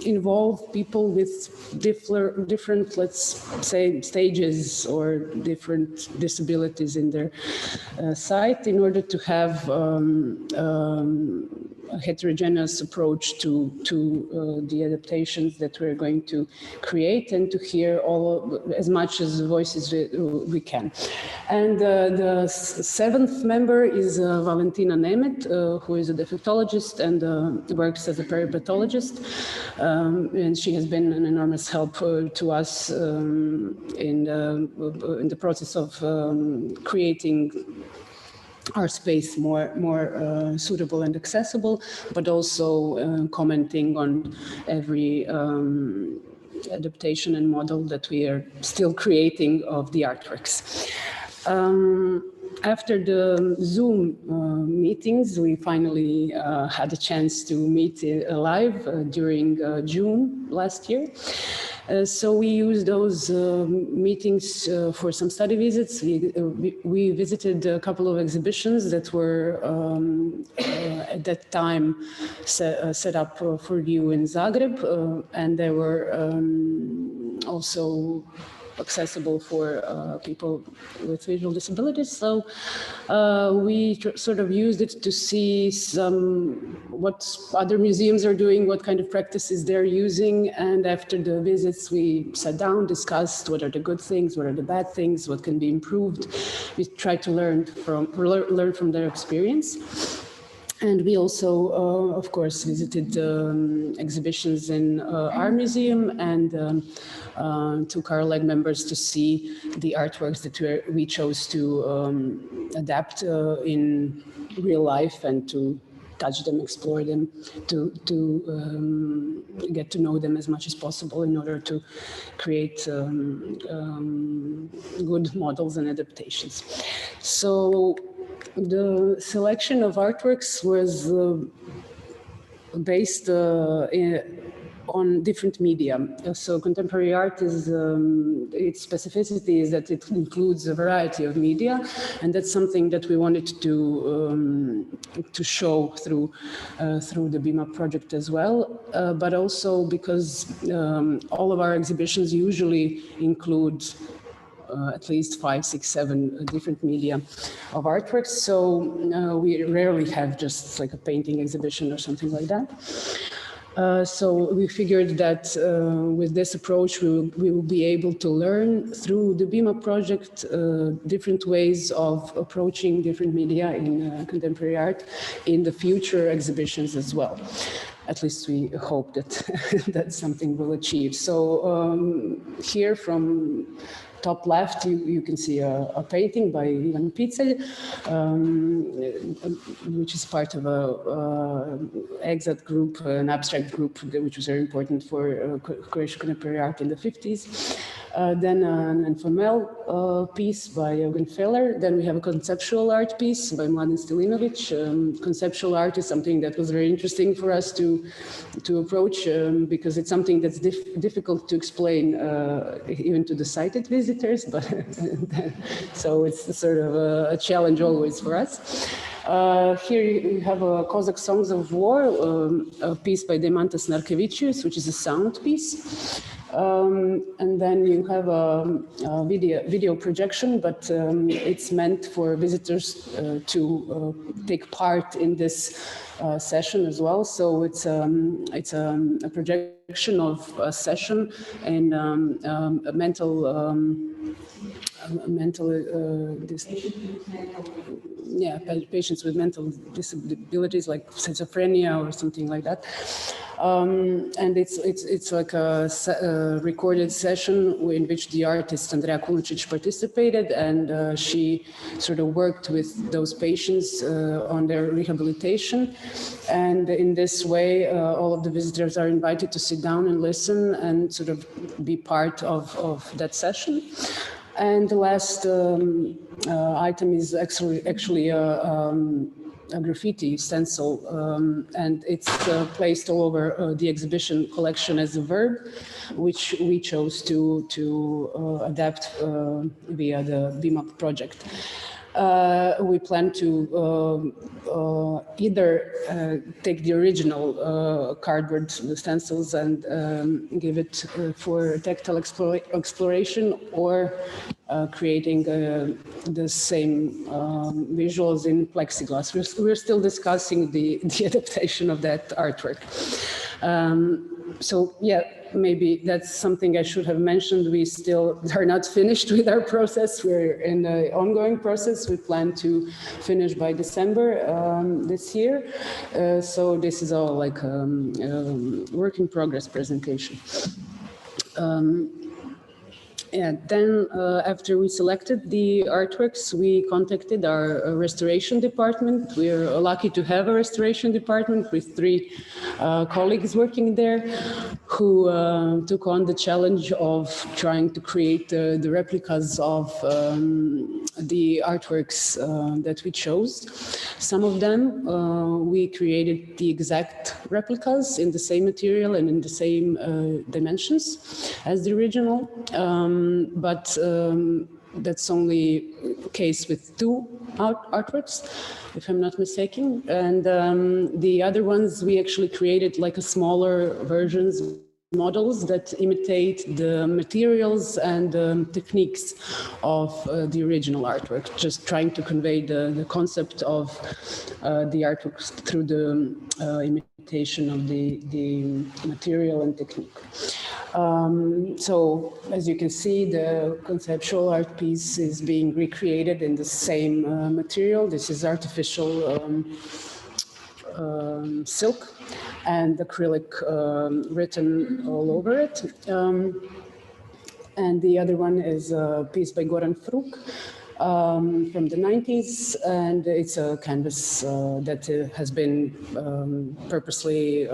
involve people with different, let's say, stages or different disabilities in their sight, in order to have a heterogeneous approach to the adaptations that we're going to create, and to hear as much as voices we can. And the 7th member is Valentina Nemet, who is a defectologist and works as a peripathologist, and she has been an enormous help to us in the process of creating our space more suitable and accessible, but also commenting on every adaptation and model that we are still creating of the artworks. After the Zoom meetings, we finally had a chance to meet live during June last year. So we used those meetings for some study visits. We visited a couple of exhibitions that were at that time set up for view in Zagreb, and there were also accessible for people with visual disabilities. So we sort of used it to see what other museums are doing, what kind of practices they're using. And after the visits, we sat down, discussed what are the good things, what are the bad things, what can be improved. We tried to learn from their experience. And we also, of course, visited exhibitions in our museum and took our leg members to see the artworks that we chose to adapt in real life and to touch them, explore them, to get to know them as much as possible in order to create good models and adaptations. So the selection of artworks was based on different media. So contemporary art is, its specificity is that it includes a variety of media, and that's something that we wanted to show through the Beamup project as well, but also because all of our exhibitions usually include at least 5, 6, 7 different media of artworks. So we rarely have just like a painting exhibition or something like that. So we figured that with this approach, we will be able to learn through the Beamup project different ways of approaching different media in contemporary art in the future exhibitions as well. At least we hope that that's something we'll achieve. So here from top left, you can see a painting by Ivan Picelj, which is part of a EXAT group, an abstract group, which was very important for Croatian contemporary art in the 50s. Then an informal piece by Eugen Feller. Then we have a conceptual art piece by Mladen Stilinovic. Conceptual art is something that was very interesting for us to approach because it's something that's difficult to explain even to the sighted visitors, but so it's sort of a challenge always for us. Here you have a Cossack Songs of War, a piece by Demantas Narkevicius, which is a sound piece. And then you have a video projection, but it's meant for visitors to take part in this session as well. So it's a projection of a session and a patients with mental disabilities like schizophrenia or something like that. And it's like a recorded session in which the artist Andrea Kulucic participated, and she sort of worked with those patients on their rehabilitation. And in this way, all of the visitors are invited to sit down and listen and sort of be part of that session. And the last item is actually a graffiti stencil, and it's placed all over the exhibition collection as a verb, which we chose to adapt via the Beamup project. We plan to either take the original cardboard stencils and give it for tactile exploration, or creating the same visuals in plexiglass. We're still discussing the adaptation of that artwork. So yeah, maybe that's something I should have mentioned. We still are not finished with our process. We're in an ongoing process. We plan to finish by December this year. So this is all like a work in progress presentation. And then after we selected the artworks, we contacted our restoration department. We're lucky to have a restoration department with 3 colleagues working there who took on the challenge of trying to create the replicas of the artworks that we chose. Some of them we created the exact replicas in the same material and in the same dimensions as the original. But that's only the case with 2 artworks, if I'm not mistaken. And the other ones we actually created like a smaller versions models that imitate the materials and techniques of the original artwork, just trying to convey the concept of the artwork through the imitation of the material and technique. So as you can see, the conceptual art piece is being recreated in the same material. This is artificial silk and acrylic written all over it. And the other one is a piece by Goran Fruk from the 90s, and it's a canvas that has been purposely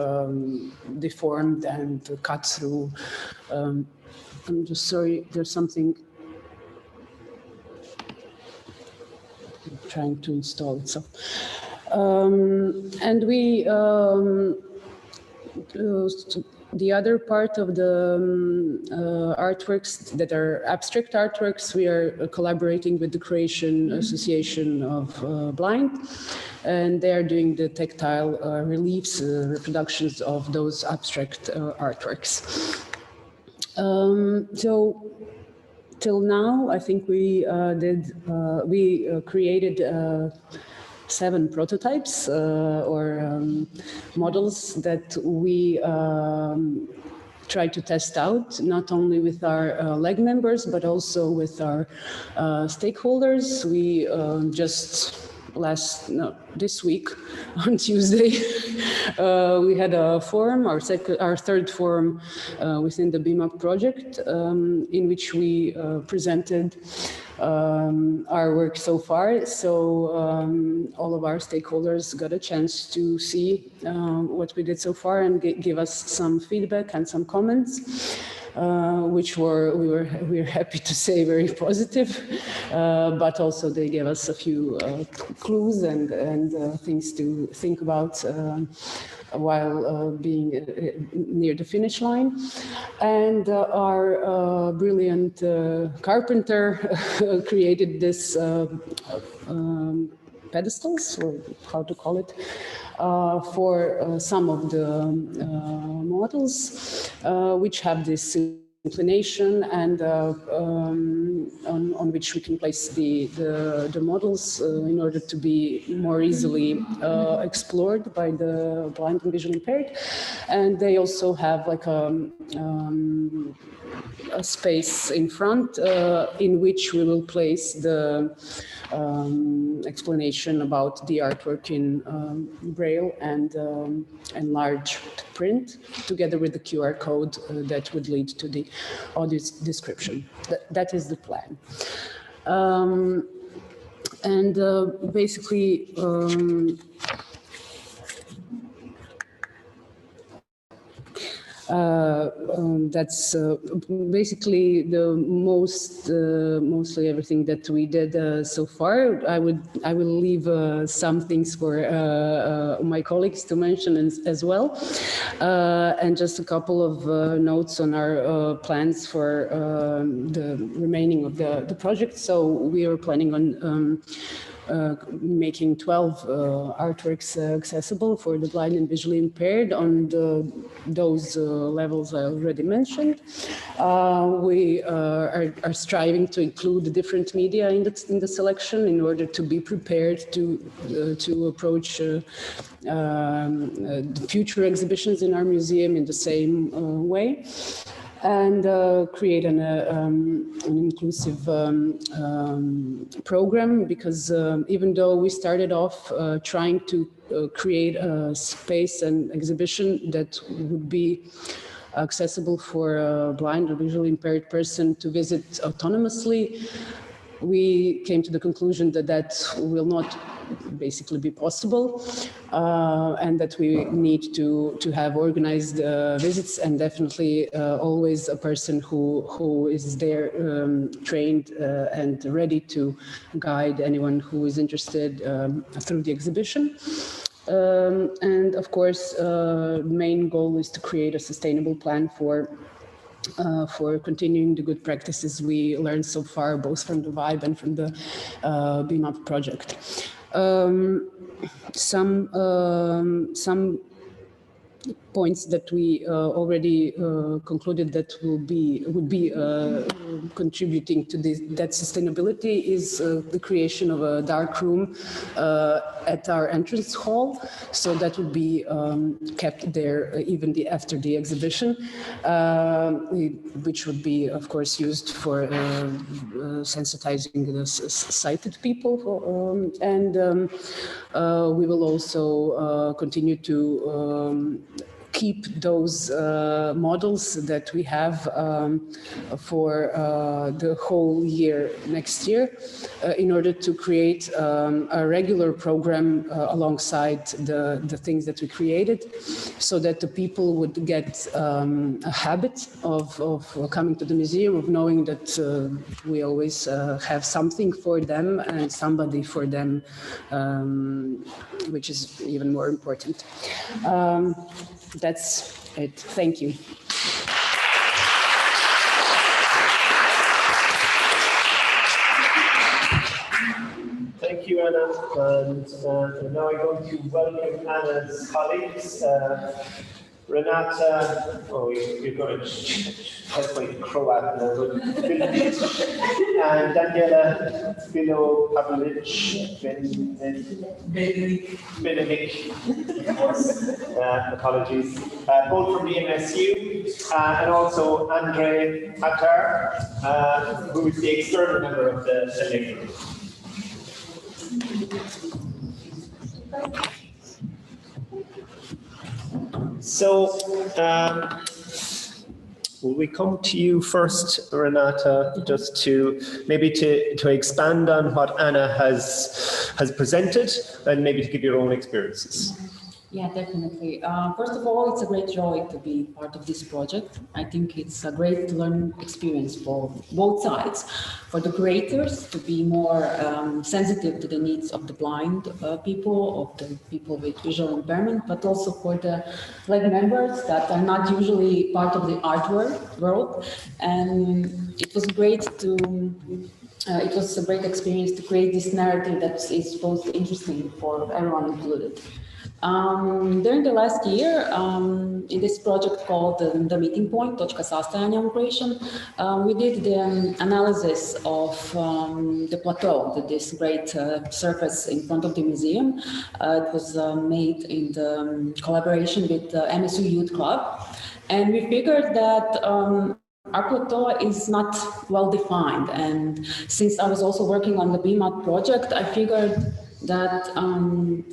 deformed and cut through. I'm just sorry, there's something I'm trying to install itself. And we, the other part of the artworks that are abstract artworks, we are collaborating with the Croatian Association of Blind, and they are doing the tactile reliefs, reproductions of those abstract artworks. So till now, I think we created 7 prototypes or models that we try to test out, not only with our leg members, but also with our stakeholders. We this week on Tuesday, we had a forum, our 3rd forum within the Beamup project, in which we presented our work so far. So all of our stakeholders got a chance to see what we did so far and give us some feedback and some comments, which we were happy to say very positive, but also they gave us a few clues and things to think about while being near the finish line. And our brilliant carpenter created this pedestals, or how to call it, for some of the models, which have this inclination and on which we can place the models in order to be more easily explored by the blind and visually impaired. And they also have like a space in front in which we will place the explanation about the artwork in Braille and enlarged print, together with the QR code that would lead to the audio description. That is the plan. And basically, that's basically the mostly everything that we did so far. I will leave some things for my colleagues to mention as well, and just a couple of notes on our plans for the remaining of the project. So we are planning on making 12 artworks accessible for the blind and visually impaired on those levels I already mentioned. We are striving to include the different media in the selection in order to be prepared to approach the future exhibitions in our museum in the same way, and create an inclusive program, because even though we started off trying to create a space and exhibition that would be accessible for a blind or visually impaired person to visit autonomously, we came to the conclusion that that will not basically be possible, and that we need to have organized visits, and definitely always a person who is there trained and ready to guide anyone who is interested through the exhibition. And of course, the main goal is to create a sustainable plan for continuing the good practices we learned so far, both from the VIBE and from the Beamup project. Some points that we already concluded that would be contributing to that sustainability is the creation of a dark room at our entrance hall, so that would be kept there even after the exhibition, which would be, of course, used for sensitizing the sighted people, and we will also continue to keep those models that we have for the whole year next year in order to create a regular program alongside the things that we created, so that the people would get a habit of coming to the museum, of knowing that we always have something for them and somebody for them, which is even more important. That's it. Thank you. Thank you, Anna. And now I'm going to welcome Anna's colleagues. Renata, oh, you're going to test my Croat now, but and Daniela Bilo-Pavlovic, Benedict, apologies, both from the MSU, and also Andre Patar, who is the external member of the lecture. So, will we come to you first, Renata, just to maybe to expand on what Anna has presented, and maybe to give your own experiences? Yeah, definitely. First of all, it's a great joy to be part of this project. I think it's a great learning experience for both sides. For the creators to be more sensitive to the needs of the blind people, of the people with visual impairment, but also for the like members that are not usually part of the art world. And it was great to it was a great experience to create this narrative that is both interesting for everyone included. During the last year, in this project called The Meeting Point, Točka sastajanja u Croatian, we did the analysis of the plateau, this great surface in front of the museum. It was made in the collaboration with the MSU Youth Club. And we figured that our plateau is not well defined. And since I was also working on the Beamup project, I figured that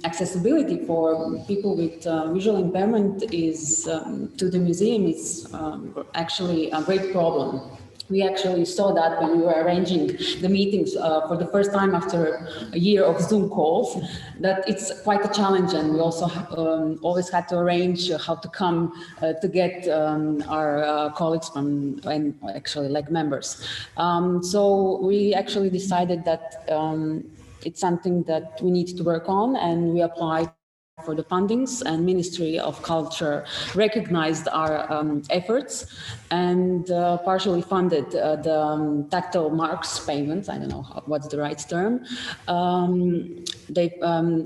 accessibility for people with visual impairment is to the museum is actually a great problem. We actually saw that when we were arranging the meetings for the first time after a year of Zoom calls, that it's quite a challenge, and we also always had to arrange how to come to get our colleagues from, and actually like members. So we actually decided that it's something that we need to work on, and we applied for the fundings, and Ministry of Culture recognized our efforts and partially funded the tactile marks payments. I don't know what's the right term. They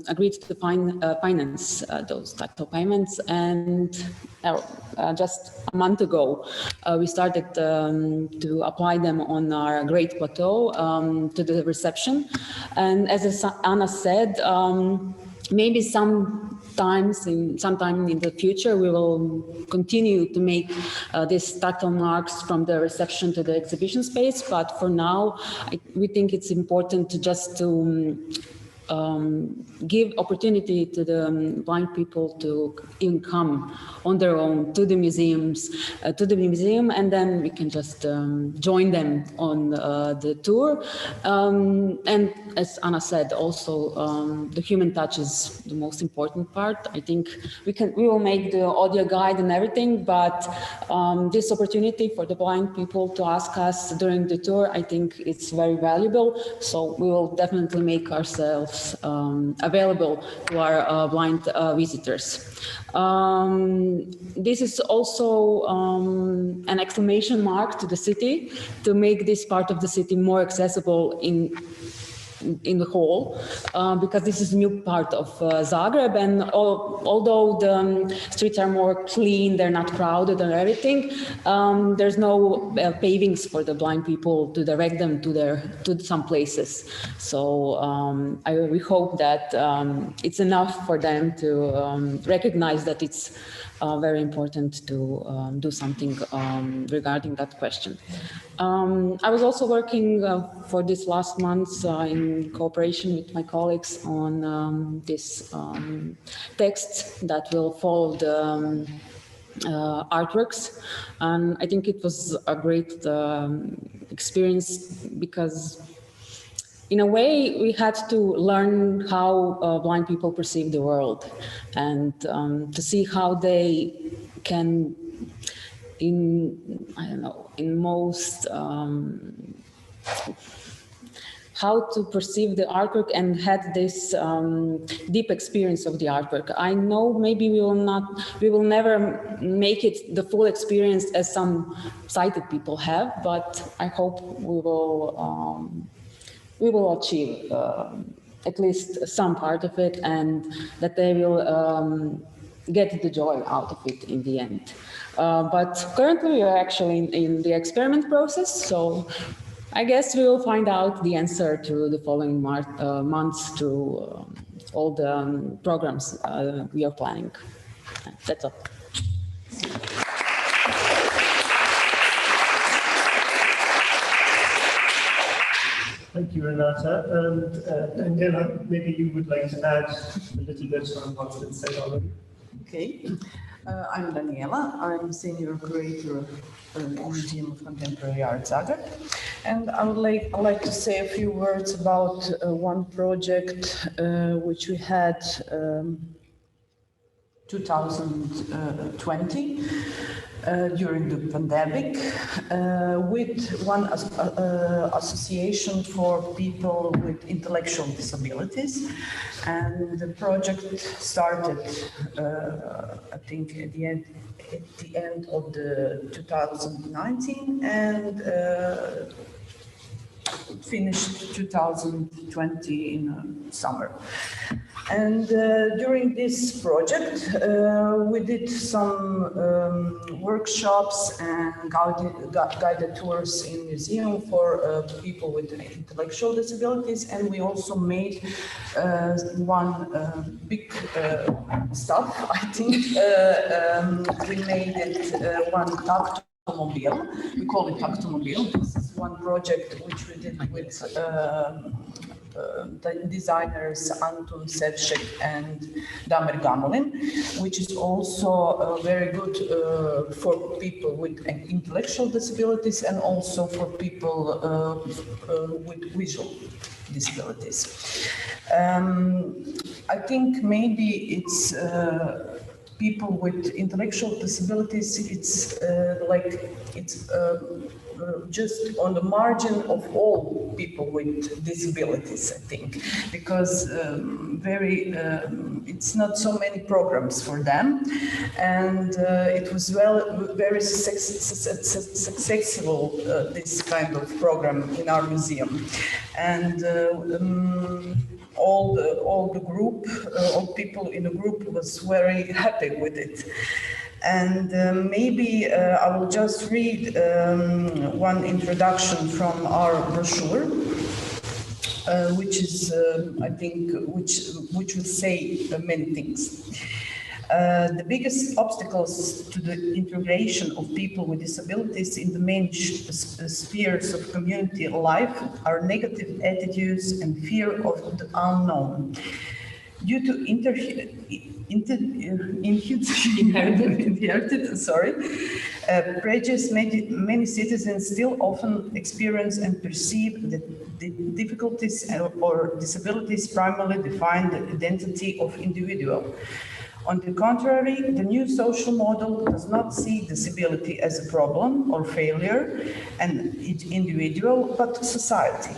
agreed to finance those tactile payments, and just a month ago, we started to apply them on our Great Plateau to the reception. And as Anna said, maybe sometime in the future, we will continue to make these tactile marks from the reception to the exhibition space. But for now, we think it's important to just give opportunity to the blind people to even come on their own to the museums, and then we can just join them on the tour. And as Anna said, also the human touch is the most important part. I think we will make the audio guide and everything, but this opportunity for the blind people to ask us during the tour, I think it's very valuable. So we will definitely make ourselves available to our blind visitors. This is also an exclamation mark to the city to make this part of the city more accessible in in the whole, because this is a new part of Zagreb, and although the streets are more clean, they're not crowded and everything, there's no pavings for the blind people to direct them to some places. So we hope that it's enough for them to recognize that it's very important to do something regarding that question. I was also working for this last month in cooperation with my colleagues on this text that will follow the artworks, and I think it was a great experience because in a way we had to learn how blind people perceive the world and to see how they can in most how to perceive the artwork and had this deep experience of the artwork. I know maybe we will never make it the full experience as some sighted people have, but I hope we will achieve at least some part of it, and that they will get the joy out of it in the end. But currently we are actually in the experiment process, so I guess we will find out the answer to the following months through all the programs we are planning. That's all. Thank you, Renata. And Daniela, maybe you would like to add a little bit on what's been said already. Okay. I'm Daniela. I'm senior curator of the Museum of Contemporary Art Zagreb, and I would like to say a few words about one project which we had 2020 during the pandemic with one association for people with intellectual disabilities, and the project started I think at the end of the 2019 and finished 2020 in summer. And during this project, we did some workshops and guided tours in museum for people with intellectual disabilities, and we also made one big stuff. I think we made it one Tactomobile. We call it Tactomobile. This is one project which we did with the designers Anton Sevcek and Damir Gamolin, which is also very good for people with intellectual disabilities and also for people with visual disabilities. I think maybe it's people with intellectual disabilities, it's just on the margin of all people with disabilities, I think, because it's not so many programs for them, and it was very successful, this kind of program in our museum, and all the group, all people in the group was very happy with it. And maybe I will just read one introduction from our brochure, which is, I think, which will say many things. The biggest obstacles to the integration of people with disabilities in the main spheres of community life are negative attitudes and fear of the unknown. Due to inherited prejudice, many citizens still often experience and perceive that the difficulties or disabilities primarily define the identity of individual. On the contrary, the new social model does not see disability as a problem or failure and each individual, but society.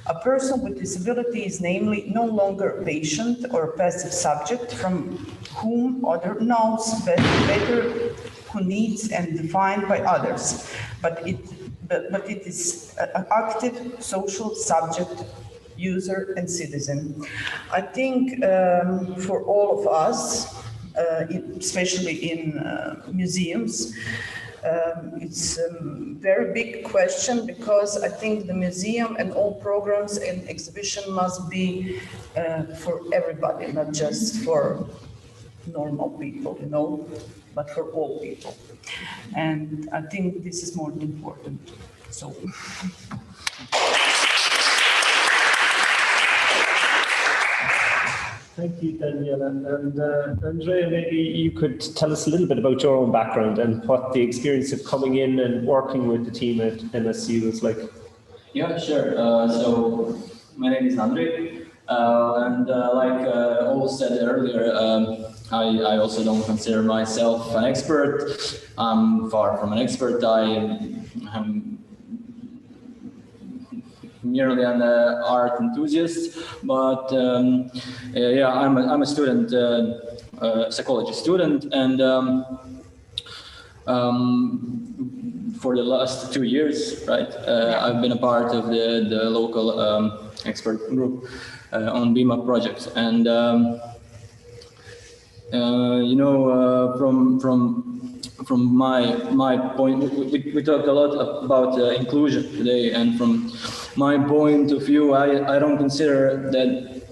A person with disability is namely no longer a patient or a passive subject from whom other knows better who needs and defined by others, but it is an active social subject user and citizen. I think for all of us, especially in museums, it's a very big question, because I think the museum and all programs and exhibition must be for everybody, not just for normal people, you know, but for all people. And I think this is more important. So. Thank you, Daniela. And Andrea, maybe you could tell us a little bit about your own background and what the experience of coming in and working with the team at MSU was like. Yeah, sure. So my name is Andre, and like Ol said earlier, I also don't consider myself an expert. I'm far from an expert. I'm merely an art enthusiast, but yeah, I'm a student, psychology student, and for the last 2 years, right, I've been a part of the local expert group on Beamup project, and you know, from my point, we talked a lot about inclusion today, and from my point of view, I don't consider that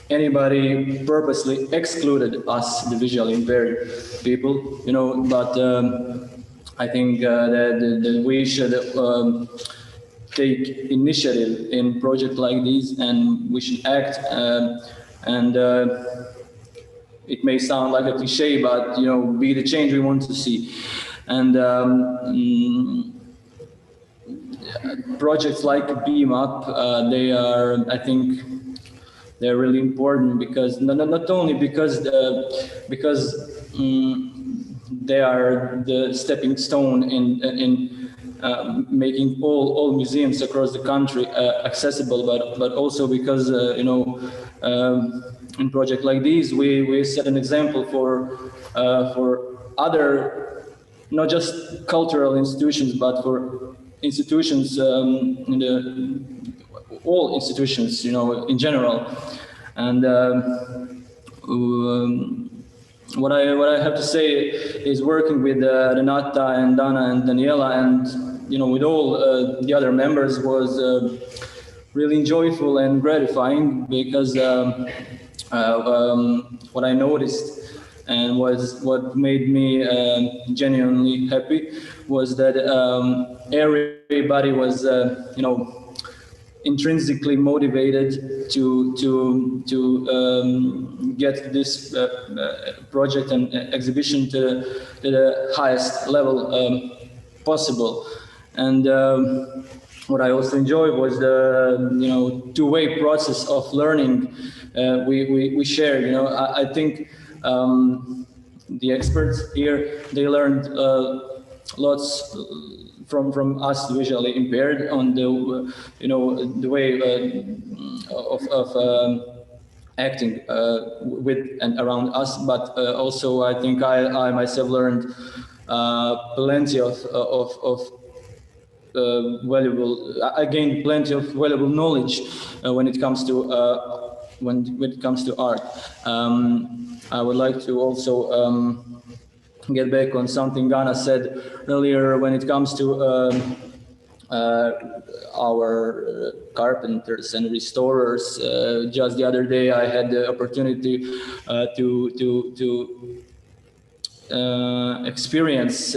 anybody purposely excluded us, the visually impaired people, you know, but I think that we should take initiative in projects like these, and we should act, and it may sound like a cliche, but, you know, be the change we want to see. And projects like Beamup, they are, I think, they're really important, because not only because they are the stepping stone in making all museums across the country accessible, but also because you know, in projects like these, we set an example for other, not just cultural institutions, but for institutions, all institutions, you know, in general. And what I have to say is, working with Renata and Dana and Daniela, and, you know, with all the other members, was really joyful and gratifying, because what I noticed, and was what made me genuinely happy, was that everybody was, you know, intrinsically motivated to get this project and exhibition to the highest level possible. And what I also enjoyed was the, you know, two-way process of learning we shared. You know, I think the experts here, they learned lots from us visually impaired on the, you know, the way of acting with and around us, but also I think I myself learned plenty of valuable. I gained plenty of valuable knowledge when it comes to when it comes to art. I would like to also get back on something Ghana said earlier when it comes to our carpenters and restorers. Just the other day, I had the opportunity to experience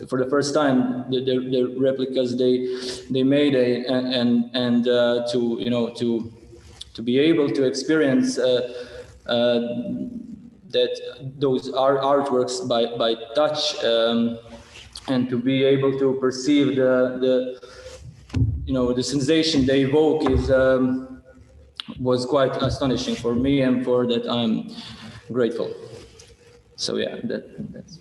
for the first time the replicas they made, and to, you know, to be able to experience that those artworks by touch, and to be able to perceive the you know, the sensation they evoke was quite astonishing for me, and for that I'm grateful. So yeah, that's.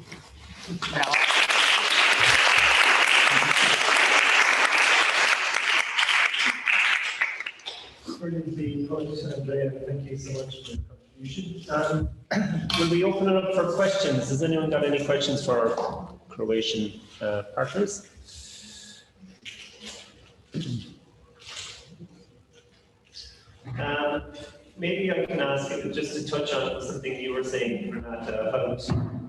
Brilliantly put, Andrea. Thank you so much for your contribution. Will we open it up for questions? Has anyone got any questions for our Croatian partners? Maybe I can ask you just to touch on something you were saying, Renata, about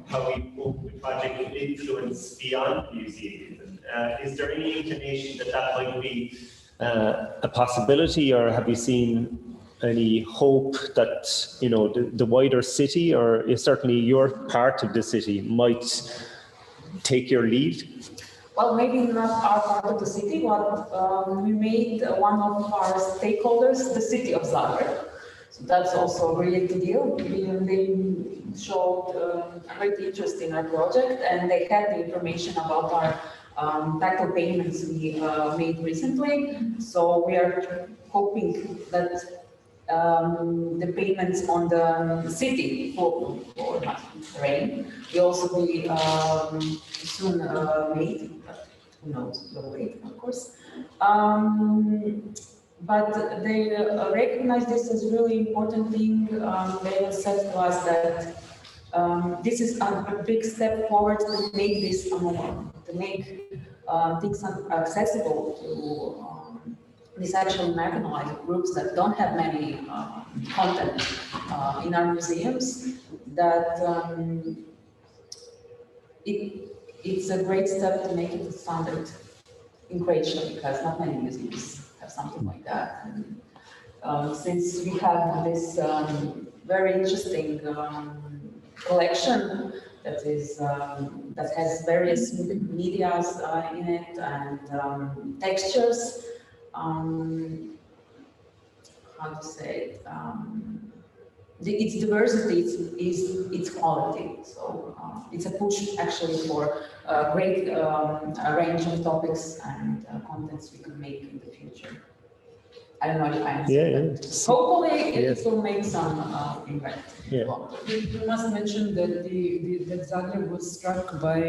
how we hope the project will influence beyond the museum. Is there any inclination that that might be a possibility, or have you seen any hope that, you know, the wider city, or certainly your part of the city, might take your lead? Well, maybe not our part of the city, but we made one of our stakeholders the city of Zagreb. So that's also a brilliant deal. They showed great interest in our project, and they had the information about our tactile payments we made recently. So we are hoping that the payments on the city or rain will also be soon made. Who knows, we'll wait, of course. But they recognize this as a really important thing. They have said to us that this is a big step forward to make this a norm, to make things accessible to these actually marginalized groups that don't have many content in our museums. That it's a great step to make it a standard in Croatia, because not many museums have something like that. And, since we have this very interesting collection that is that has various medias in it and textures, how to say it, its diversity is its quality. So it's a push actually for a great range of topics and contents we could make in the future. I don't know if I answered. Hopefully it will make some impact. We must mention that that Zagreb was struck by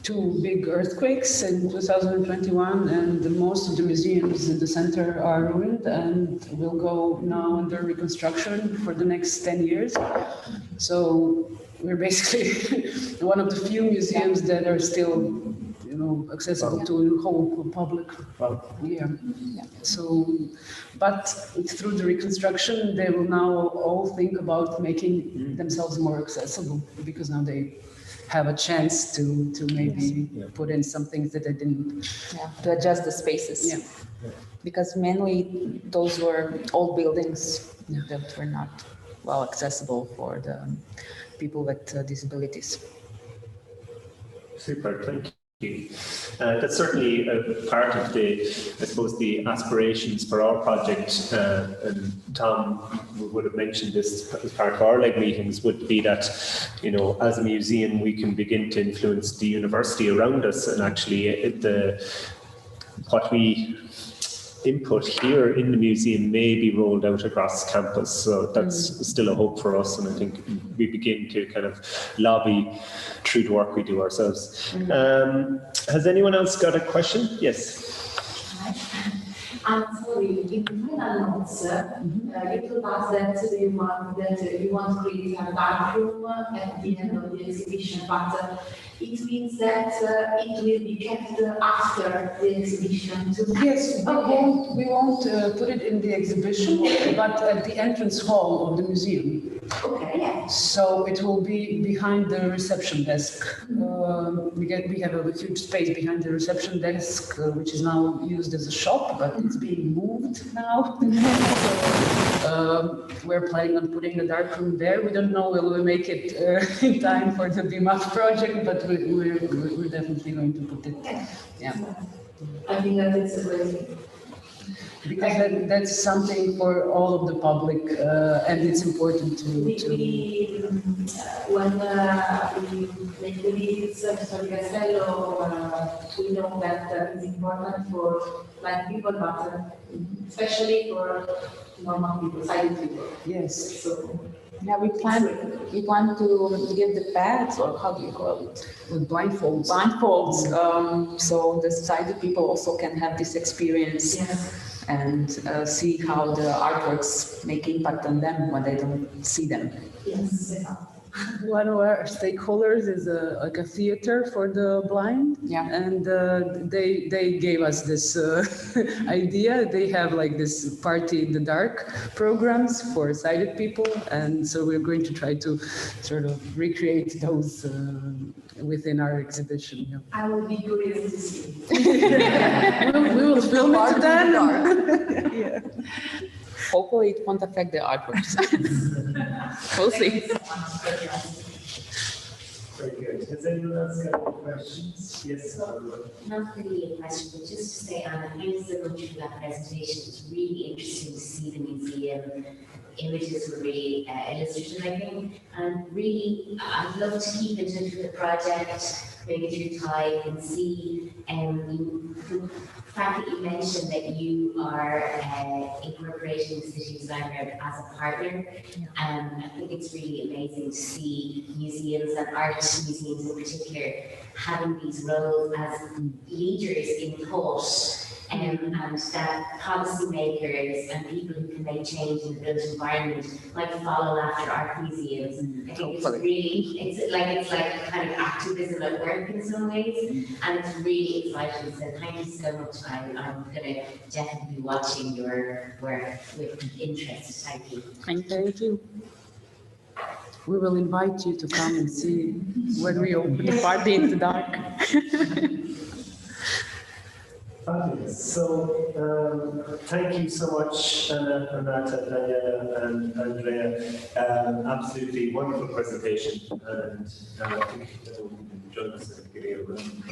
2 big earthquakes in 2021, and most of the museums in the center are ruined and will go now under reconstruction for the next 10 years. So we're basically one of the few museums that are still, you know, accessible to the whole public. So, but through the reconstruction, they will now all think about making themselves more accessible, because now they have a chance to maybe put in some things that they didn't. To adjust the spaces. Because mainly those were old buildings that were not well accessible for the people with disabilities. Super, thank you. That's certainly a part of the, I suppose, the aspirations for our project, and Tom would have mentioned this as part of our leg meetings, would be that, you know, as a museum we can begin to influence the university around us, and actually what we input here in the museum may be rolled out across campus. So that's still a hope for us, and I think we begin to kind of lobby through the work we do ourselves. Has anyone else got a question? Yes. I'm sorry, in the final notes, you told us that you want to create a dark room at the end of the exhibition, but it means that it will be kept after the exhibition. Yes, we won't put it in the exhibition, but at the entrance hall of the museum. Okay, yeah. So it will be behind the reception desk. We have a huge space behind the reception desk, which is now used as a shop, but it's being moved now. So, we're planning on putting a dark room there. We don't know will we make it in time for the Beamup project, but we're definitely going to put it. Yeah. I think that it's a great thing. Because that's something for all of the public, and it's important to. When we make the visits to Citta di Castello, we know that it's important for blind people, but especially for normal people, sighted people. Yes. So, yeah, we plan to give the pads, or how do you call it? With blindfolds. Blindfolds, so the sighted people also can have this experience. Yes. And see how the artworks make impact on them when they don't see them. Yes. one of our stakeholders is like a theater for the blind. Yeah. And they gave us this idea. They have like this party in the dark programs for sighted people. And so we're going to try to sort of recreate those within our exhibition. Yeah. I will be curious to see. We will film it then. Yeah. Hopefully it won't affect the artworks. We'll see. Very good. Has anyone else got any questions? Yes. Not really a question, but just to say, Anna, thanks so much for that presentation. It's really interesting to see the museum. Images were really illustrative, I think, and really, I'd love to keep in touch with the project, maybe through time, and see the fact that you mentioned that you are incorporating the city of Zagreb as a partner. I think it's really amazing to see museums and art museums in particular having these roles as leaders in thought. And that policymakers and people who can make change in the built environment might follow after art museums. I think it's really, it's like kind of activism at work in some ways, and it's really exciting. So thank you so much. I'm going to definitely be watching your work with interest. Thank you. Thank you. We will invite you to come and see when we open the party in the dark. Fabulous. So, thank you so much, Anna, Renata, Daniela, and Andrea. Absolutely wonderful presentation, and I think that will join us at the beginning of the room.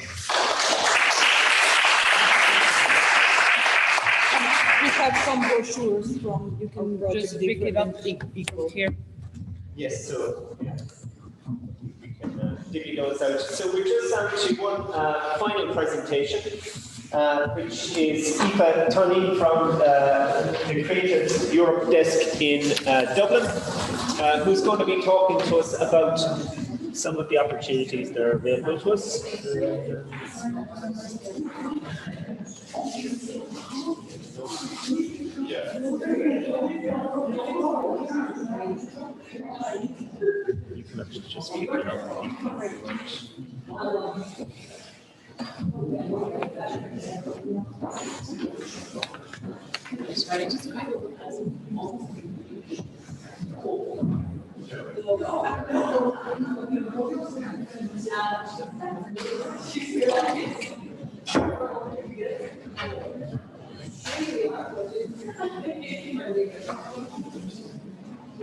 We have some brochures from, you can just pick it up here. Yes, so we can divvy those out. So we're just on to one final presentation, which is Aoife Tunney from the Creative Europe desk in Dublin, who's going to be talking to us about some of the opportunities that are available to us. You can actually just keep it up.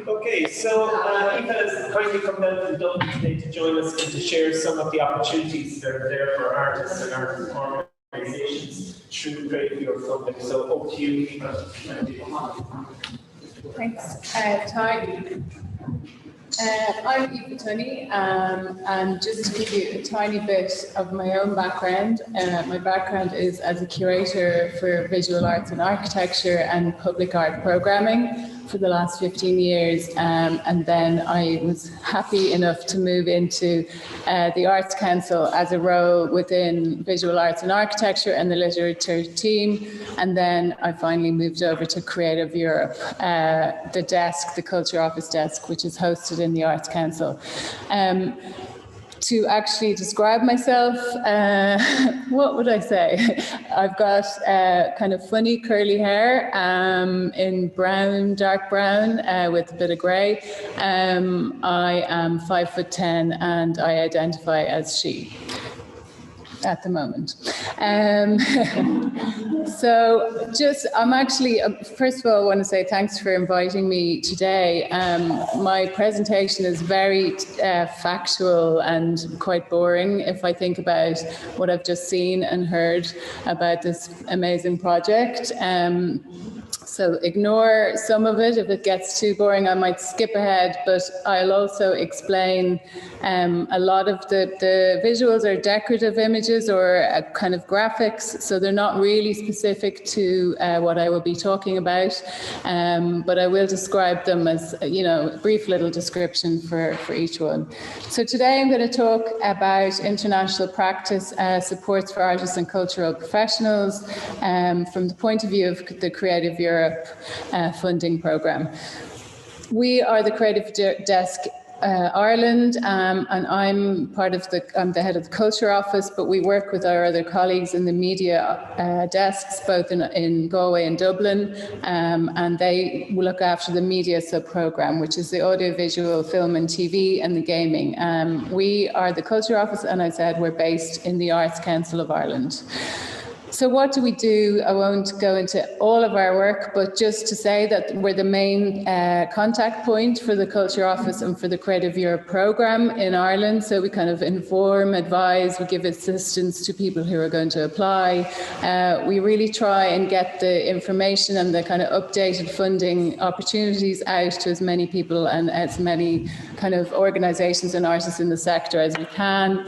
Okay, so Aoife has kindly come down from Dublin today to join us and to share some of the opportunities that are there for artists and art organisations through Creative Europe funding. So over to you, Aoife. Thanks, Ty. I'm Aoife Tunney, and just to give you a tiny bit of my own background, my background is as a curator for visual arts and architecture and public art programming for the last 15 years, and then I was happy enough to move into the Arts Council as a role within visual arts and architecture and the literature team, and then I finally moved over to Creative Europe, the desk, the Culture Office desk, which is hosted in the Arts Council. To actually describe myself, what would I say? I've got kind of funny curly hair in brown, dark brown with a bit of grey. I am 5'10" and I identify as she at the moment. So I'm actually, first of all, I want to say thanks for inviting me today. My presentation is very factual and quite boring if I think about what I've just seen and heard about this amazing project. So ignore some of it. If it gets too boring, I might skip ahead, but I'll also explain a lot of the visuals are decorative images or kind of graphics, so they're not really specific to what I will be talking about, but I will describe them as, a brief little description for each one. So today I'm going to talk about international practice supports for artists and cultural professionals from the point of view of the Creative Europe funding programme. We are the Creative Desk Ireland, and I'm the head of the culture office, but we work with our other colleagues in the media desks, both in Galway and Dublin, and they look after the media sub-programme, which is the audiovisual, film and TV and the gaming. We are the culture office, and I said we're based in the Arts Council of Ireland. So what do we do? I won't go into all of our work, but just to say that we're the main contact point for the Culture Office and for the Creative Europe programme in Ireland. So we kind of inform, advise, we give assistance to people who are going to apply. We really try and get the information and the kind of updated funding opportunities out to as many people and as many kind of organisations and artists in the sector as we can.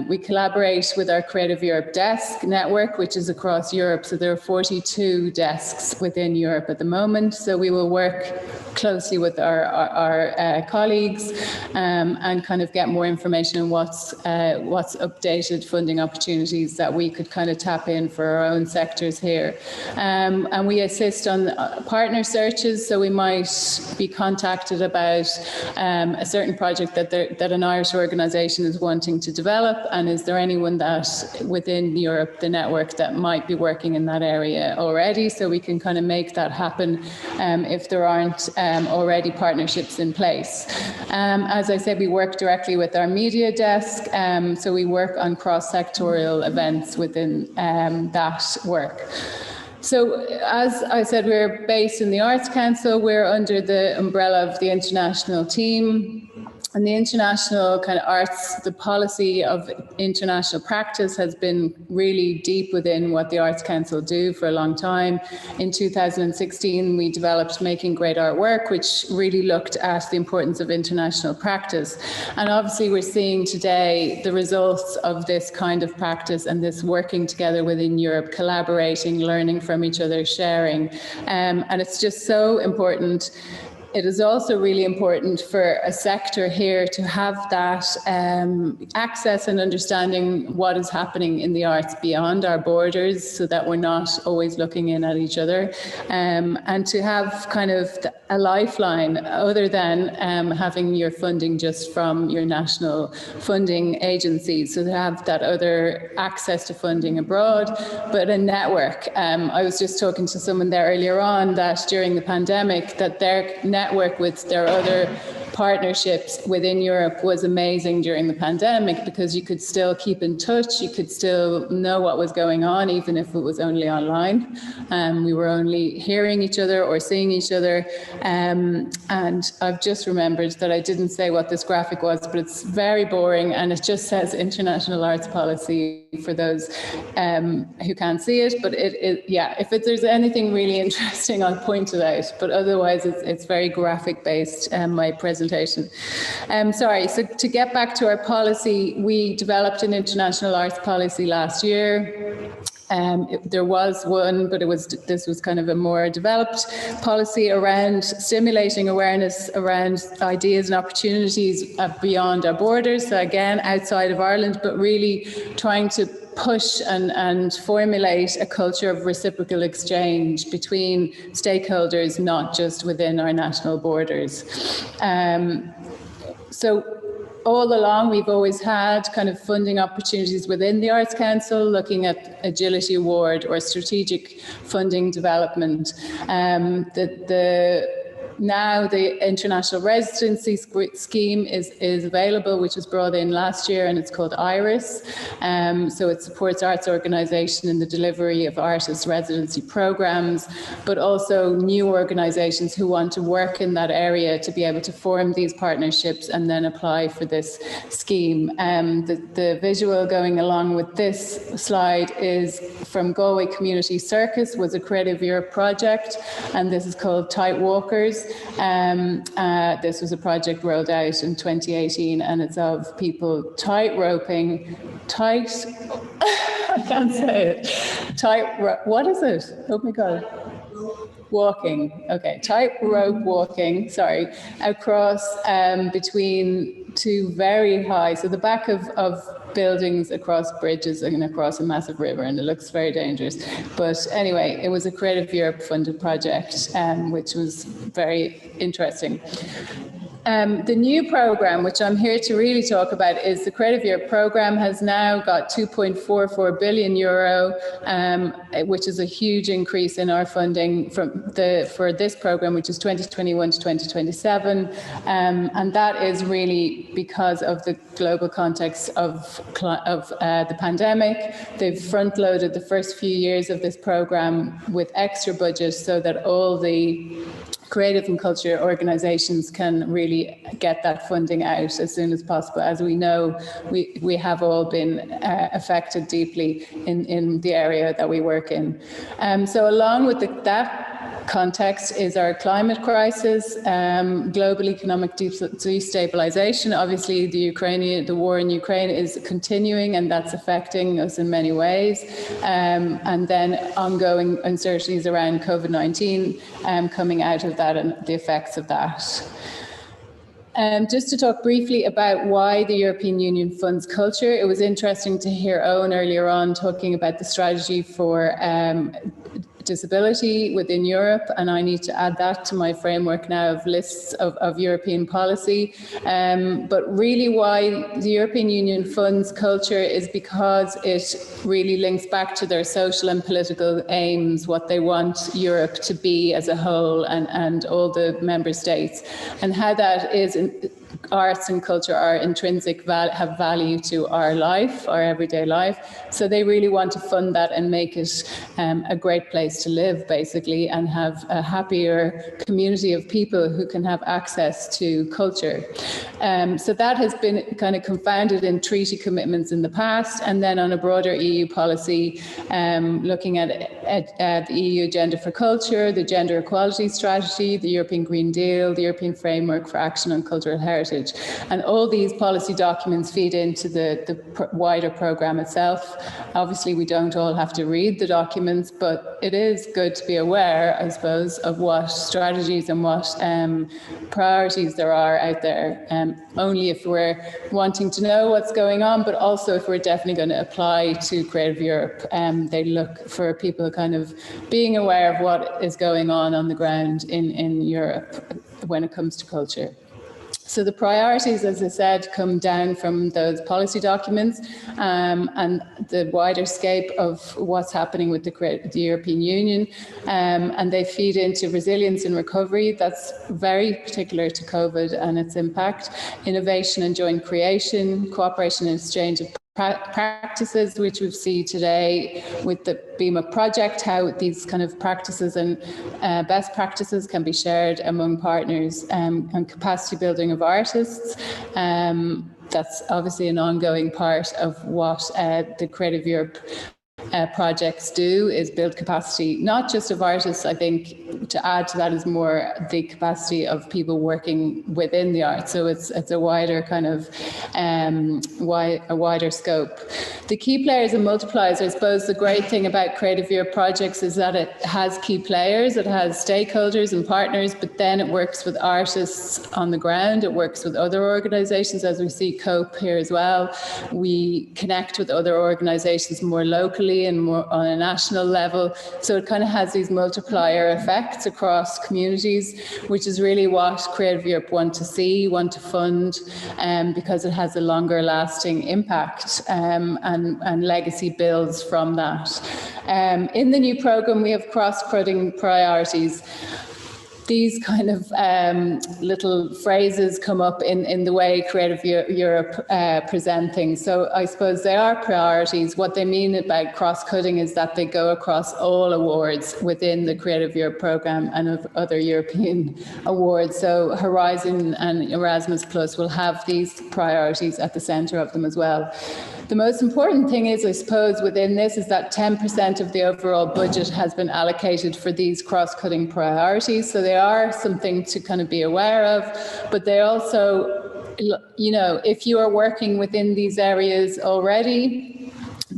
We collaborate with our Creative Europe desk network, which is across Europe. So there are 42 desks within Europe at the moment. So we will work closely with our colleagues and kind of get more information on what's updated funding opportunities that we could kind of tap in for our own sectors here. And we assist on partner searches. So we might be contacted about a certain project that an Irish organisation is wanting to develop, and is there anyone that within Europe, the network, that might be working in that area already, so we can kind of make that happen if there aren't already partnerships in place. As I said, we work directly with our media desk, so we work on cross-sectorial events within that work. So, as I said, we're based in the Arts Council. We're under the umbrella of the international team. And the international kind of arts, the policy of international practice has been really deep within what the Arts Council do for a long time. In 2016, we developed Making Great Artwork, which really looked at the importance of international practice. And obviously we're seeing today the results of this kind of practice and this working together within Europe, collaborating, learning from each other, sharing. And it's just so important. It is also really important for a sector here to have that access and understanding what is happening in the arts beyond our borders, so that we're not always looking in at each other, and to have kind of a lifeline other than having your funding just from your national funding agencies. So to have that other access to funding abroad, but a network. I was just talking to someone there earlier on that during the pandemic, that their network with their other partnerships within Europe was amazing during the pandemic, because you could still keep in touch, you could still know what was going on, even if it was only online. We were only hearing each other or seeing each other. And I've just remembered that I didn't say what this graphic was, but it's very boring, and it just says International Arts Policy for those who can't see it. But if there's anything really interesting, I'll point it out. But otherwise, it's very graphic based, my presentation. So to get back to our policy, we developed an international arts policy last year. There was one, but this was kind of a more developed policy around stimulating awareness around ideas and opportunities beyond our borders. So again, outside of Ireland, but really trying to push and formulate a culture of reciprocal exchange between stakeholders, not just within our national borders. So all along, we've always had kind of funding opportunities within the Arts Council, looking at Agility Award or strategic funding development. Now the International Residency Scheme is available, which was brought in last year, and it's called IRIS. So it supports arts organisation in the delivery of artist residency programmes, but also new organisations who want to work in that area to be able to form these partnerships and then apply for this scheme. The visual going along with this slide is from Galway Community Circus, was a Creative Europe project, and this is called Tight Walkers. This was a project rolled out in 2018, and it's of people I can't say it. What is it? Oh my God. Walking. Okay, tightrope walking, sorry, across between two very high, so the back of buildings, across bridges and across a massive river, and it looks very dangerous. But anyway, it was a Creative Europe funded project, which was very interesting. The new program, which I'm here to really talk about, is the Creative Europe program. Has now got 2.44 billion euro, which is a huge increase in our funding for this program, which is 2021 to 2027, and that is really because of the global context of the pandemic. They've front-loaded the first few years of this program with extra budget so that all the creative and culture organisations can really get that funding out as soon as possible. As we know, we have all been affected deeply in the area that we work in. So along with that context is our climate crisis, global economic destabilization. Obviously, the war in Ukraine is continuing, and that's affecting us in many ways. And then ongoing uncertainties around COVID-19 coming out of that and the effects of that. Just to talk briefly about why the European Union funds culture, it was interesting to hear Owen earlier on talking about the strategy for disability within Europe, and I need to add that to my framework now of lists of European policy. But really why the European Union funds culture is because it really links back to their social and political aims, what they want Europe to be as a whole and all the member states, and how that is arts and culture are intrinsic, have value to our life, our everyday life. So they really want to fund that and make it a great place to live, basically, and have a happier community of people who can have access to culture. So that has been kind of confounded in treaty commitments in the past, and then on a broader EU policy, looking at the EU Agenda for Culture, the Gender Equality Strategy, the European Green Deal, the European Framework for Action on Cultural Heritage. And all these policy documents feed into the wider programme itself. Obviously, we don't all have to read the documents, but it is good to be aware, I suppose, of what strategies and what priorities there are out there. Only if we're wanting to know what's going on, but also if we're definitely going to apply to Creative Europe. They look for people kind of being aware of what is going on the ground in Europe when it comes to culture. So the priorities, as I said, come down from those policy documents and the wider scope of what's happening with the European Union, and they feed into resilience and recovery. That's very particular to COVID and its impact. Innovation and joint creation, cooperation and exchange of practices, which we see today with the Beamup project, how these kind of practices and best practices can be shared among partners, and capacity building of artists. That's obviously an ongoing part of what the Creative Europe projects do, is build capacity, not just of artists. I think to add to that is more the capacity of people working within the arts. So it's a wider kind of a wider scope. The key players and multipliers, I suppose the great thing about Creative Europe projects is that it has key players, it has stakeholders and partners, but then it works with artists on the ground, it works with other organisations, as we see COPE here as well. We connect with other organisations more locally and more on a national level. So it kind of has these multiplier effects across communities, which is really what Creative Europe want to see, want to fund, because it has a longer lasting impact and legacy builds from that. In the new programme, we have cross-cutting priorities. These kind of little phrases come up in the way Creative Europe present things. So I suppose they are priorities. What they mean about cross-cutting is that they go across all awards within the Creative Europe programme and of other European awards. So Horizon and Erasmus Plus will have these priorities at the centre of them as well. The most important thing is, I suppose, within this is that 10% of the overall budget has been allocated for these cross-cutting priorities. So they are something to kind of be aware of, but they also, you know, if you are working within these areas already,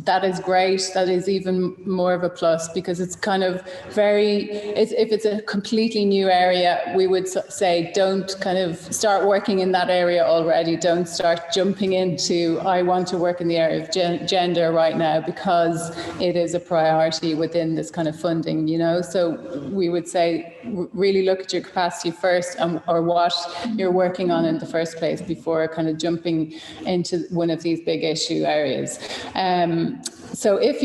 that is great. That is even more of a plus, because it's kind of if it's a completely new area, we would say don't kind of start working in that area already. Don't start jumping into, I want to work in the area of gender right now because it is a priority within this kind of funding, you know. So we would say really look at your capacity first, or what you're working on in the first place, before kind of jumping into one of these big issue areas. So if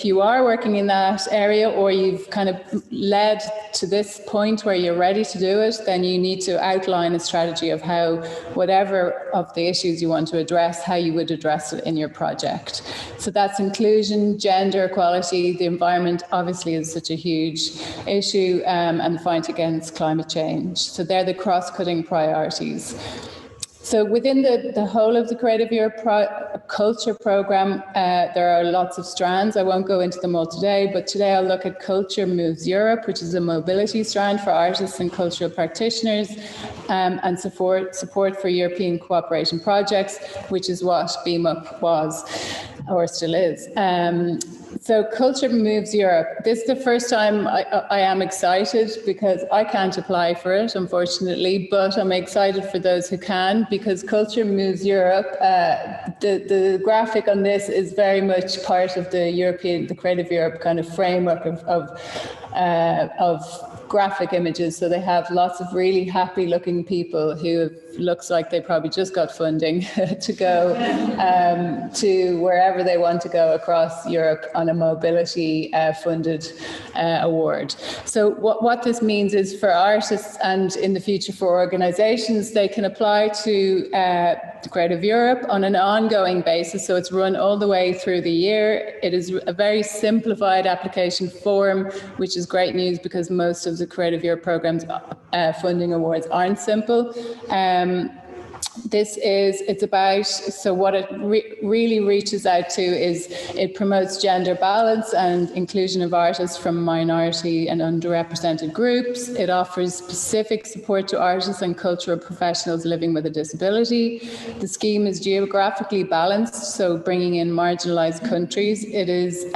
you are working in that area, or you've kind of led to this point where you're ready to do it, then you need to outline a strategy of how, whatever of the issues you want to address, how you would address it in your project. So that's inclusion, gender equality, the environment obviously is such a huge issue, and the fight against climate change. So they're the cross-cutting priorities. So within the whole of the Creative Europe Culture Programme, there are lots of strands. I won't go into them all today, but today I'll look at Culture Moves Europe, which is a mobility strand for artists and cultural practitioners, and support for European cooperation projects, which is what Beamup was, or still is. So Culture Moves Europe. This is the first time I am excited, because I can't apply for it, unfortunately, but I'm excited for those who can, because Culture Moves Europe, the graphic on this is very much part of the Creative Europe kind of framework of graphic images. So they have lots of really happy looking people who looks like they probably just got funding to go to wherever they want to go across Europe on a mobility funded award. So what this means is, for artists and in the future for organizations, they can apply to Creative Europe on an ongoing basis. So it's run all the way through the year. It is a very simplified application form, which is great news, because most of the Creative Europe programs funding awards aren't simple. So what it really reaches out to is, it promotes gender balance and inclusion of artists from minority and underrepresented groups. It offers specific support to artists and cultural professionals living with a disability. The scheme is geographically balanced, so bringing in marginalized countries. It is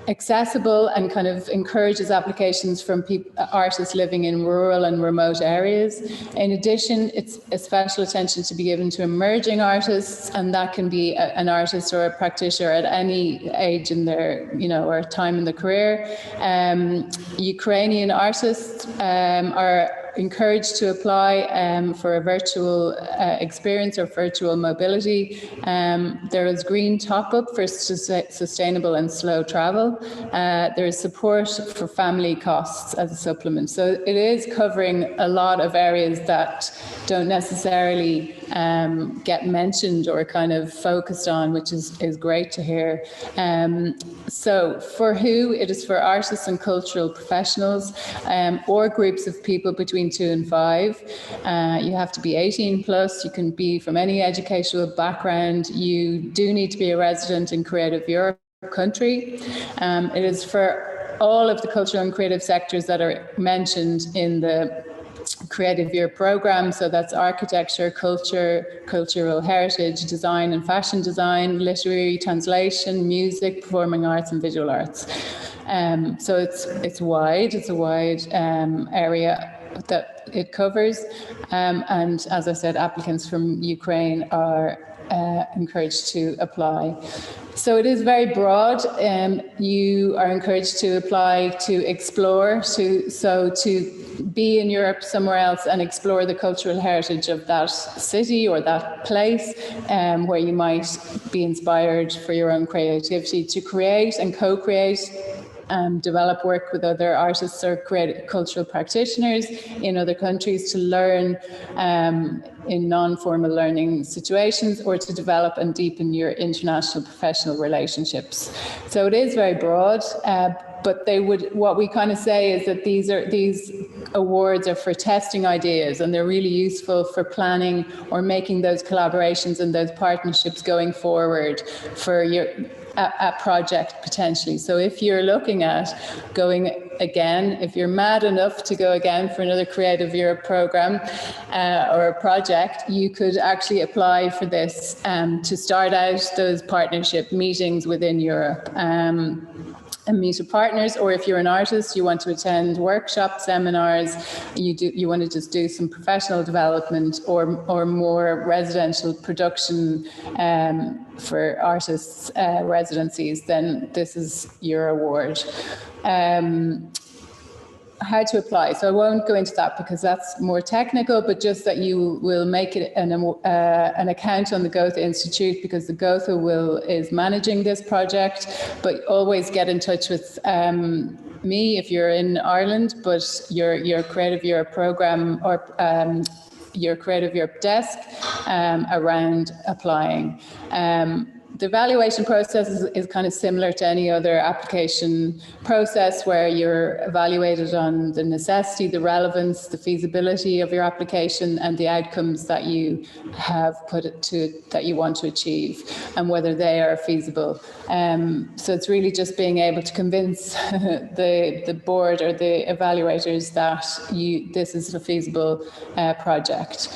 accessible and kind of encourages applications from artists living in rural and remote areas. In addition, it's a special attention to be given to emerging artists, and that can be an artist or a practitioner at any age in their, or time in the career. Ukrainian artists are encouraged to apply for a virtual experience or virtual mobility. There is green top-up for sustainable and slow travel. There is support for family costs as a supplement. So it is covering a lot of areas that don't necessarily get mentioned or kind of focused on, which is great to hear. So for who? It is for artists and cultural professionals, or groups of people between 2 and 5. You have to be 18 plus. You can be from any educational background. You do need to be a resident in Creative Europe country. It is for all of the cultural and creative sectors that are mentioned in the Creative Europe program. So that's architecture, culture, cultural heritage, design and fashion design, literary translation, music, performing arts and visual arts. So it's wide. It's a wide area that it covers. And as I said, applicants from Ukraine are encouraged to apply. So it is very broad. You are encouraged to apply to explore, to be in Europe somewhere else and explore the cultural heritage of that city or that place, where you might be inspired for your own creativity to create and co-create. Develop work with other artists or creative cultural practitioners in other countries to learn in non-formal learning situations, or to develop and deepen your international professional relationships. So it is very broad, but what we kind of say is that these awards are for testing ideas, and they're really useful for planning or making those collaborations and those partnerships going forward for a project potentially. So if you're looking at going again, if you're mad enough to go again for another Creative Europe program or a project, you could actually apply for this to start out those partnership meetings within Europe. And meet with partners, or if you're an artist, you want to attend workshops, seminars, you want to just do some professional development or more residential production for artists' residencies, then this is your award. How to apply. So I won't go into that because that's more technical, but just that you will make it an account on the Goethe Institute, because the Goethe is managing this project, but always get in touch with me if you're in Ireland, but your Creative Europe program or your Creative Europe desk around applying. The evaluation process is kind of similar to any other application process, where you're evaluated on the necessity, the relevance, the feasibility of your application, and the outcomes that you have put it to, that you want to achieve, and whether they are feasible. So it's really just being able to convince the board or the evaluators that this is a feasible project.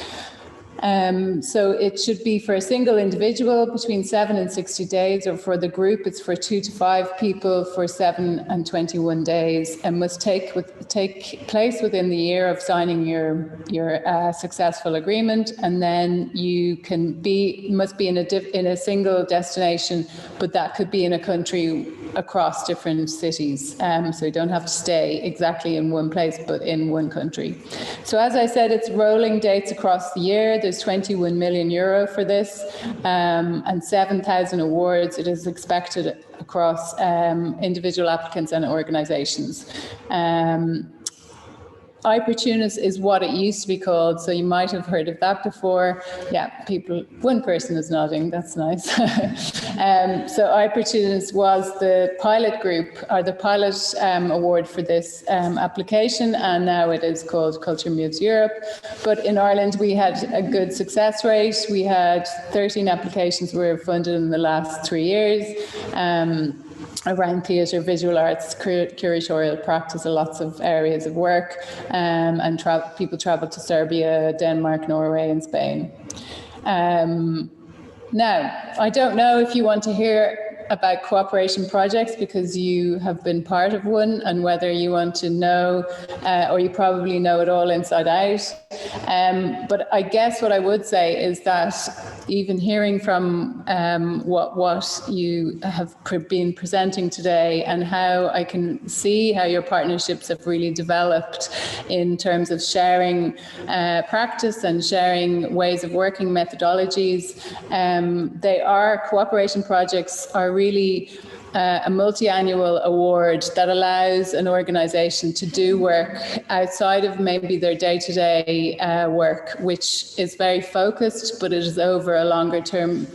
So it should be for a single individual between 7 and 60 days, or for the group it's for 2 to 5 people for 7 and 21 days, and must take place within the year of signing your successful agreement. And then you must be in a single destination, but that could be in a country across different cities. So you don't have to stay exactly in one place, but in one country. So as I said, it's rolling dates across the year. There's 21 million euro for this, and 7,000 awards. It is expected across individual applicants and organizations. Opportunist is what it used to be called, so you might have heard of that before. Yeah, one person is nodding, that's nice. So Opportunist was the pilot group, or the pilot award for this application, and now it is called Culture Moves Europe. But in Ireland we had a good success rate. We had 13 applications were funded in the last 3 years. Around theatre, visual arts, curatorial practice, lots of areas of work, and people travel to Serbia, Denmark, Norway and Spain. Now, I don't know if you want to hear about cooperation projects because you have been part of one, and whether you want to know, or you probably know it all inside out. But I guess what I would say is that even hearing from what you have been presenting today, and how I can see how your partnerships have really developed in terms of sharing practice and sharing ways of working, methodologies. Cooperation projects are really a multi-annual award that allows an organisation to do work outside of maybe their day-to-day work, which is very focused, but it is over a longer term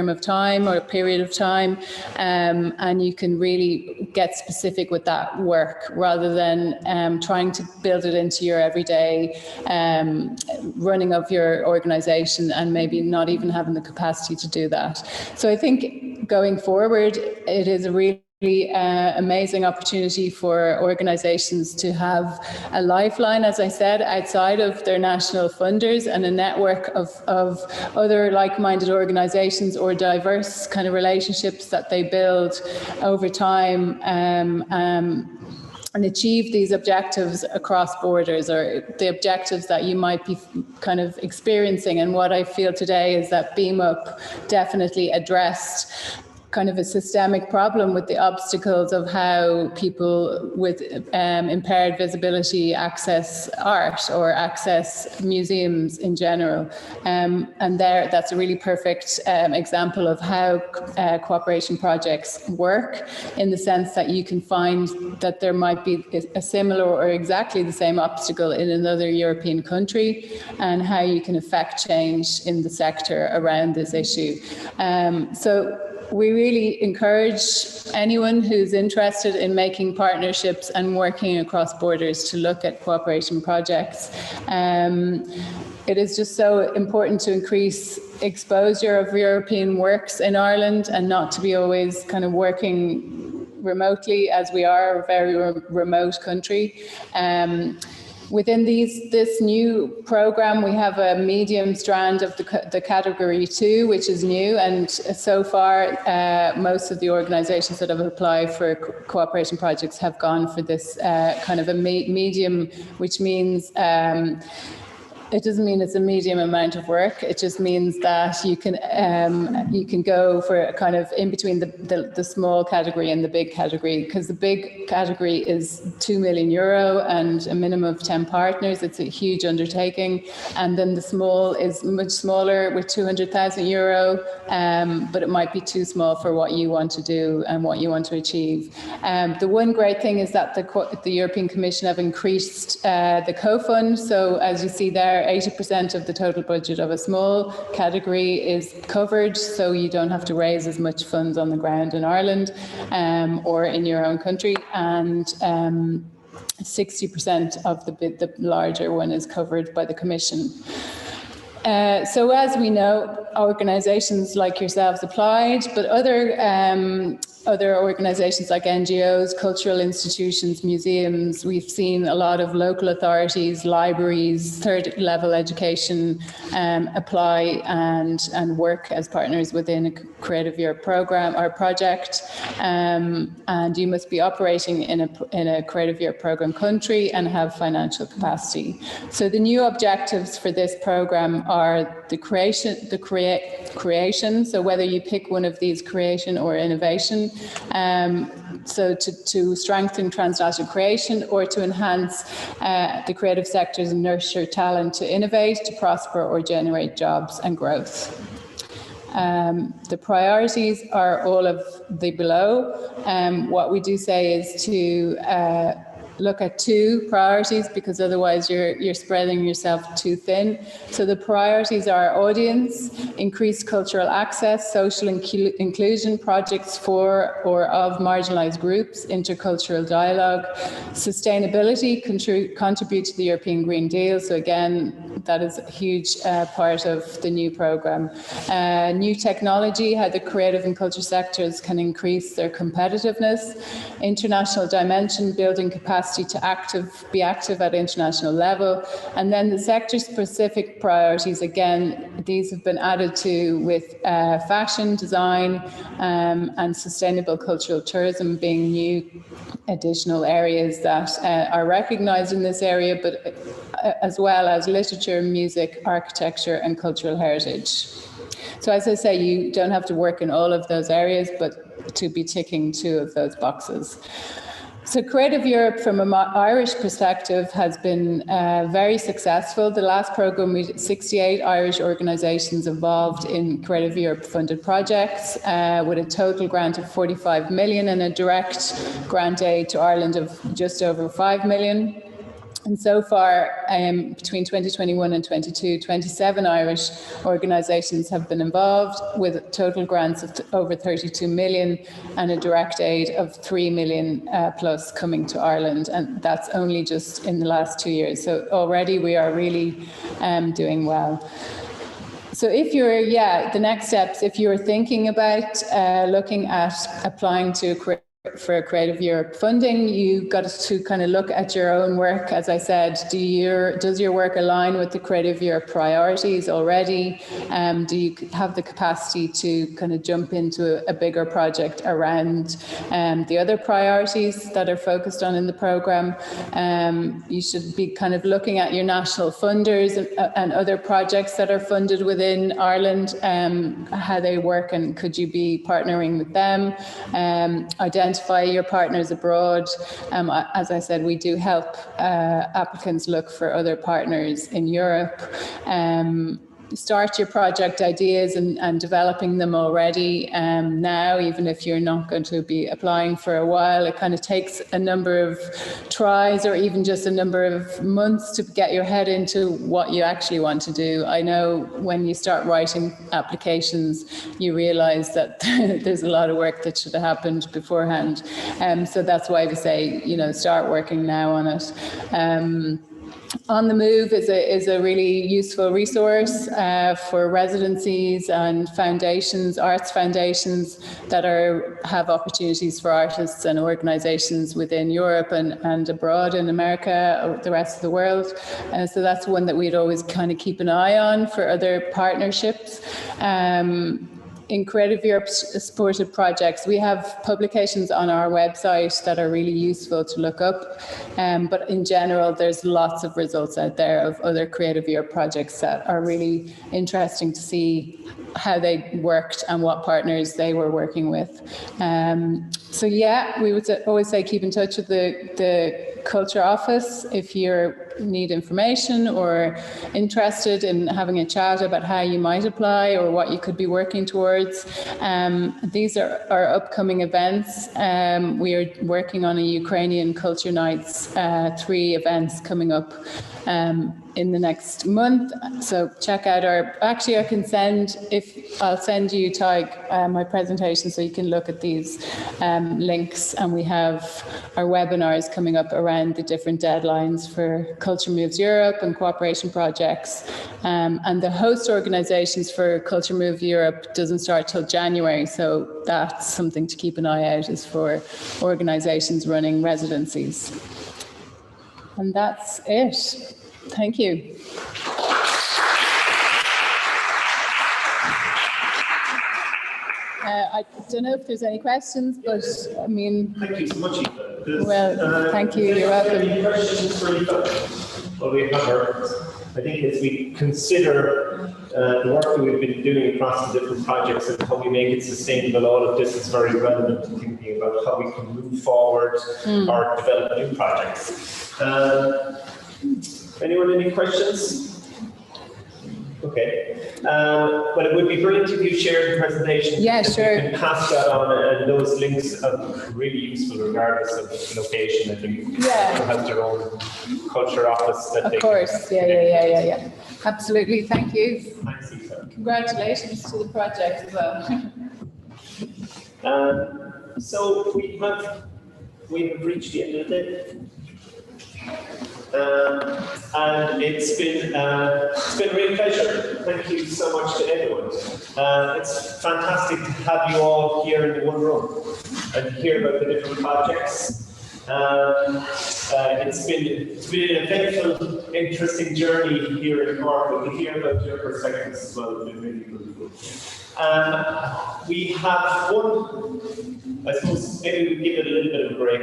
of time or a period of time, and you can really get specific with that work rather than trying to build it into your everyday running of your organisation, and maybe not even having the capacity to do that. So I think going forward, it is a really amazing opportunity for organizations to have a lifeline, as I said, outside of their national funders, and a network of other like-minded organizations or diverse kind of relationships that they build over time, and achieve these objectives across borders, or the objectives that you might be kind of experiencing. And what I feel today is that Beamup definitely addressed kind of a systemic problem with the obstacles of how people with impaired visibility access art or access museums in general. And that's a really perfect example of how cooperation projects work, in the sense that you can find that there might be a similar or exactly the same obstacle in another European country, and how you can affect change in the sector around this issue. So we really encourage anyone who's interested in making partnerships and working across borders to look at cooperation projects. it is just so important to increase exposure of European works in Ireland and not to be always kind of working remotely, as we are a very remote country. Within this new program, we have a medium strand of the category 2, which is new. And so far, most of the organizations that have applied for cooperation projects have gone for this kind of a medium, which means it doesn't mean it's a medium amount of work. It just means that you can go for a kind of in between the small category and the big category, because the big category is €2 million and a minimum of 10 partners. It's a huge undertaking. And then the small is much smaller with €200,000, but it might be too small for what you want to do and what you want to achieve. The one great thing is that the European Commission have increased the co-fund. So as you see there, 80% of the total budget of a small category is covered, so you don't have to raise as much funds on the ground in Ireland or in your own country, and 60% of the larger one is covered by the Commission. So as we know, organisations like yourselves applied, but other organisations like NGOs, cultural institutions, museums, we've seen a lot of local authorities, libraries, third level education apply and work as partners within a Creative Europe program or project. And you must be operating in a Creative Europe program country and have financial capacity. So the new objectives for this program are the creation. So whether you pick one of these, creation or innovation, so to strengthen transnational creation or to enhance the creative sectors and nurture talent to innovate, to prosper or generate jobs and growth. The priorities are all of the below. What we do say is to look at 2 priorities, because otherwise you're spreading yourself too thin. So the priorities are audience, increased cultural access, social inclusion, projects for or of marginalised groups, intercultural dialogue, sustainability, contribute to the European Green Deal. So again, that is a huge part of the new programme. New technology, how the creative and culture sectors can increase their competitiveness. International dimension, building capacity to be active at international level. And then the sector-specific priorities, again, these have been added to with fashion, design, and sustainable cultural tourism being new additional areas that are recognised in this area, but as well as literature, music, architecture, and cultural heritage. So as I say, you don't have to work in all of those areas, but to be ticking 2 of those boxes. So Creative Europe, from an Irish perspective, has been very successful. The last programme, we had 68 Irish organisations involved in Creative Europe funded projects with a total grant of 45 million and a direct grant aid to Ireland of just over 5 million. And so far, between 2021 and 22, 27 Irish organisations have been involved with total grants of over 32 million and a direct aid of 3 million plus coming to Ireland. And that's only just in the last 2 years. So already we are really doing well. So if you're, the next steps, if you're thinking about looking at applying to for Creative Europe funding, you've got to kind of look at your own work. As I said, does your work align with the Creative Europe priorities already? Do you have the capacity to kind of jump into a bigger project around the other priorities that are focused on in the programme? You should be kind of looking at your national funders and other projects that are funded within Ireland, how they work, and could you be partnering with them? Identify your partners abroad. As I said, we do help applicants look for other partners in Europe. Start your project ideas and developing them already now, even if you're not going to be applying for a while. It kind of takes a number of tries or even just a number of months to get your head into what you actually want to do. I know when you start writing applications, you realise that there's a lot of work that should have happened beforehand. So that's why we say, start working now on it. On the Move is a really useful resource for residencies and foundations, arts foundations that have opportunities for artists and organisations within Europe and abroad in America or the rest of the world. So that's one that we'd always kind of keep an eye on for other partnerships. In Creative Europe supported projects, we have publications on our website that are really useful to look up. But in general, there's lots of results out there of other Creative Europe projects that are really interesting to see how they worked and what partners they were working with. So yeah, we would always say keep in touch with the Culture Office if you need information or interested in having a chat about how you might apply or what you could be working towards. These are our upcoming events. We are working on a Ukrainian Culture Nights, 3 events coming up in the next month. So check out actually I'll send you, Tig, my presentation so you can look at these links, and we have our webinars coming up around the different deadlines for Culture Moves Europe and cooperation projects. And the host organisations for Culture Move Europe doesn't start till January, so that's something to keep an eye out, is for organisations running residencies. And that's it. Thank you. I don't know if there's any questions, but I mean... Thank you so much, Eva. Well, thank you. You're welcome. Any questions for Eva? Well, we have I think as we consider the work that we've been doing across the different projects and how we make it sustainable, all of this is very relevant to thinking about how we can move forward or develop new projects. Anyone, any questions? Okay. Well, it would be brilliant if you shared the presentation. Yeah, sure. You can pass that on, and those links are really useful regardless of location. I think people have their own culture office that of course. Yeah. Absolutely. Thank you. Thanks, Eva. Congratulations to the project as well. So we have reached the end of the day. And it's been a real pleasure. Thank you so much to everyone. It's fantastic to have you all here in one room and hear about the different projects. It's been an eventful, interesting journey here in Cork, but to hear about your perspectives as well has been really good. We have one, I suppose maybe we give it a little bit of a break,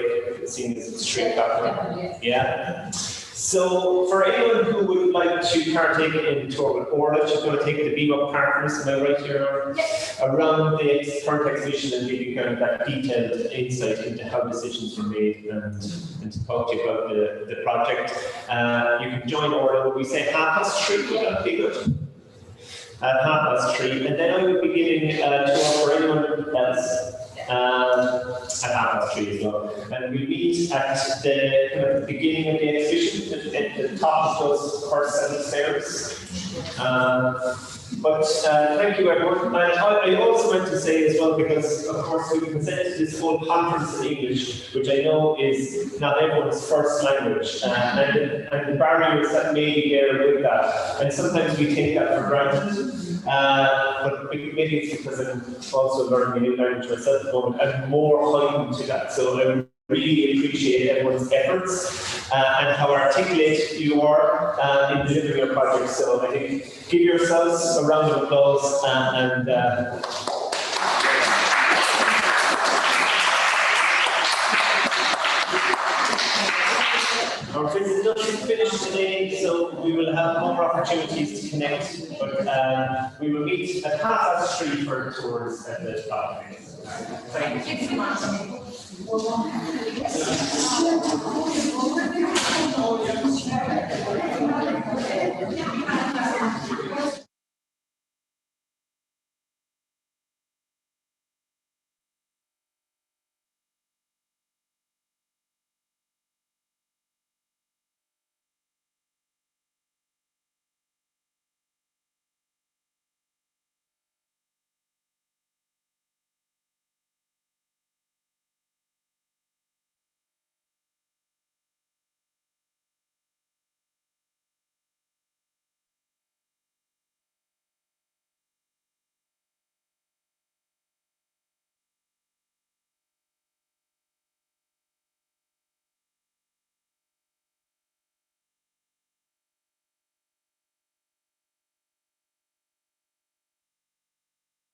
seeing as it's straight back. Yeah. So for anyone who would like to partake in the tour with Orla, she's going to take the Beamup partners, am I right here? Yes. Around the current exhibition and give you kind of that detailed insight into how decisions were made and to talk to you about the project. You can join Orla when we say 3:30, would that be good? At 3:30, and then I will be giving a tour for anyone else at 3:30 as well. And we meet at the beginning of the exhibition, at the top of those first set of stairs. But thank you, everyone. And I also want to say as well, because of course we presented this whole conference in English, which I know is not everyone's first language, and the barriers that may be there with that. And sometimes we take that for granted. But maybe it's because I'm also learning a new language myself at the moment. I'm more heightened to that. So I really appreciate everyone's efforts and how articulate you are in delivering your project. So I think give yourselves a round of applause our visit doesn't finish today, so we will have more opportunities to connect, but we will meet at 3:30 for tours at the top. Thank you so much.